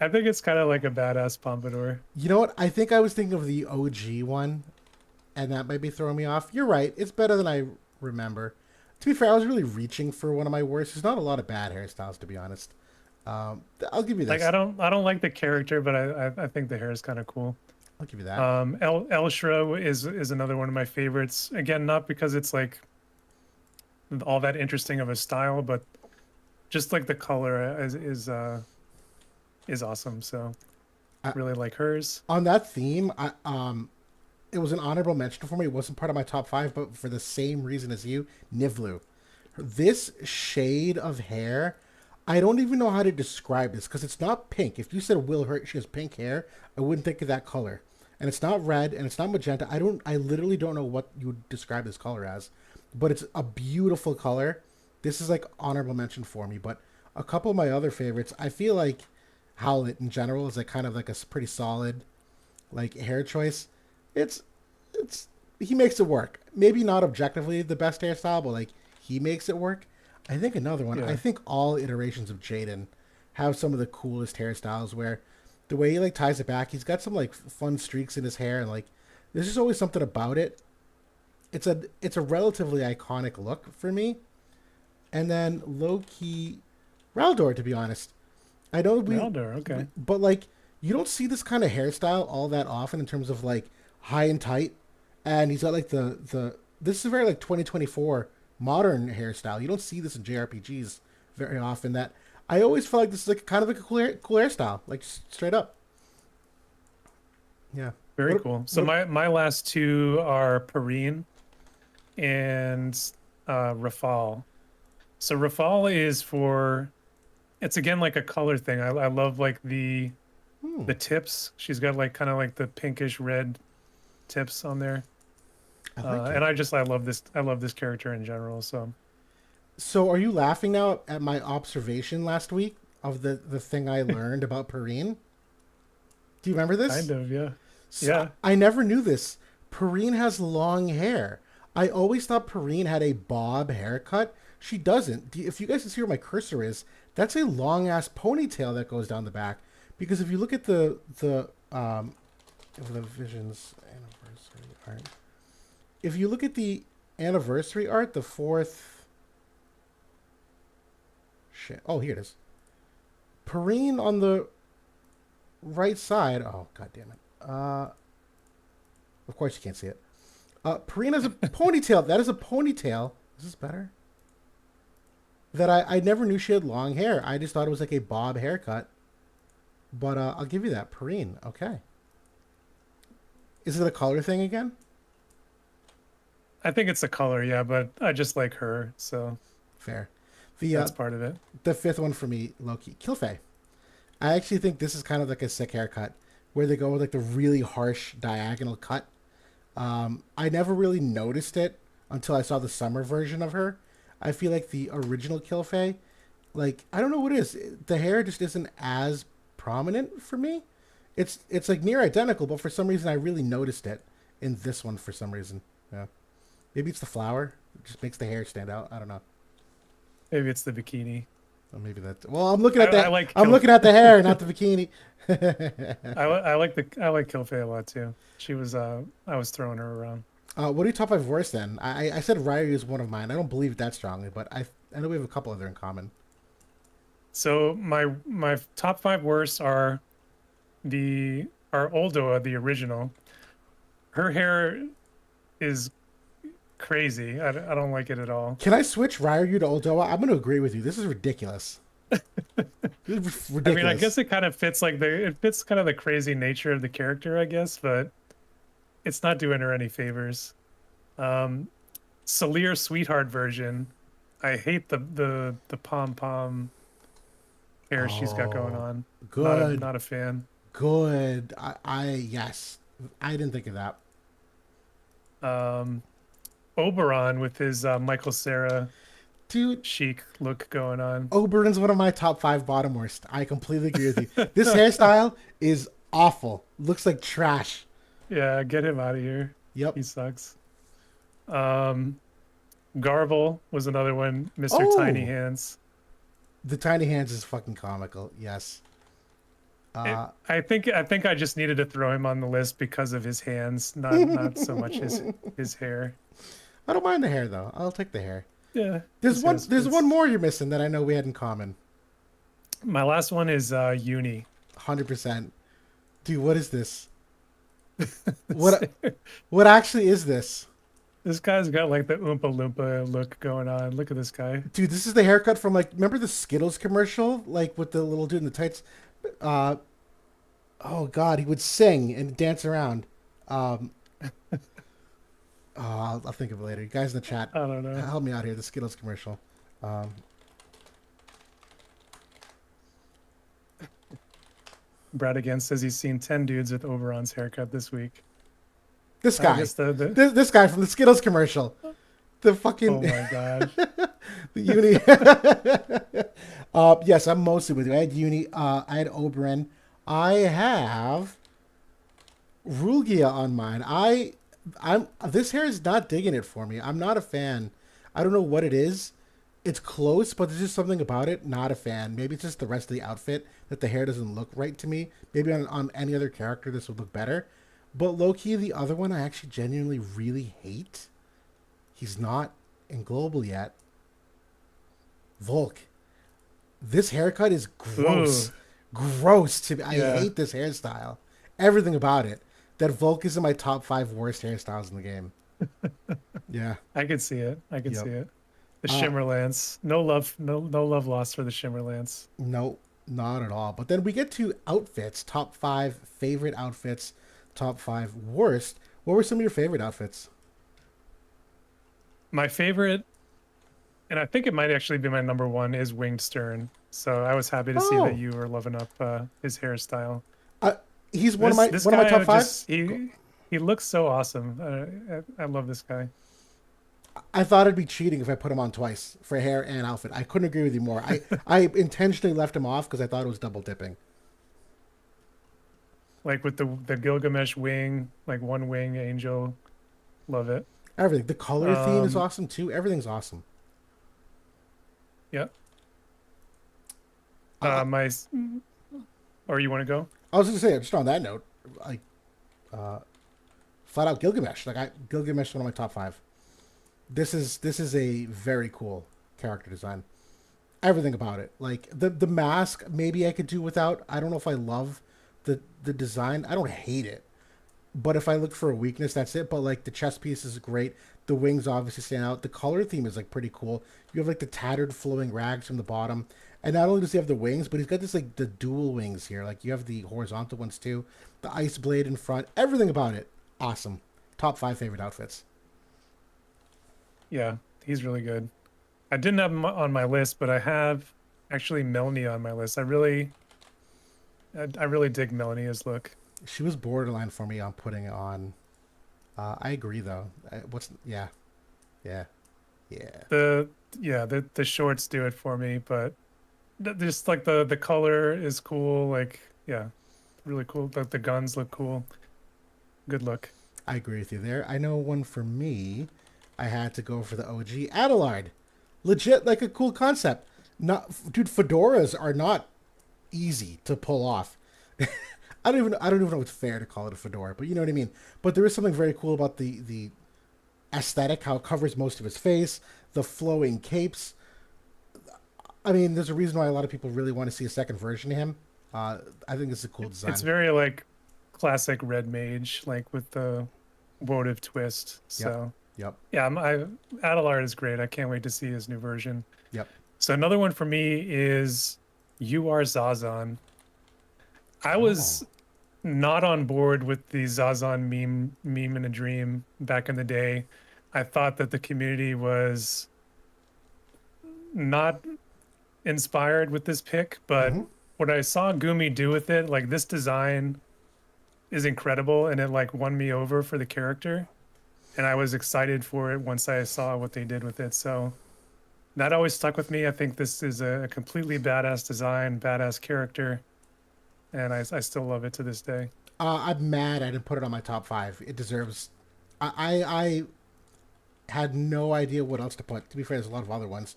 I think it's kind of like a badass pompadour. You know what? I think I was thinking of the OG one, and that might be throwing me off. You're right. It's better than I remember. To be fair, I was really reaching for one of my worst. There's not a lot of bad hairstyles, to be honest. Um, I'll give you Like this. I don't like the character, but I think the hair is kind of cool. I'll give you that. El Shro is another one of my favorites. Again, not because it's like all that interesting of a style, but just like the color is awesome. So I, really like hers. on that theme, it was an honorable mention for me. It wasn't part of my top five, but for the same reason as you, Nivlu. This shade of hair, I don't even know how to describe this because it's not pink. If you said Will Hurt, she has pink hair, I wouldn't think of that color. And it's not red and it's not magenta. I literally don't know what you would describe this color as, but it's a beautiful color. This is like honorable mention for me, but a couple of my other favorites, I feel like Howlett in general is like kind of like a pretty solid like hair choice. It's it's he makes it work. Maybe not objectively the best hairstyle, but like he makes it work. I think another one. I Yeah, think all iterations of Jaden have some of the coolest hairstyles where the way he like ties it back, he's got some like fun streaks in his hair and like there's just always something about it. It's a relatively iconic look for me. And then low key Raldor, to be honest. I know Realder. Okay. but like you don't see this kind of hairstyle all that often in terms of like high and tight, and he's got like the this is a very like 2024 modern hairstyle. You don't see this in JRPGs very often. That I always feel like this is like kind of like a cool hairstyle, like straight up. Yeah. Very What? cool. So What? my last two are Perrine and Rafal. So Rafal is for it's again like a color thing. I love like Hmm. the tips. She's got like kind of like the pinkish red tips on there. I like And it. I love this character in general. So So, are you laughing now at my observation last week of the thing I learned about Perrine? Do you remember kind this? of, yeah. So, Yeah. I never knew this. Perrine has long hair. I always thought Perrine had a bob haircut. She doesn't. If you guys can see where my cursor is, that's a long ass ponytail that goes down the back. Because if you look at the Visions anniversary art, if you look at the anniversary art, the fourth shit. Oh, here it is. Perrine on the right side. Oh, god damn it. Of course you can't see it. Perrine has a ponytail. That is a ponytail. Is this better? That I never knew she had long hair. I just thought it was like a bob haircut. But I'll give you that. Perrine. Okay. Is it a color thing again? I think it's the color, yeah, but I just like her, so Fair. The that's part of it. the fifth one for me, Loki, Killfay. I actually think this is kind of like a sick haircut, where they go with like the really harsh diagonal cut. I never really noticed it until I saw the summer version of her. I feel like the original Killfay, like I don't know what it is. The hair just isn't as prominent for me. It's like near identical, but for some reason I really noticed it in this one for some reason. Yeah, maybe it's the flower. It just makes the hair stand out. I don't know. Maybe it's the bikini. Or maybe that. Well, I'm looking at I that. like I'm Kill. looking at the hair, not the bikini. I like Killfay a lot too. She was I was throwing her around. What are your top five worst then? I said Ryu is one of mine. I don't believe that strongly, but I know we have a couple other in common. So my top five worst are Oldoa, the original. Her hair is crazy. I don't like it at all. Can I switch Ryu to Oldoa? I'm going to agree with you. This is ridiculous. This is I mean, I ridiculous. guess it kind of fits it fits kind of the crazy nature of the character, I guess, but it's not doing her any favors. Um, Salir Sweetheart version. I hate the pom pom hair she's got going Oh, on. good, Not a fan. good. Yes, I didn't think of that, Um, Oberon with his Michael Cera dude. chic look going on. Oberon's one of my top five bottom worst. I completely agree with you. This hairstyle is awful. Looks like trash. Yeah, get him out of here. Yep. He sucks. Um, Garble was another one. Mr. Tiny Oh, Hands. the tiny hands is fucking comical. Yes. I think I just needed to throw him on the list because of his hands, not so much his hair. I don't mind the hair though. I'll take the hair. Yeah, There's his one. hair's There's it's one more you're missing that I know we had in common. my last one is Uni. 100%. Dude, what is this? What? What actually is this? This guy's got like the Oompa Loompa look going on. Look at this guy. Dude, this is the haircut from like remember the Skittles commercial, like with the little dude in the tights. Uh, oh God, he would sing and dance around. Um, oh, I'll think of it later. You guys in the chat, I don't know. help me out here. The Skittles commercial. Um, Brad again says he's seen 10 dudes with Oberon's haircut this week. this I guy, guess the this guy from the Skittles commercial. The fucking oh my god. the uni. Yes, I'm mostly with you. I had uni. I had Oberon. I have Rugia on mine. I'm this hair is not digging it for me. I'm not a fan. I don't know what it is. It's close, but there's just something about it. Not a fan. Maybe it's just the rest of the outfit that the hair doesn't look right to me. Maybe on any other character this would look better. But low key, the other one I actually genuinely really hate. He's not in global yet. Volk. This haircut is gross. Ooh, Gross to me. I yeah. hate this hairstyle. Everything about it. That Volk is in my top five worst hairstyles in the game. Yeah. I could see it. I could Yep. see it. The Uh, Shimmer Lance. No love lost for the Shimmer Lance. no, not at all. But then we get to outfits. Top five favorite outfits. Top five worst. What were some of your favorite outfits? My favorite, and I think it might actually be my number one, is Winged Stern. So I was happy to see that Oh, you were loving up his hairstyle. uh, he's This one of my guy top five. just he looks so awesome. I love this guy. I thought it'd be cheating if I put him on twice for hair and outfit. I couldn't agree with you more. I intentionally left him off because I thought it was double dipping. Like with the Gilgamesh wing, like one wing angel. Love it. Everything. The color theme is Um, awesome too. Everything's awesome. yeah. Uh, My, or you want to go? I was going to say, just on that note, like, flat out Gilgamesh. Gilgamesh is one of my top five. This is a very cool character design. Everything about it, like the mask, maybe I could do without. I don't know if I love the design. I don't hate it, but if I look for a weakness, that's it. But like the chest piece is great. The wings obviously stand out. The color theme is like pretty cool. You have like the tattered flowing rags from the bottom, and not only does he have the wings, but he's got this like the dual wings here. Like you have the horizontal ones too. The ice blade in front. Everything about it, awesome. Top five favorite outfits. Yeah, he's really good. I didn't have him on my list, but I have actually Melanie on my list. I really dig Melanie's look. She was borderline for me on putting it on. I agree though. Yeah, yeah, yeah. The yeah, the shorts do it for me, but just like the color is cool. Like yeah, really cool. The guns look cool. Good look. I agree with you there. I know one for me. I had to go for the OG Adelard. Legit, like a cool concept. Not, dude. Fedoras are not easy to pull off. I don't even know if it's fair to call it a fedora, but you know what I mean. But there is something very cool about the aesthetic, how it covers most of his face, the flowing capes. I mean, there's a reason why a lot of people really want to see a second version of him. I think it's a cool It's design. very like classic red mage, like with the votive twist. Yep, So yep, yeah, Adelard is great. I can't wait to see his new version. yep. So another one for me is You Are Zazan. I Oh, was not on board with the Zazan meme in a dream back in the day. I thought that the community was not inspired with this pick, but mm-hmm. what I saw Gumi do with it, like this design is incredible and it like won me over for the character. And I was excited for it once I saw what they did with it. So that always stuck with me. I think this is a completely badass design, badass character, and I still love it to this day. I'm mad I didn't put it on my top five. It deserves. I had no idea what else to put. To be fair, there's a lot of other ones.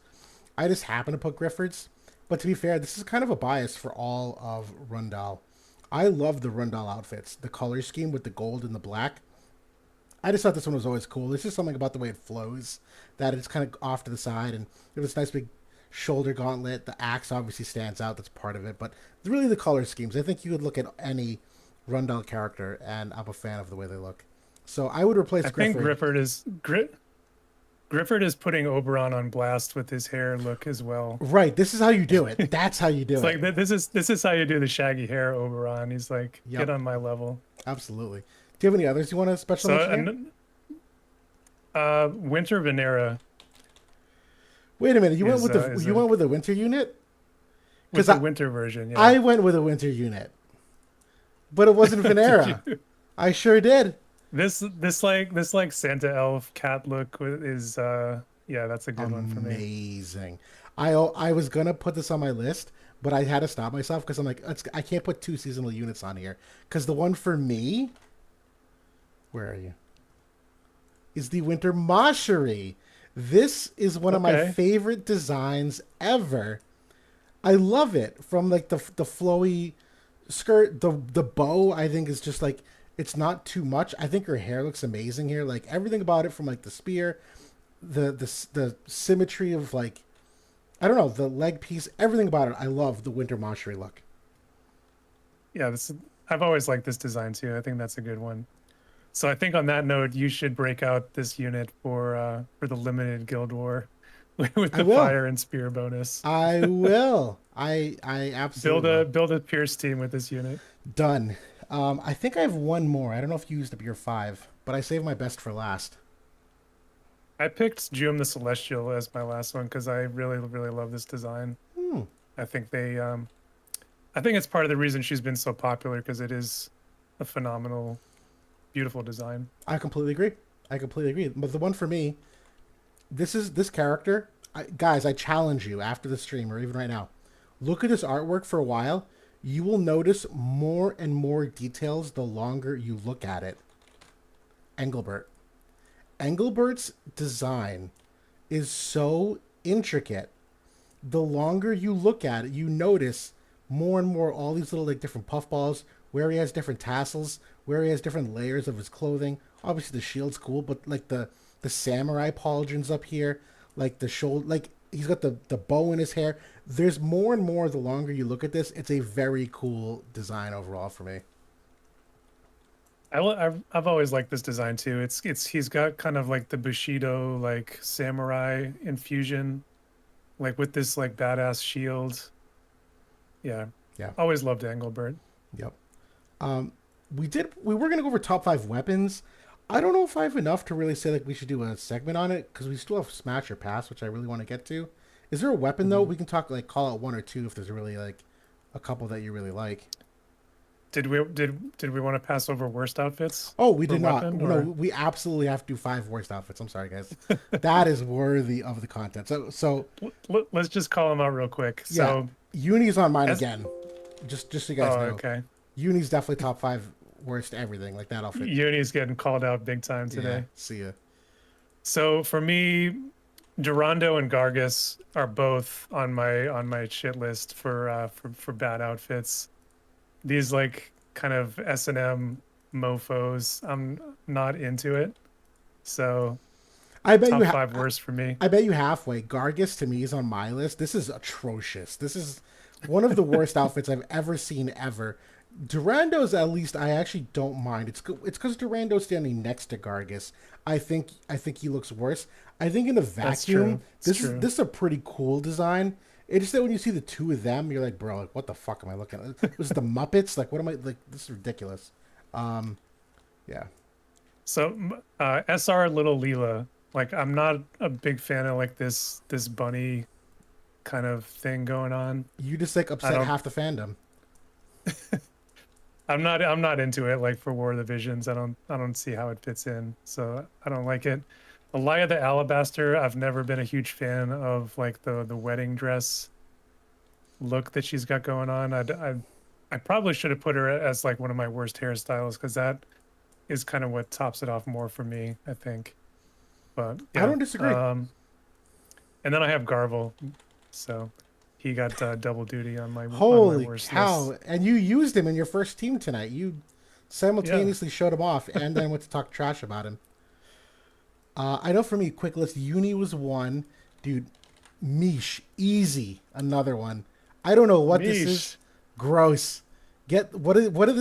I just happened to put Griffords. But to be fair, this is kind of a bias for all of Rundal. I love the Rundal outfits. The color scheme with the gold and the black. I just thought this one was always cool. There's just something about the way it flows that it's kind of off to the side, and it was nice big shoulder gauntlet. The axe obviously stands out. That's part of it, but really the color schemes. I think you would look at any Rundal character, and I'm a fan of the way they look. So I would replace I think Grifford. Grifford is putting Oberon on blast with his hair look as well. Right, this is how you do it. That's how you do It's it. like this is how you do the shaggy hair Oberon. He's like, get Yep, on my level. absolutely. Do you have any others you want to special So mention here? and Winter Venera Wait a minute, you went with is you a went with the winter unit? with Because the winter version, yeah. I went with a winter unit, but it wasn't Did Venera. you? I sure did. This Santa elf cat look is yeah, that's a good one for me. Amazing. I was gonna put this on my list, but I had to stop myself because I'm like, I can't put two seasonal units on here because the one for me, where are you? Is the winter moshery. This is one of my Okay. favorite designs ever. I love it from like the flowy skirt, the bow. I think is just like it's not too much. I think her hair looks amazing here. Like everything about it, from like the spear, the symmetry of like I don't know the leg piece, everything about it. I love the winter moshery look. Yeah, this I've always liked this design too. I think that's a good one. So I think on that note, you should break out this unit for the limited Guild War with I the will. fire and spear bonus. I will. I Build absolutely a will. build a Pierce team with this unit. Done. I think I have one more. I don't know if you used up your five, but I saved my best for last. I picked Jume the Celestial as my last one because I really love this design. Hmm. I think I think it's part of the reason she's been so popular because it is a phenomenal, beautiful design. I completely agree. I completely agree. But the one for me, this character, guys. I challenge you after the stream or even right now. Look at this artwork for a while. You will notice more and more details the longer you look at it. Engelbert. Engelbert's design is so intricate. The longer you look at it, you notice more and more all these little like different puffballs, where he has different tassels, where he has different layers of his clothing. Obviously the shield's cool, but like the samurai pauldrons up here, like the shoulder, like he's got the bow in his hair. There's more and more the longer you look at this. It's a very cool design overall for me. I've always liked this design too. It's he's got kind of like the Bushido like samurai infusion, like with this like badass shield. Yeah, Yeah. always loved Engelbert. Yep. Um, we were gonna go over top five weapons. I don't know if I have enough to really say like we should do a segment on it because we still have Smash or Pass, which I really want to get to. Is there a weapon though? Mhm. We can talk like call out one or two if there's really like a couple that you really like. Did we want to pass over worst outfits Oh, we for did not. weapon No, or we absolutely have to do five worst outfits. I'm sorry, guys. That is worthy of the content. So let's just call them out real quick. yeah, So Uni's on mine as again. Just so you guys oh know, okay, Uni's definitely top five worst everything. Like that outfit. Uni's getting called out big time Yeah, today. see ya. So for me, Durando and Gargus are both on my shit list for bad outfits. These like kind of S&M mofos. I'm not into it. So I bet you top have. five worst for me. I bet you halfway. Gargus to me is on my list. This is atrocious. This is one of the worst outfits I've ever seen ever. Durando's at least I actually don't mind. It's because Durando's standing next to Gargus. I think he looks worse. I think in a That's vacuum, true. It's true. this is a pretty cool design. It's just that when you see the two of them, you're like, bro, like what the fuck am I looking at? Was it the Muppets? Like what am I like? This is ridiculous. Um, yeah. So SR Little Leela, like I'm not a big fan of like this bunny kind of thing going on. You just like I upset don't half the fandom. I'm not into it like for War of the Visions. I don't see how it fits in. So I don't like it. Elia the Alabaster, I've never been a huge fan of like the wedding dress look that she's got going on. I probably should have put her as like one of my worst hairstyles because that is kind of what tops it off more for me, I think. But I yeah. don't disagree. And then I have Garvel. So he got double duty on my Holy worst list. cow. And you used him in your first team tonight. You Yeah. simultaneously showed him off and then went to talk trash about him. I know for me, quick list, Uni was one. Dude, Mish, easy, another one. I don't know what this is. Mish. Gross. What are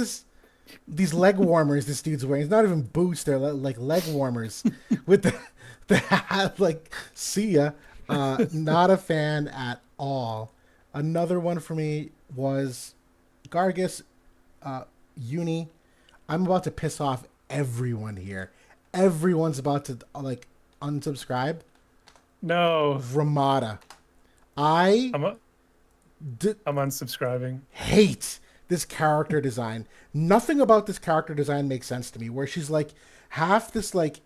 these leg warmers this dude's wearing? It's not even boots, they're like leg warmers. With the hat, like, see ya. Not a fan at all. Another one for me was Gargus, Uni. I'm about to piss off everyone here. Everyone's about to like unsubscribe. No. Ramada. I I'm d- I'm unsubscribing. hate this character design. Nothing about this character design makes sense to me. Where she's like half this like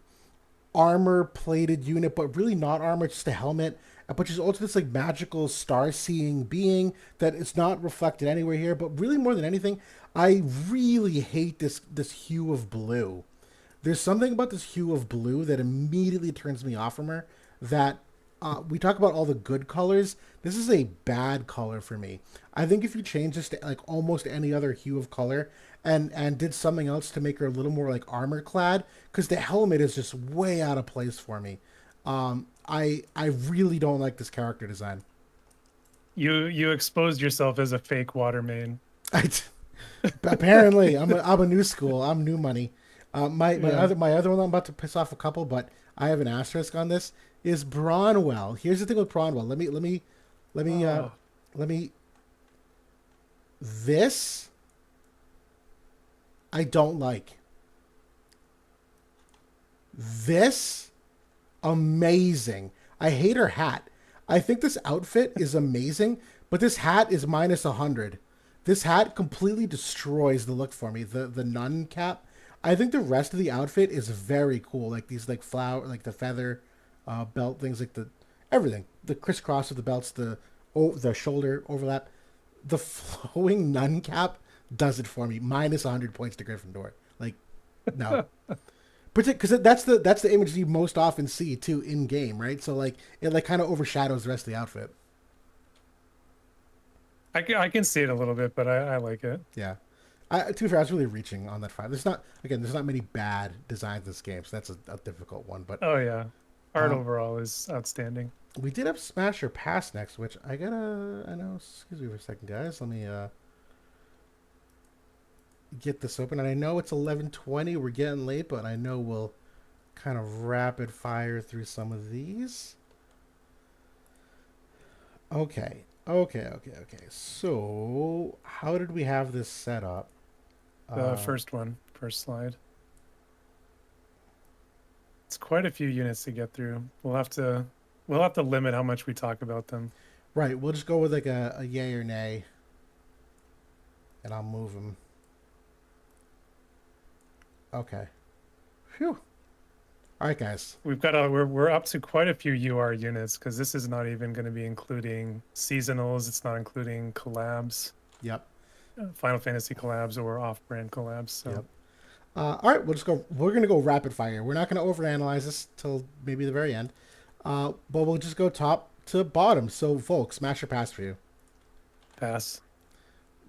armor plated unit, but really not armor, just a helmet. But she's also this like magical star seeing being that is not reflected anywhere here. But really, more than anything, I really hate this hue of blue. There's something about this hue of blue that immediately turns me off from her. That we talk about all the good colors. This is a bad color for me. I think if you change this to like almost any other hue of color and did something else to make her a little more like armor clad, because the helmet is just way out of place for me. I really don't like this character design. You exposed yourself as a fake water main. I, apparently, I'm a new school. I'm new money. Yeah. My other one I'm about to piss off a couple, but I have an asterisk on this is Bronwell. Here's the thing with Bronwell. Let me Oh, let me this I don't like. This amazing. I hate her hat. I think this outfit is amazing, but this hat is minus 100. This hat completely destroys the look for me. The nun cap. I think the rest of the outfit is very cool. Like these like flower, like the feather belt things, like the everything. The crisscross of the belts, the shoulder overlap. The flowing nun cap does it for me. Minus 100 points to Gryffindor. Like no. Because that's the image you most often see too in game, right? So like it like kind of overshadows the rest of the outfit. I can see it a little bit, but I like it. Yeah. To be fair, I was really reaching on that five. There's not many bad designs in this game, so that's a difficult one. But Oh yeah. Art um, overall is outstanding. we did have Smash or Pass next, which I know. Excuse me for a second, guys. Let me get this open, and I know it's 11:20. We're getting late, but I know we'll kind of rapid fire through some of these. Okay. So, how did we have this set up? The Uh, first one, first slide. It's quite a few units to get through. We'll have to limit how much we talk about them. Right. We'll just go with like a yay or nay, and I'll move them. Okay. Phew. All right, guys. We're up to quite a few UR units because this is not even going to be including seasonals. It's not including collabs, Yep. Final Fantasy collabs or off-brand collabs. So Yep. All right, we'll just go. We're gonna go rapid fire. We're not gonna overanalyze this till maybe the very end. But we'll just go top to bottom. So, Volk, smash or pass for you. pass,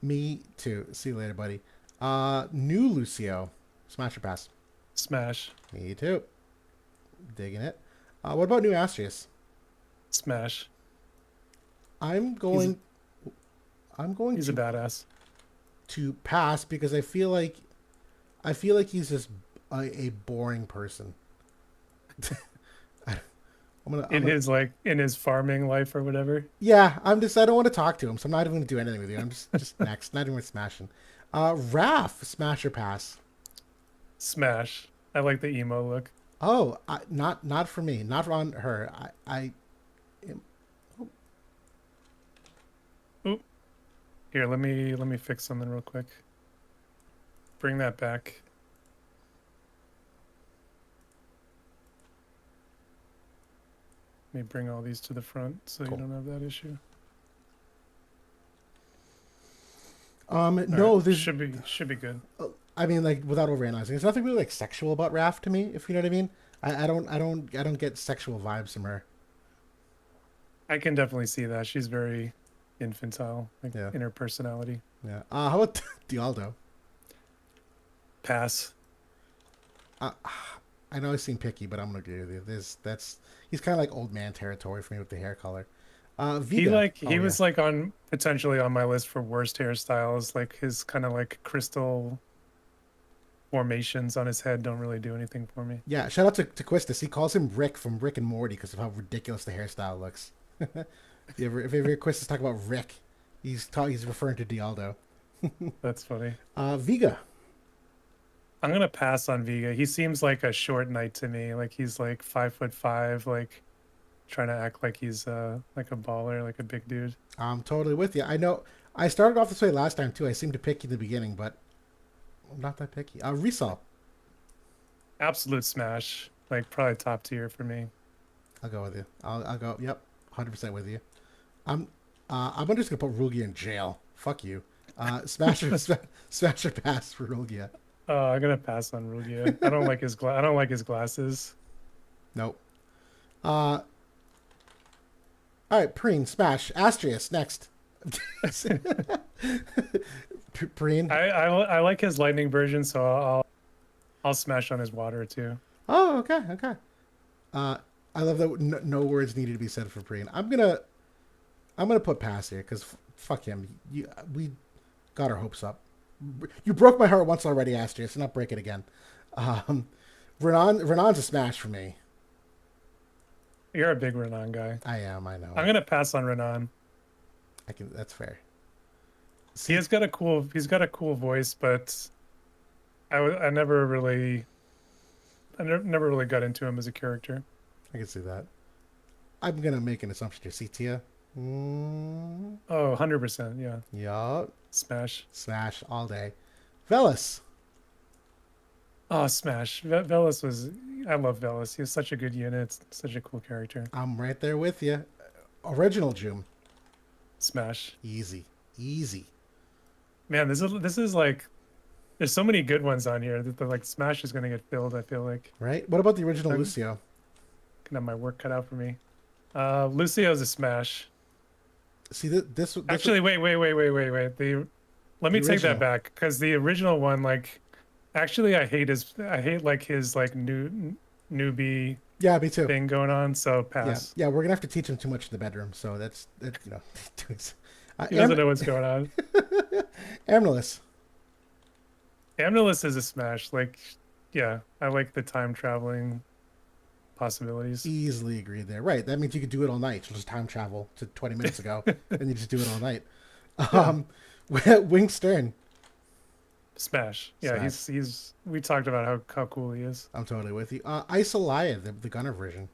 Me too. See you later, buddy. New Lucio, smash or pass. smash, Me too. Digging it. What about new Astrius? smash. I'm going. I'm going He's a badass. to pass because I feel like he's just a boring person. In his farming life or whatever. Yeah, I don't want to talk to him, so I'm not even going to do anything with you. I'm just next, not even smashing. Raph, smash or pass? Smash. I like the emo look. Oh, not for me, not on her. Oop. Here, let me fix something real quick. Bring that back. Let me bring all these to the front so Cool. you don't have that issue. No, Alright, there's. should be good. I mean, like without overanalyzing, there's nothing really like sexual about Raph to me, if you know what I mean. I don't get sexual vibes from her. I can definitely see that. She's very infantile, like Yeah. in her personality. Yeah. How about Dialdo? Pass. I know I seem picky, but I'm gonna agree with you. He's kind of like old man territory for me with the hair color. Vega. He was like potentially on my list for worst hairstyles. Like his kind of like crystal formations on his head don't really do anything for me. Yeah. Shout out to Quistis. He calls him Rick from Rick and Morty because of how ridiculous the hairstyle looks. If you ever hear Quistis talk about Rick, he's referring to Dialdo. That's funny. Vega. I'm gonna pass on Vega. He seems like a short knight to me. Like he's like 5'5", like trying to act like he's like a baller, like a big dude. I'm totally with you. I know I started off this way last time too. I seemed to pick you in the beginning, but I'm not that picky. Resol. Absolute smash. Like probably top tier for me. I'll go with you. I'll go. Yep, 100% with you. I'm just gonna put Rugia in jail. Fuck you. Smash or pass for Rugia. I'm gonna pass on Rugia. I don't like his I don't like his glasses. Nope. All right, Preen, smash. Astrius, next. Preen. I like his lightning version, so I'll smash on his water too. Oh, okay, okay. I love that no words needed to be said for Preen. I'm gonna put pass here because fuck him. We got our hopes up. You broke my heart once already, Astrius, so not break it again. Renan's a smash for me. You're a big Renan guy. I am, I know. I'm gonna pass on Renan. That's fair. He's got a cool voice, but I never really got into him as a character. I can see that. I'm gonna make an assumption here. See Tia? Mm, Oh, 100%, yeah. yeah. Smash. Smash all day. Velas. Oh, smash. Velas was, I love Velas. He was such a good unit, such a cool character. I'm right there with you. Original Jum. Smash. Easy. Easy. Man, this is like, there's so many good ones on here that the like Smash is gonna get filled, I feel like. Right? What about the original Lucio? Can have my work cut out for me. Lucio's a smash. See, this Actually, wait. Let me take that back because the original one, like, actually, I hate like his like newbie yeah, me too. thing going on. So pass. Yeah, we're gonna have to teach him too much in the bedroom. So that's you know, He doesn't know what's going on. Amnelis. Amnelis is a smash. Like, yeah, I like the time traveling possibilities. Easily agreed there. Right. That means you could do it all night. You'll just time travel to 20 minutes ago, and you just do it all night. Wing Stern. Smash. Yeah, Smash. he's. We talked about how cool he is. I'm totally with you. Isolaya, the gunner version.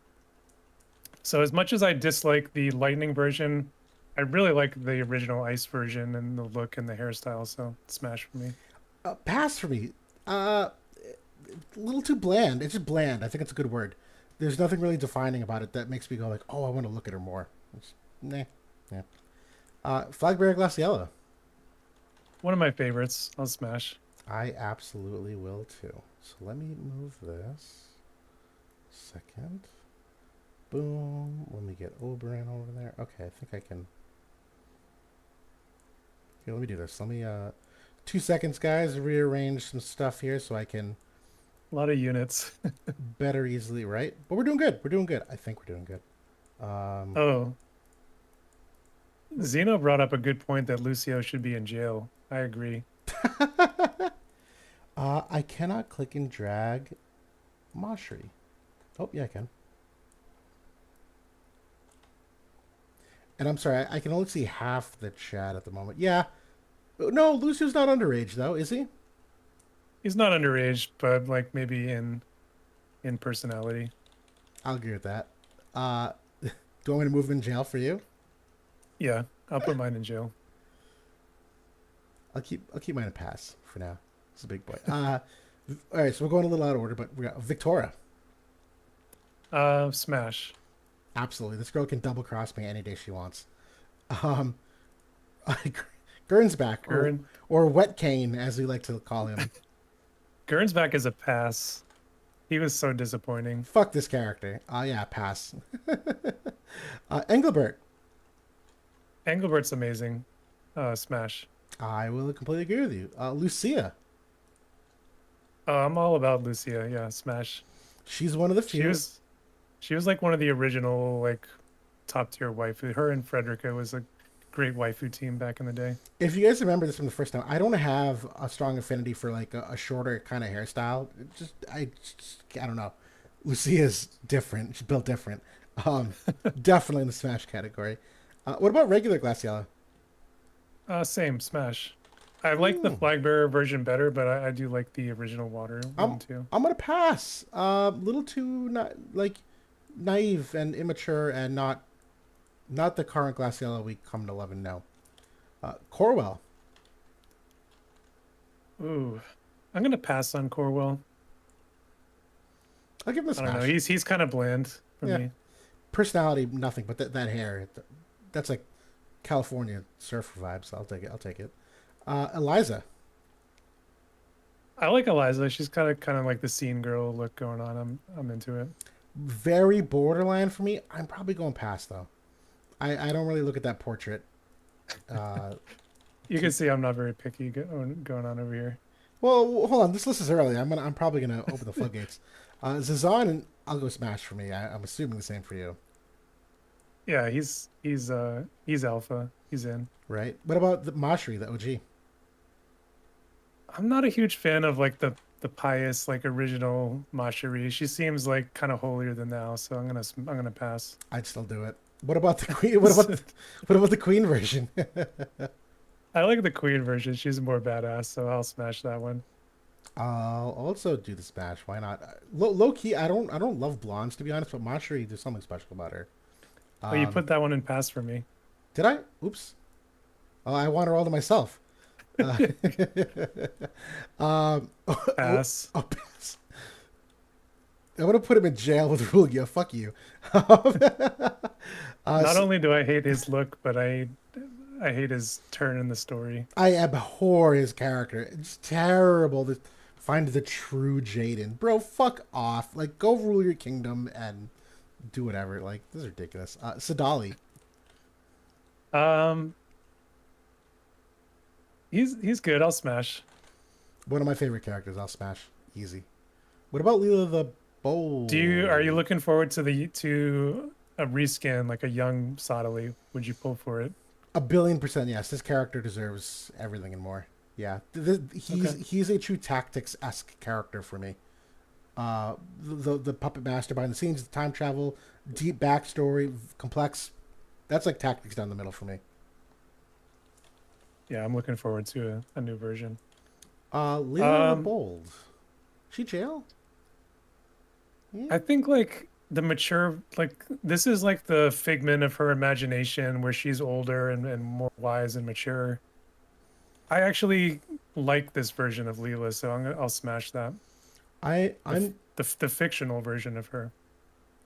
So as much as I dislike the lightning version, I really like the original ice version and the look and the hairstyle. So Smash for me. Pass for me. A little too bland. It's just bland. I think it's a good word. There's nothing really defining about it that makes me go like, oh, I want to look at her more. It's, nah, yeah. Flagbearer Glaciella. One of my favorites. I'll Smash. I absolutely will too. So let me move this. Second. Boom. Let me get Oberon over there. Okay, I think I can. Okay, let me do this. Let me 2 seconds, guys. Rearrange some stuff here so I can A lot of units. better easily, right? But we're doing good. We're doing good. I think we're doing good. Oh, Zeno brought up a good point that Lucio should be in jail. I agree. I cannot click and drag Moshri. Oh, yeah, I can. And I'm sorry, I can only see half the chat at the moment. Yeah. No, Lucio's not underage, though, is he? He's not underage, but like maybe in personality. I'll agree with that. Do you want me to move him in jail for you? Yeah, I'll put mine in jail. I'll keep mine a pass for now. It's a big boy. All right, so we're going a little out of order, but we got Victoria. Smash. Absolutely, this girl can double cross me any day she wants. Um, Gernsback, or Wet Cane, as we like to call him. Gernsback is a pass. He was so disappointing. Fuck this character. Yeah, pass. Engelbert. Engelbert's amazing. Smash. I will completely agree with you. Lucia. I'm all about Lucia. Yeah, Smash. She's one of the few. She was like one of the original like top tier waifu. Her and Frederica was a great waifu team back in the day. If you guys remember this from the first time, I don't have a strong affinity for like a shorter kind of hairstyle. I don't know. Lucia's different. She's built different. Definitely in the Smash category. What about regular Glaciella? Same Smash. I like the Flagbearer version better, but I do like the original water one too. I'm gonna pass. Little too naive and immature, and not the current Glaciella we come to love and know. Corwell. Ooh, I'm gonna pass on Corwell. I'll give him a smash. I don't know. He's kind of bland for me. Personality, nothing, but that hair. That's like California surfer vibes. I'll take it. I'll take it. Eliza. I like Eliza. She's kind of like the scene girl look going on. I'm into it. Very borderline for me. I'm probably going past though. I don't really look at that portrait. You can see I'm not very picky going on over here. Well, hold on. This list is early. I'm probably gonna open the floodgates. Zazan, and I'll go Smash for me. I'm assuming the same for you. Yeah, he's alpha. He's in. Right. What about the Moshri, the OG? I'm not a huge fan of like the pious like original Mashiri. She seems like kind of holier than thou, so I'm gonna pass. I'd still do it. What about the queen? What about the queen version? I like the queen version. She's more badass, so I'll smash that one. I'll also do the Smash. Why not? Low key, I don't love blondes to be honest, but Moshiri, there's something special about her. Oh, you put that one in pass for me. Did I? Oops. Oh, I want her all to myself. Pass. Pass. I'm gonna put him in jail with Rugia. Fuck you. Not only do I hate his look, but I hate his turn in the story. I abhor his character. It's terrible to find the true Jaden. Bro, fuck off. Like, go rule your kingdom and do whatever. Like, this is ridiculous. Sadali. He's good. I'll smash. One of my favorite characters. I'll smash. Easy. What about Leela the Bold? Are you looking forward to a reskin, like a young Sadali? Would you pull for it? 1,000,000,000% yes. This character deserves everything and more. Yeah, he's a true tactics-esque character for me. The puppet master behind the scenes, the time travel, deep backstory, complex. That's like tactics down the middle for me. Yeah, I'm looking forward to a new version. Leela the Um, Bold. She jail? Yeah. I think like the mature, like this is like the figment of her imagination where she's older and more wise and mature. I actually like this version of Leela, so I'll smash that. I The f- I'm the fictional version of her.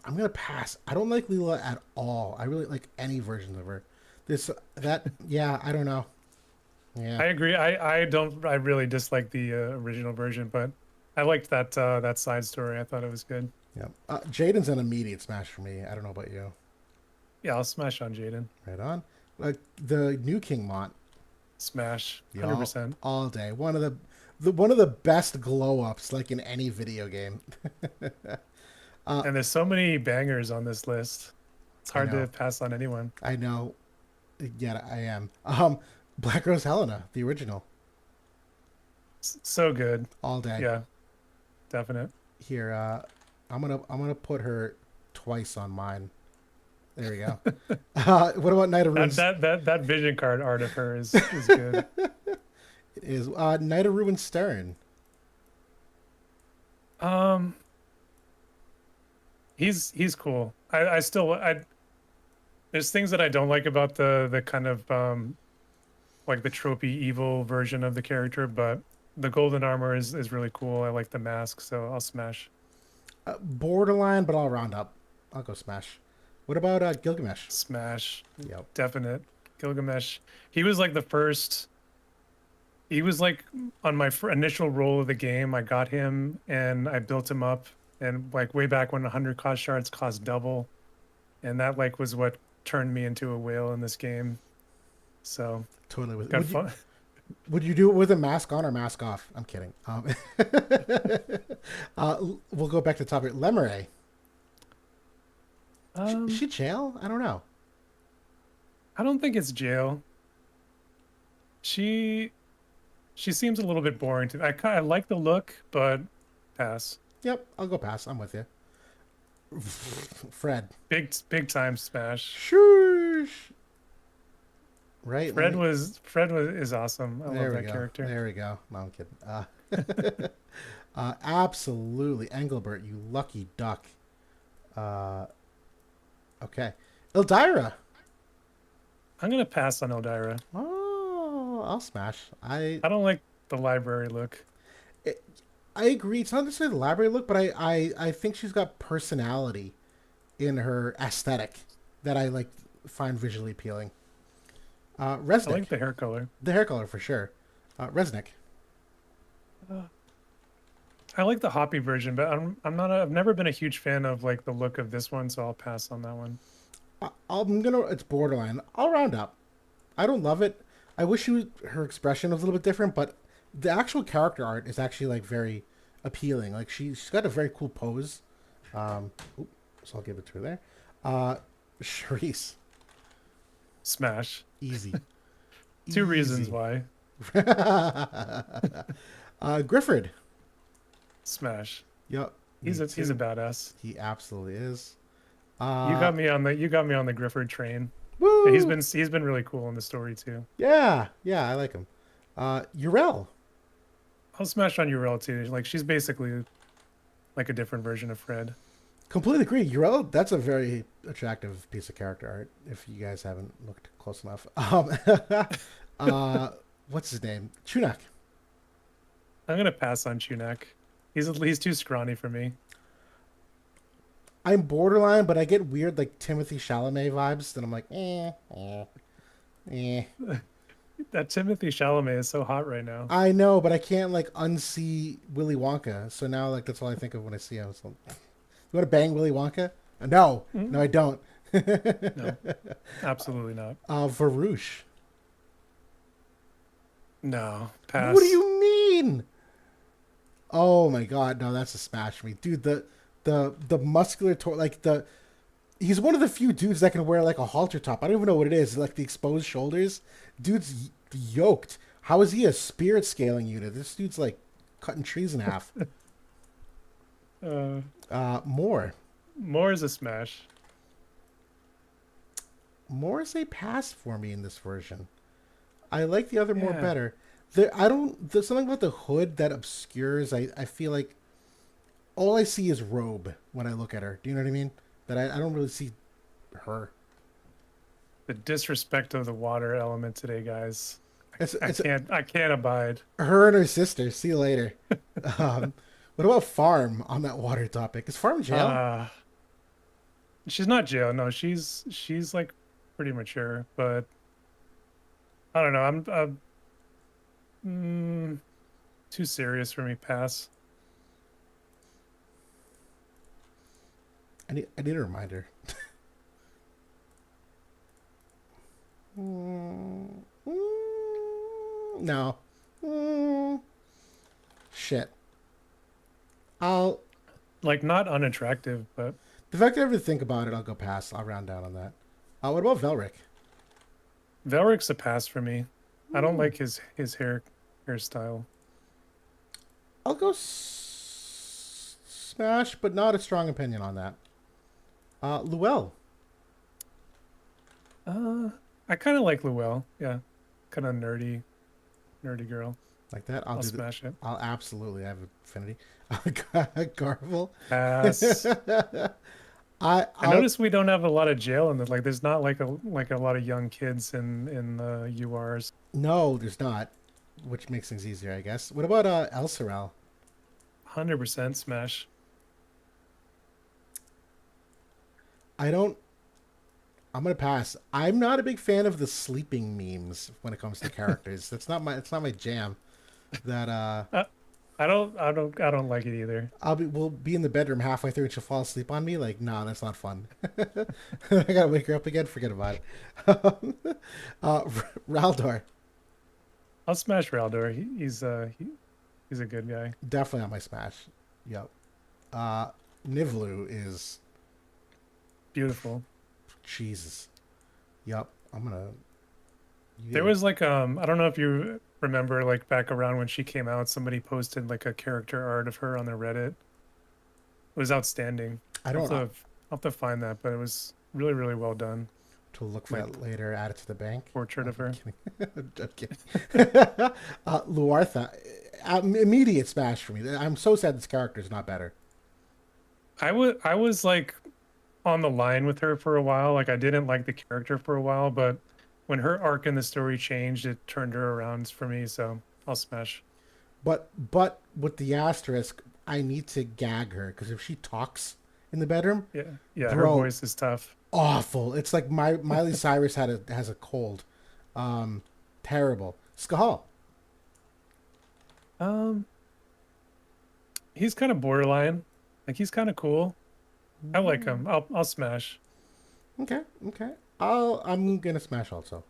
I'm gonna pass. I don't like Leela at all. I really like any version of her. This that yeah. I don't know. Yeah. I agree. I don't I really dislike the original version, but I liked that side story. I thought it was good. Yeah. Jaden's an immediate smash for me. I don't know about you. Yeah, I'll smash on Jaden. Right on. Like the new King Mont. Smash, Yeah, 100%. all day. One of the best glow ups like in any video game. uh, And there's so many bangers on this list. It's I hard to know. pass on anyone. I know. Yeah, I am. Black Rose Helena, the original, So good. all day. Yeah, definite. Here, I'm gonna put her twice on mine. There we go. What about Knight of That Ruins? that that that vision card art of her is good. It is Knight of Ruins Stern. Um, he's cool. I still I there's things that I don't like about the kind of like the tropey evil version of the character, but the golden armor is really cool. I like the mask, so I'll smash. Borderline, but I'll round up. I'll go smash. What about Gilgamesh? Smash. Yep. Definite. Gilgamesh. He was like the first. He was like on my initial roll of the game. I got him and I built him up, and like way back when 100 cost shards cost double, and that like was what turned me into a whale in this game. So Totally. got fun. Would you do it with a mask on or mask off? I'm kidding. We'll go back to the topic. Lemuray. Is she jail? I don't know. I don't think it's jail. She she seems a little bit boring to me. I kind of like the look, but pass. Yep, I'll go pass. I'm with you. Fred. Big time smash. Shoosh. Right. Fred was is awesome. I There love we that go. character. There we go. No, I'm kidding. Absolutely. Engelbert, you lucky duck. Okay. Eldyra. I'm gonna pass on Eldyra. Oh, I'll smash. I don't like the library look. I agree. It's not necessarily the library look, but I think she's got personality in her aesthetic that I like find visually appealing. Resnick. I like the hair color. The hair color for sure. Resnick. I like the hoppy version, but I'm not I've never been a huge fan of like the look of this one, so I'll pass on that one. It's borderline. I'll round up. I don't love it. I wish her expression was a little bit different, but the actual character art is actually like very appealing. Like she's got a very cool pose. So I'll give it to her there. Charisse. Smash. Easy. Two reasons Easy. why. Grifford. Smash. Yep. He's a badass. He absolutely is. You got me on the Grifford train. Woo! And he's been really cool in the story too. Yeah, I like him. Urel. I'll smash on Urel too. Like she's basically like a different version of Fred. Completely agree. Urel, that's a very attractive piece of character art. If you guys haven't looked close enough. What's his name? Chunak. I'm gonna pass on Chunak. He's too scrawny for me. I'm borderline, but I get weird like Timothy Chalamet vibes. Then I'm like, eh. That Timothy Chalamet is so hot right now. I know, but I can't like unsee Willy Wonka. So now like that's all I think of when I see him. So, you want to bang Willy Wonka? No, no, I don't. No, absolutely not. Varouche. No, pass. What do you mean? Oh my god, no, that's a smash for me, dude. The muscular he's one of the few dudes that can wear like a halter top. I don't even know what it is. Like the exposed shoulders. Dude's yoked. How is he a spirit scaling unit? This dude's like cutting trees in half. More is a smash. More is a pass for me in this version. I like the other more better. I don't. There's something about the hood that obscures. I feel like all I see is robe when I look at her. Do you know what I mean? That I don't really see her. The disrespect of the water element today, guys. I It's can't abide. her and her sister. See you later. Um, what about Farm on that water topic? Is Farm jail? Uh she's not jail. No, she's like pretty mature, but I don't know. I'm too serious for me. Pass. I need a reminder. Mm, no. Mm, shit. I'll. Like not unattractive, but The fact that I ever think about it, I'll go past. I'll round down on that. What about Velric? Velric's a pass for me. I don't Mm, like his hairstyle. I'll go smash, but not a strong opinion on that. Luell. Uh, I kind of like Luell. Yeah, kind of nerdy girl. Like that. I'll smash it. I'll absolutely have affinity. Garvel. Pass. I I'll noticed we don't have a lot of jail in this. Like, there's not like a lot of young kids in the URs. no, there's not, which makes things easier, I guess. What about El Sorel? 100% smash. I don't. I'm gonna pass. I'm not a big fan of the sleeping memes when it comes to characters. That's not my. It's not my jam. That I don't like it either. we'll be in the bedroom halfway through and she'll fall asleep on me. Like, no, that's not fun. I gotta wake her up again. Forget about it. Raldor, I'll smash Raldor. He's a good guy. definitely on my smash. Yep. Uh, Nivlu is Beautiful. Jesus. Yep. I'm gonna. There was like I don't know if you remember like back around when she came out, somebody posted like a character art of her on the Reddit. It was outstanding. I I'll don't. have to, I'll have to find that, but it was really, really well done. To look for Like that later. Add it to the bank. portrait of her. I'm kidding. Luartha, immediate smash for me. I'm so sad this character is not better. I was like on the line with her for a while. Like I didn't like the character for a while, but when her arc in the story changed, it turned her around for me. So I'll smash. But with the asterisk, I need to gag her because if she talks in the bedroom, Yeah, yeah. Her bro, voice is tough. awful. It's like Miley Cyrus has a cold. Terrible. Skahal. Um, he's kind of borderline. Like he's kind of cool. I like him. I'll smash. Okay, okay. I'm gonna smash also.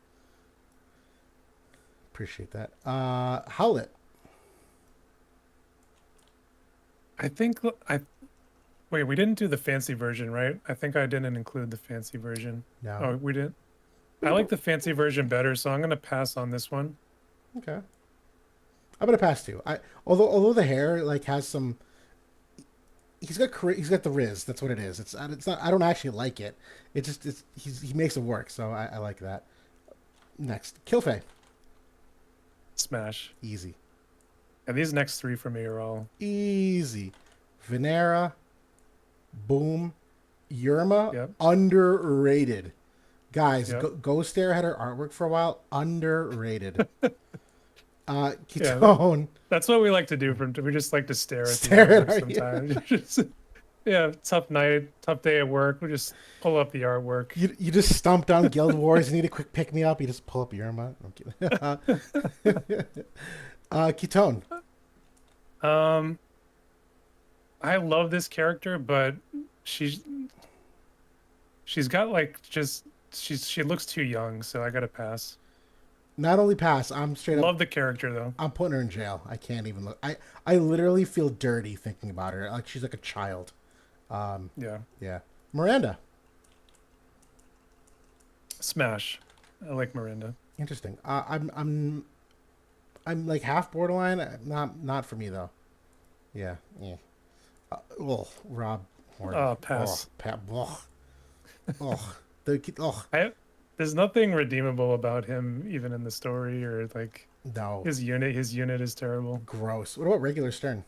Appreciate that. Howlet. I think I wait. We didn't do the fancy version, right? I think I didn't include the fancy version. No. Oh, we didn't. I like the fancy version better, so I'm gonna pass on this one. Okay. I'm gonna pass too. Although the hair like has some. He's got the Riz. That's what it is. It's not. I don't actually like it. He makes it work. So I like that. Next, Kilfay. Smash. Easy. And these next three for me are all Easy. Venera. Boom. Yerma. yep, Underrated. Guys, yep. Go Stare had her artwork for a while. Underrated. Yeah, Ketone. that's what we like to do. We just like to stare at the Stare at artwork our sometimes. Just, yeah, tough night, tough day at work. We just pull up the artwork. You just stomp down Guild Wars. You need a quick pick me up. You just pull up Yerma. I'm kidding. Ketone. Um, I love this character, but she's got like just she looks too young, so I gotta pass. Not only pass, I'm straight up. Love the character though. I'm putting her in jail. I can't even look. I literally feel dirty thinking about her. Like she's like a child. Yeah, Yeah. Miranda. smash. I like Miranda. Interesting. I'm like half borderline. Not for me though. Yeah. Yeah. Well, Rob. Pass. Oh, Pat. Oh. Oh. The. Oh. There's nothing redeemable about him, even in the story, or like No. His unit is terrible. Gross. What about regular Stern?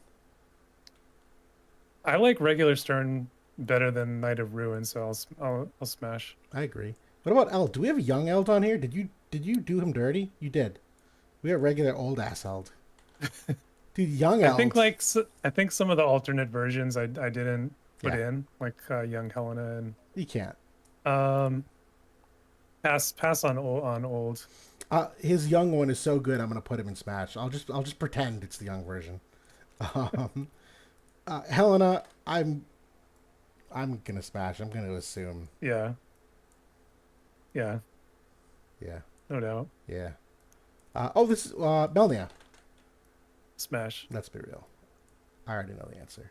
I like regular Stern better than Knight of Ruin, so I'll smash. I agree. What about Eld? Do we have young Eld on here? Did you do him dirty? You did. We got regular old ass Eld. Dude, young Eld. I think some of the alternate versions I didn't put Yeah, in, like young Helena and you can't. um pass on old. His young one is so good. I'm gonna put him in Smash. I'll just pretend it's the young version. Um, Helena, I'm gonna Smash. I'm gonna assume. Yeah, yeah, Yeah, no doubt. yeah. Oh, this is Melnia. Smash. Let's be real. I already know the answer.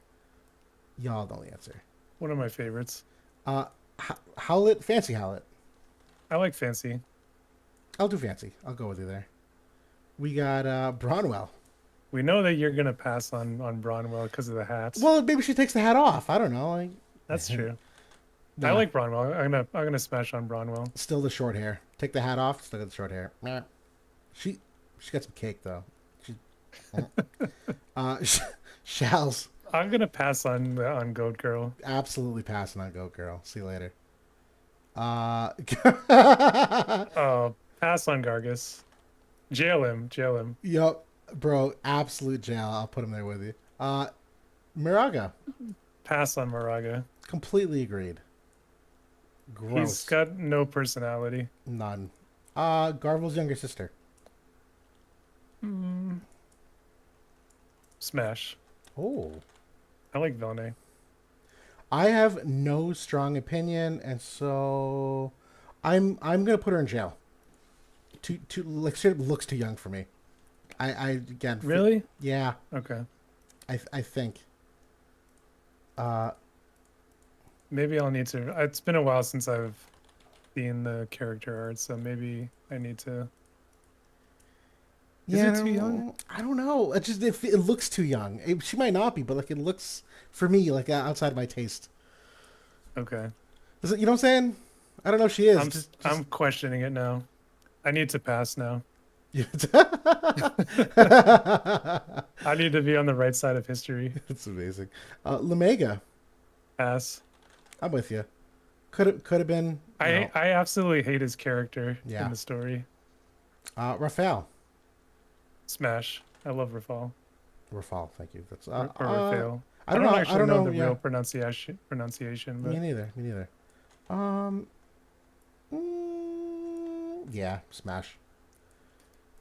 Y'all know the answer. One of my favorites. Uh, Howlet, Fancy Howlet. I like Fancy. I'll do Fancy. I'll go with you there. We got Bronwell. We know that you're gonna pass on Bronwell because of the hats. Well, maybe she takes the hat off. I don't know. Like, That's true. I nah, like Bronwell. I'm gonna smash on Bronwell. still the short hair. Take the hat off. Still got the short hair. Meh. She she got some cake though. She, Shal's I'm gonna pass on Goat Girl. absolutely passing on Goat Girl. See you later. Uh, Pass on Gargus. Jail him. Jail him. yup, bro, absolute jail. I'll put him there with you. Miraga, Pass on Moraga. completely agreed. He's Gross, got no personality. none. Garvel's younger sister. Mm, Smash. Oh, I like Vilne. I have no strong opinion, and so I'm gonna put her in jail. Too like straight up looks too young for me. I again Really? yeah. Okay. I think. Uh, Maybe I'll need to. It's been a while since I've seen the character art, so maybe I need to. Is yeah, it too young? I don't know. It looks too young. She might not be, but like it looks for me like outside my taste. Okay. Is it, you know what I'm saying? I don't know if she is. I'm questioning it now. I need to pass now. It's I need to be on the right side of history. amazing. Lamega, Pass. I'm with you. Could have been. I absolutely hate his character Yeah. in the story. Rafael. Smash. I love Rafal. Rafal, thank you. That's Or Rafael. I don't know. Actually I don't know. the Yeah. real pronunciation, Me but neither. Me neither. Um. Yeah. Smash.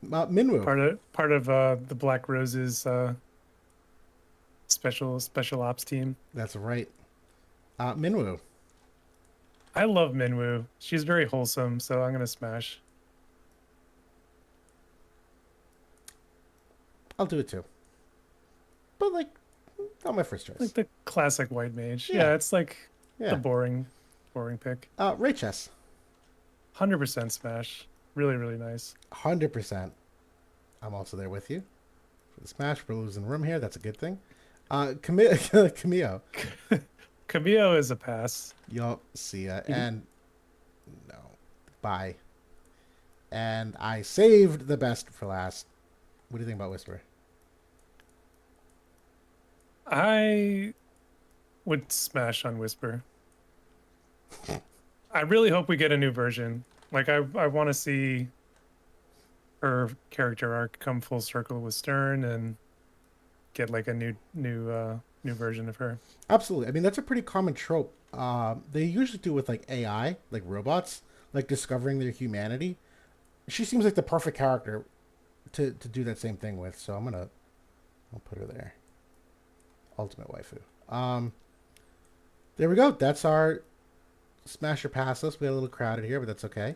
Minwoo. part of the Black Roses special ops team. That's right. Minwoo. I love Minwoo. She's very wholesome, so I'm gonna smash. I'll do it too. But like, not my first choice. Like the classic white mage. Yeah. Yeah, it's like the Yeah. boring pick. Raychess. 100% smash. Really, really nice. 100%. I'm also there with you. For the smash, we're losing room here. That's a good thing. Camille. Camille is a pass. Yup. See ya. And no. Bye. And I saved the best for last. What do you think about Whisper? I would smash on Whisper. I really hope we get a new version. Like I want to see her character arc come full circle with Stern and get like a new version of her. Absolutely. I mean, that's a pretty common trope. They usually do with like AI, like robots, like discovering their humanity. She seems like the perfect character to do that same thing with. So I'll put her there. Ultimate waifu. There we go. That's our Smash or Pass list. We got a little crowded here, but that's okay.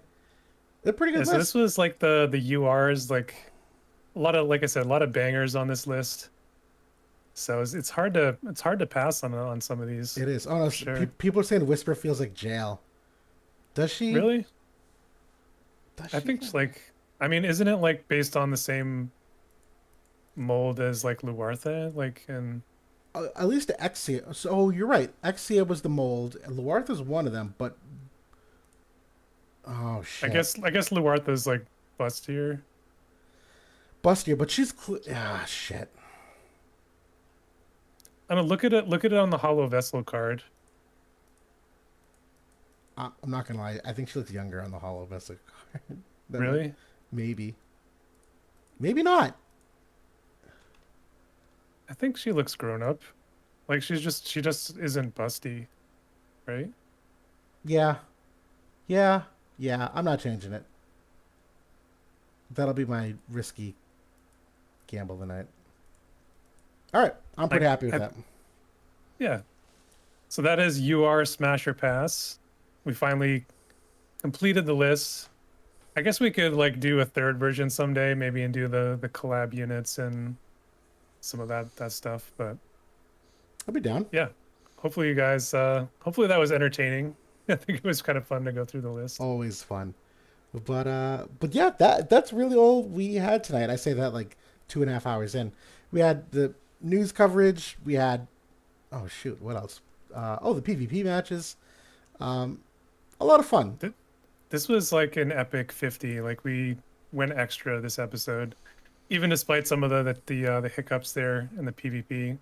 They're pretty good Yeah, so list. this was like the URs, like a lot of, like I said, a lot of bangers on this list. So it's hard to pass on some of these. It is. Oh no, Sure. people are saying Whisper feels like jail. Does she? Really? Does I she? think like, I mean, isn't it like based on the same mold as like Luartha? Like, and At least Exia. So you're right. Exia was the mold. Luarth is one of them, but oh shit. I guess Luartha's like bustier. bustier, but she's shit. I don't know, look at it. Look at it on the Hollow Vessel card. I'm not gonna lie. I think she looks younger on the Hollow Vessel card. Really? Maybe. Maybe not. I think she looks grown up. Like she just isn't busty, right? Yeah. Yeah. Yeah. I'm not changing it. That'll be my risky gamble tonight. All right. I'm pretty happy with that. Yeah. So that is UR Smasher Pass. We finally completed the list. I guess we could like do a third version someday, maybe, and do the collab units and some of that stuff. But I'll be down. yeah, hopefully you guys, hopefully that was entertaining. I think it was kind of fun to go through the list. Always fun. But yeah, that's really all we had tonight. I say that like 2.5 hours in. We had the news coverage. We had, oh shoot, what else? The PvP matches. A lot of fun. This was like an epic 50. Like we went extra this episode, even despite some of the hiccups there in the PvP.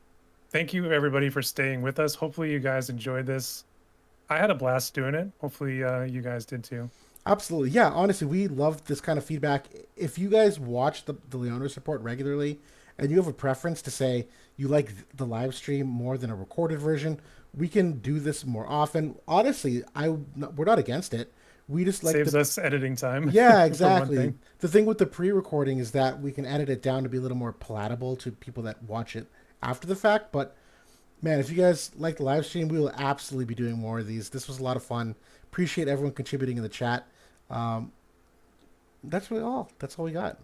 Thank you everybody for staying with us. Hopefully you guys enjoyed this. I had a blast doing it. Hopefully you guys did too. Absolutely. Yeah, honestly, we love this kind of feedback. If you guys watch the Leonis report regularly and you have a preference to say you like the live stream more than a recorded version, we can do this more often. Honestly, we're not against it. We just like saves us editing time. Yeah, exactly. The thing with the pre-recording is that we can edit it down to be a little more palatable to people that watch it after the fact. But man, if you guys like the live stream, we will absolutely be doing more of these. This was a lot of fun. Appreciate everyone contributing in the chat. That's really all. That's all we got.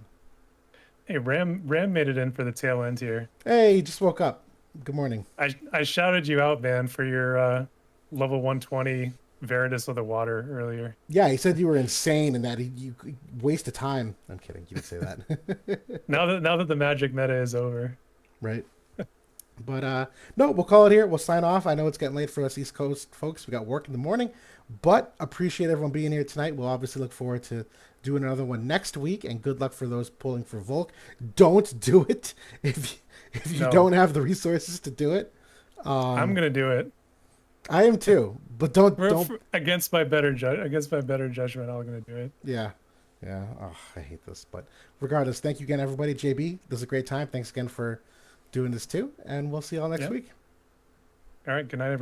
Hey, Ram made it in for the tail end here. Hey, just woke up. Good morning. I shouted you out, man, for your level 120 Veritas of the Water earlier. Yeah, he said you were insane and that you waste of time. I'm kidding. You didn't say that. now that the magic meta is over. Right. But no, we'll call it here. We'll sign off. I know it's getting late for us East Coast folks. We got work in the morning, but appreciate everyone being here tonight. We'll obviously look forward to doing another one next week, and good luck for those pulling for Volk. Don't do it if you don't have the resources to do it. I'm gonna do it. I am too, but don't against my better judgment. I'm gonna do it. Yeah. Oh, I hate this, but regardless, thank you again, everybody. JB, this is a great time. Thanks again for doing this too, and we'll see you all next week. All right. Good night, everybody.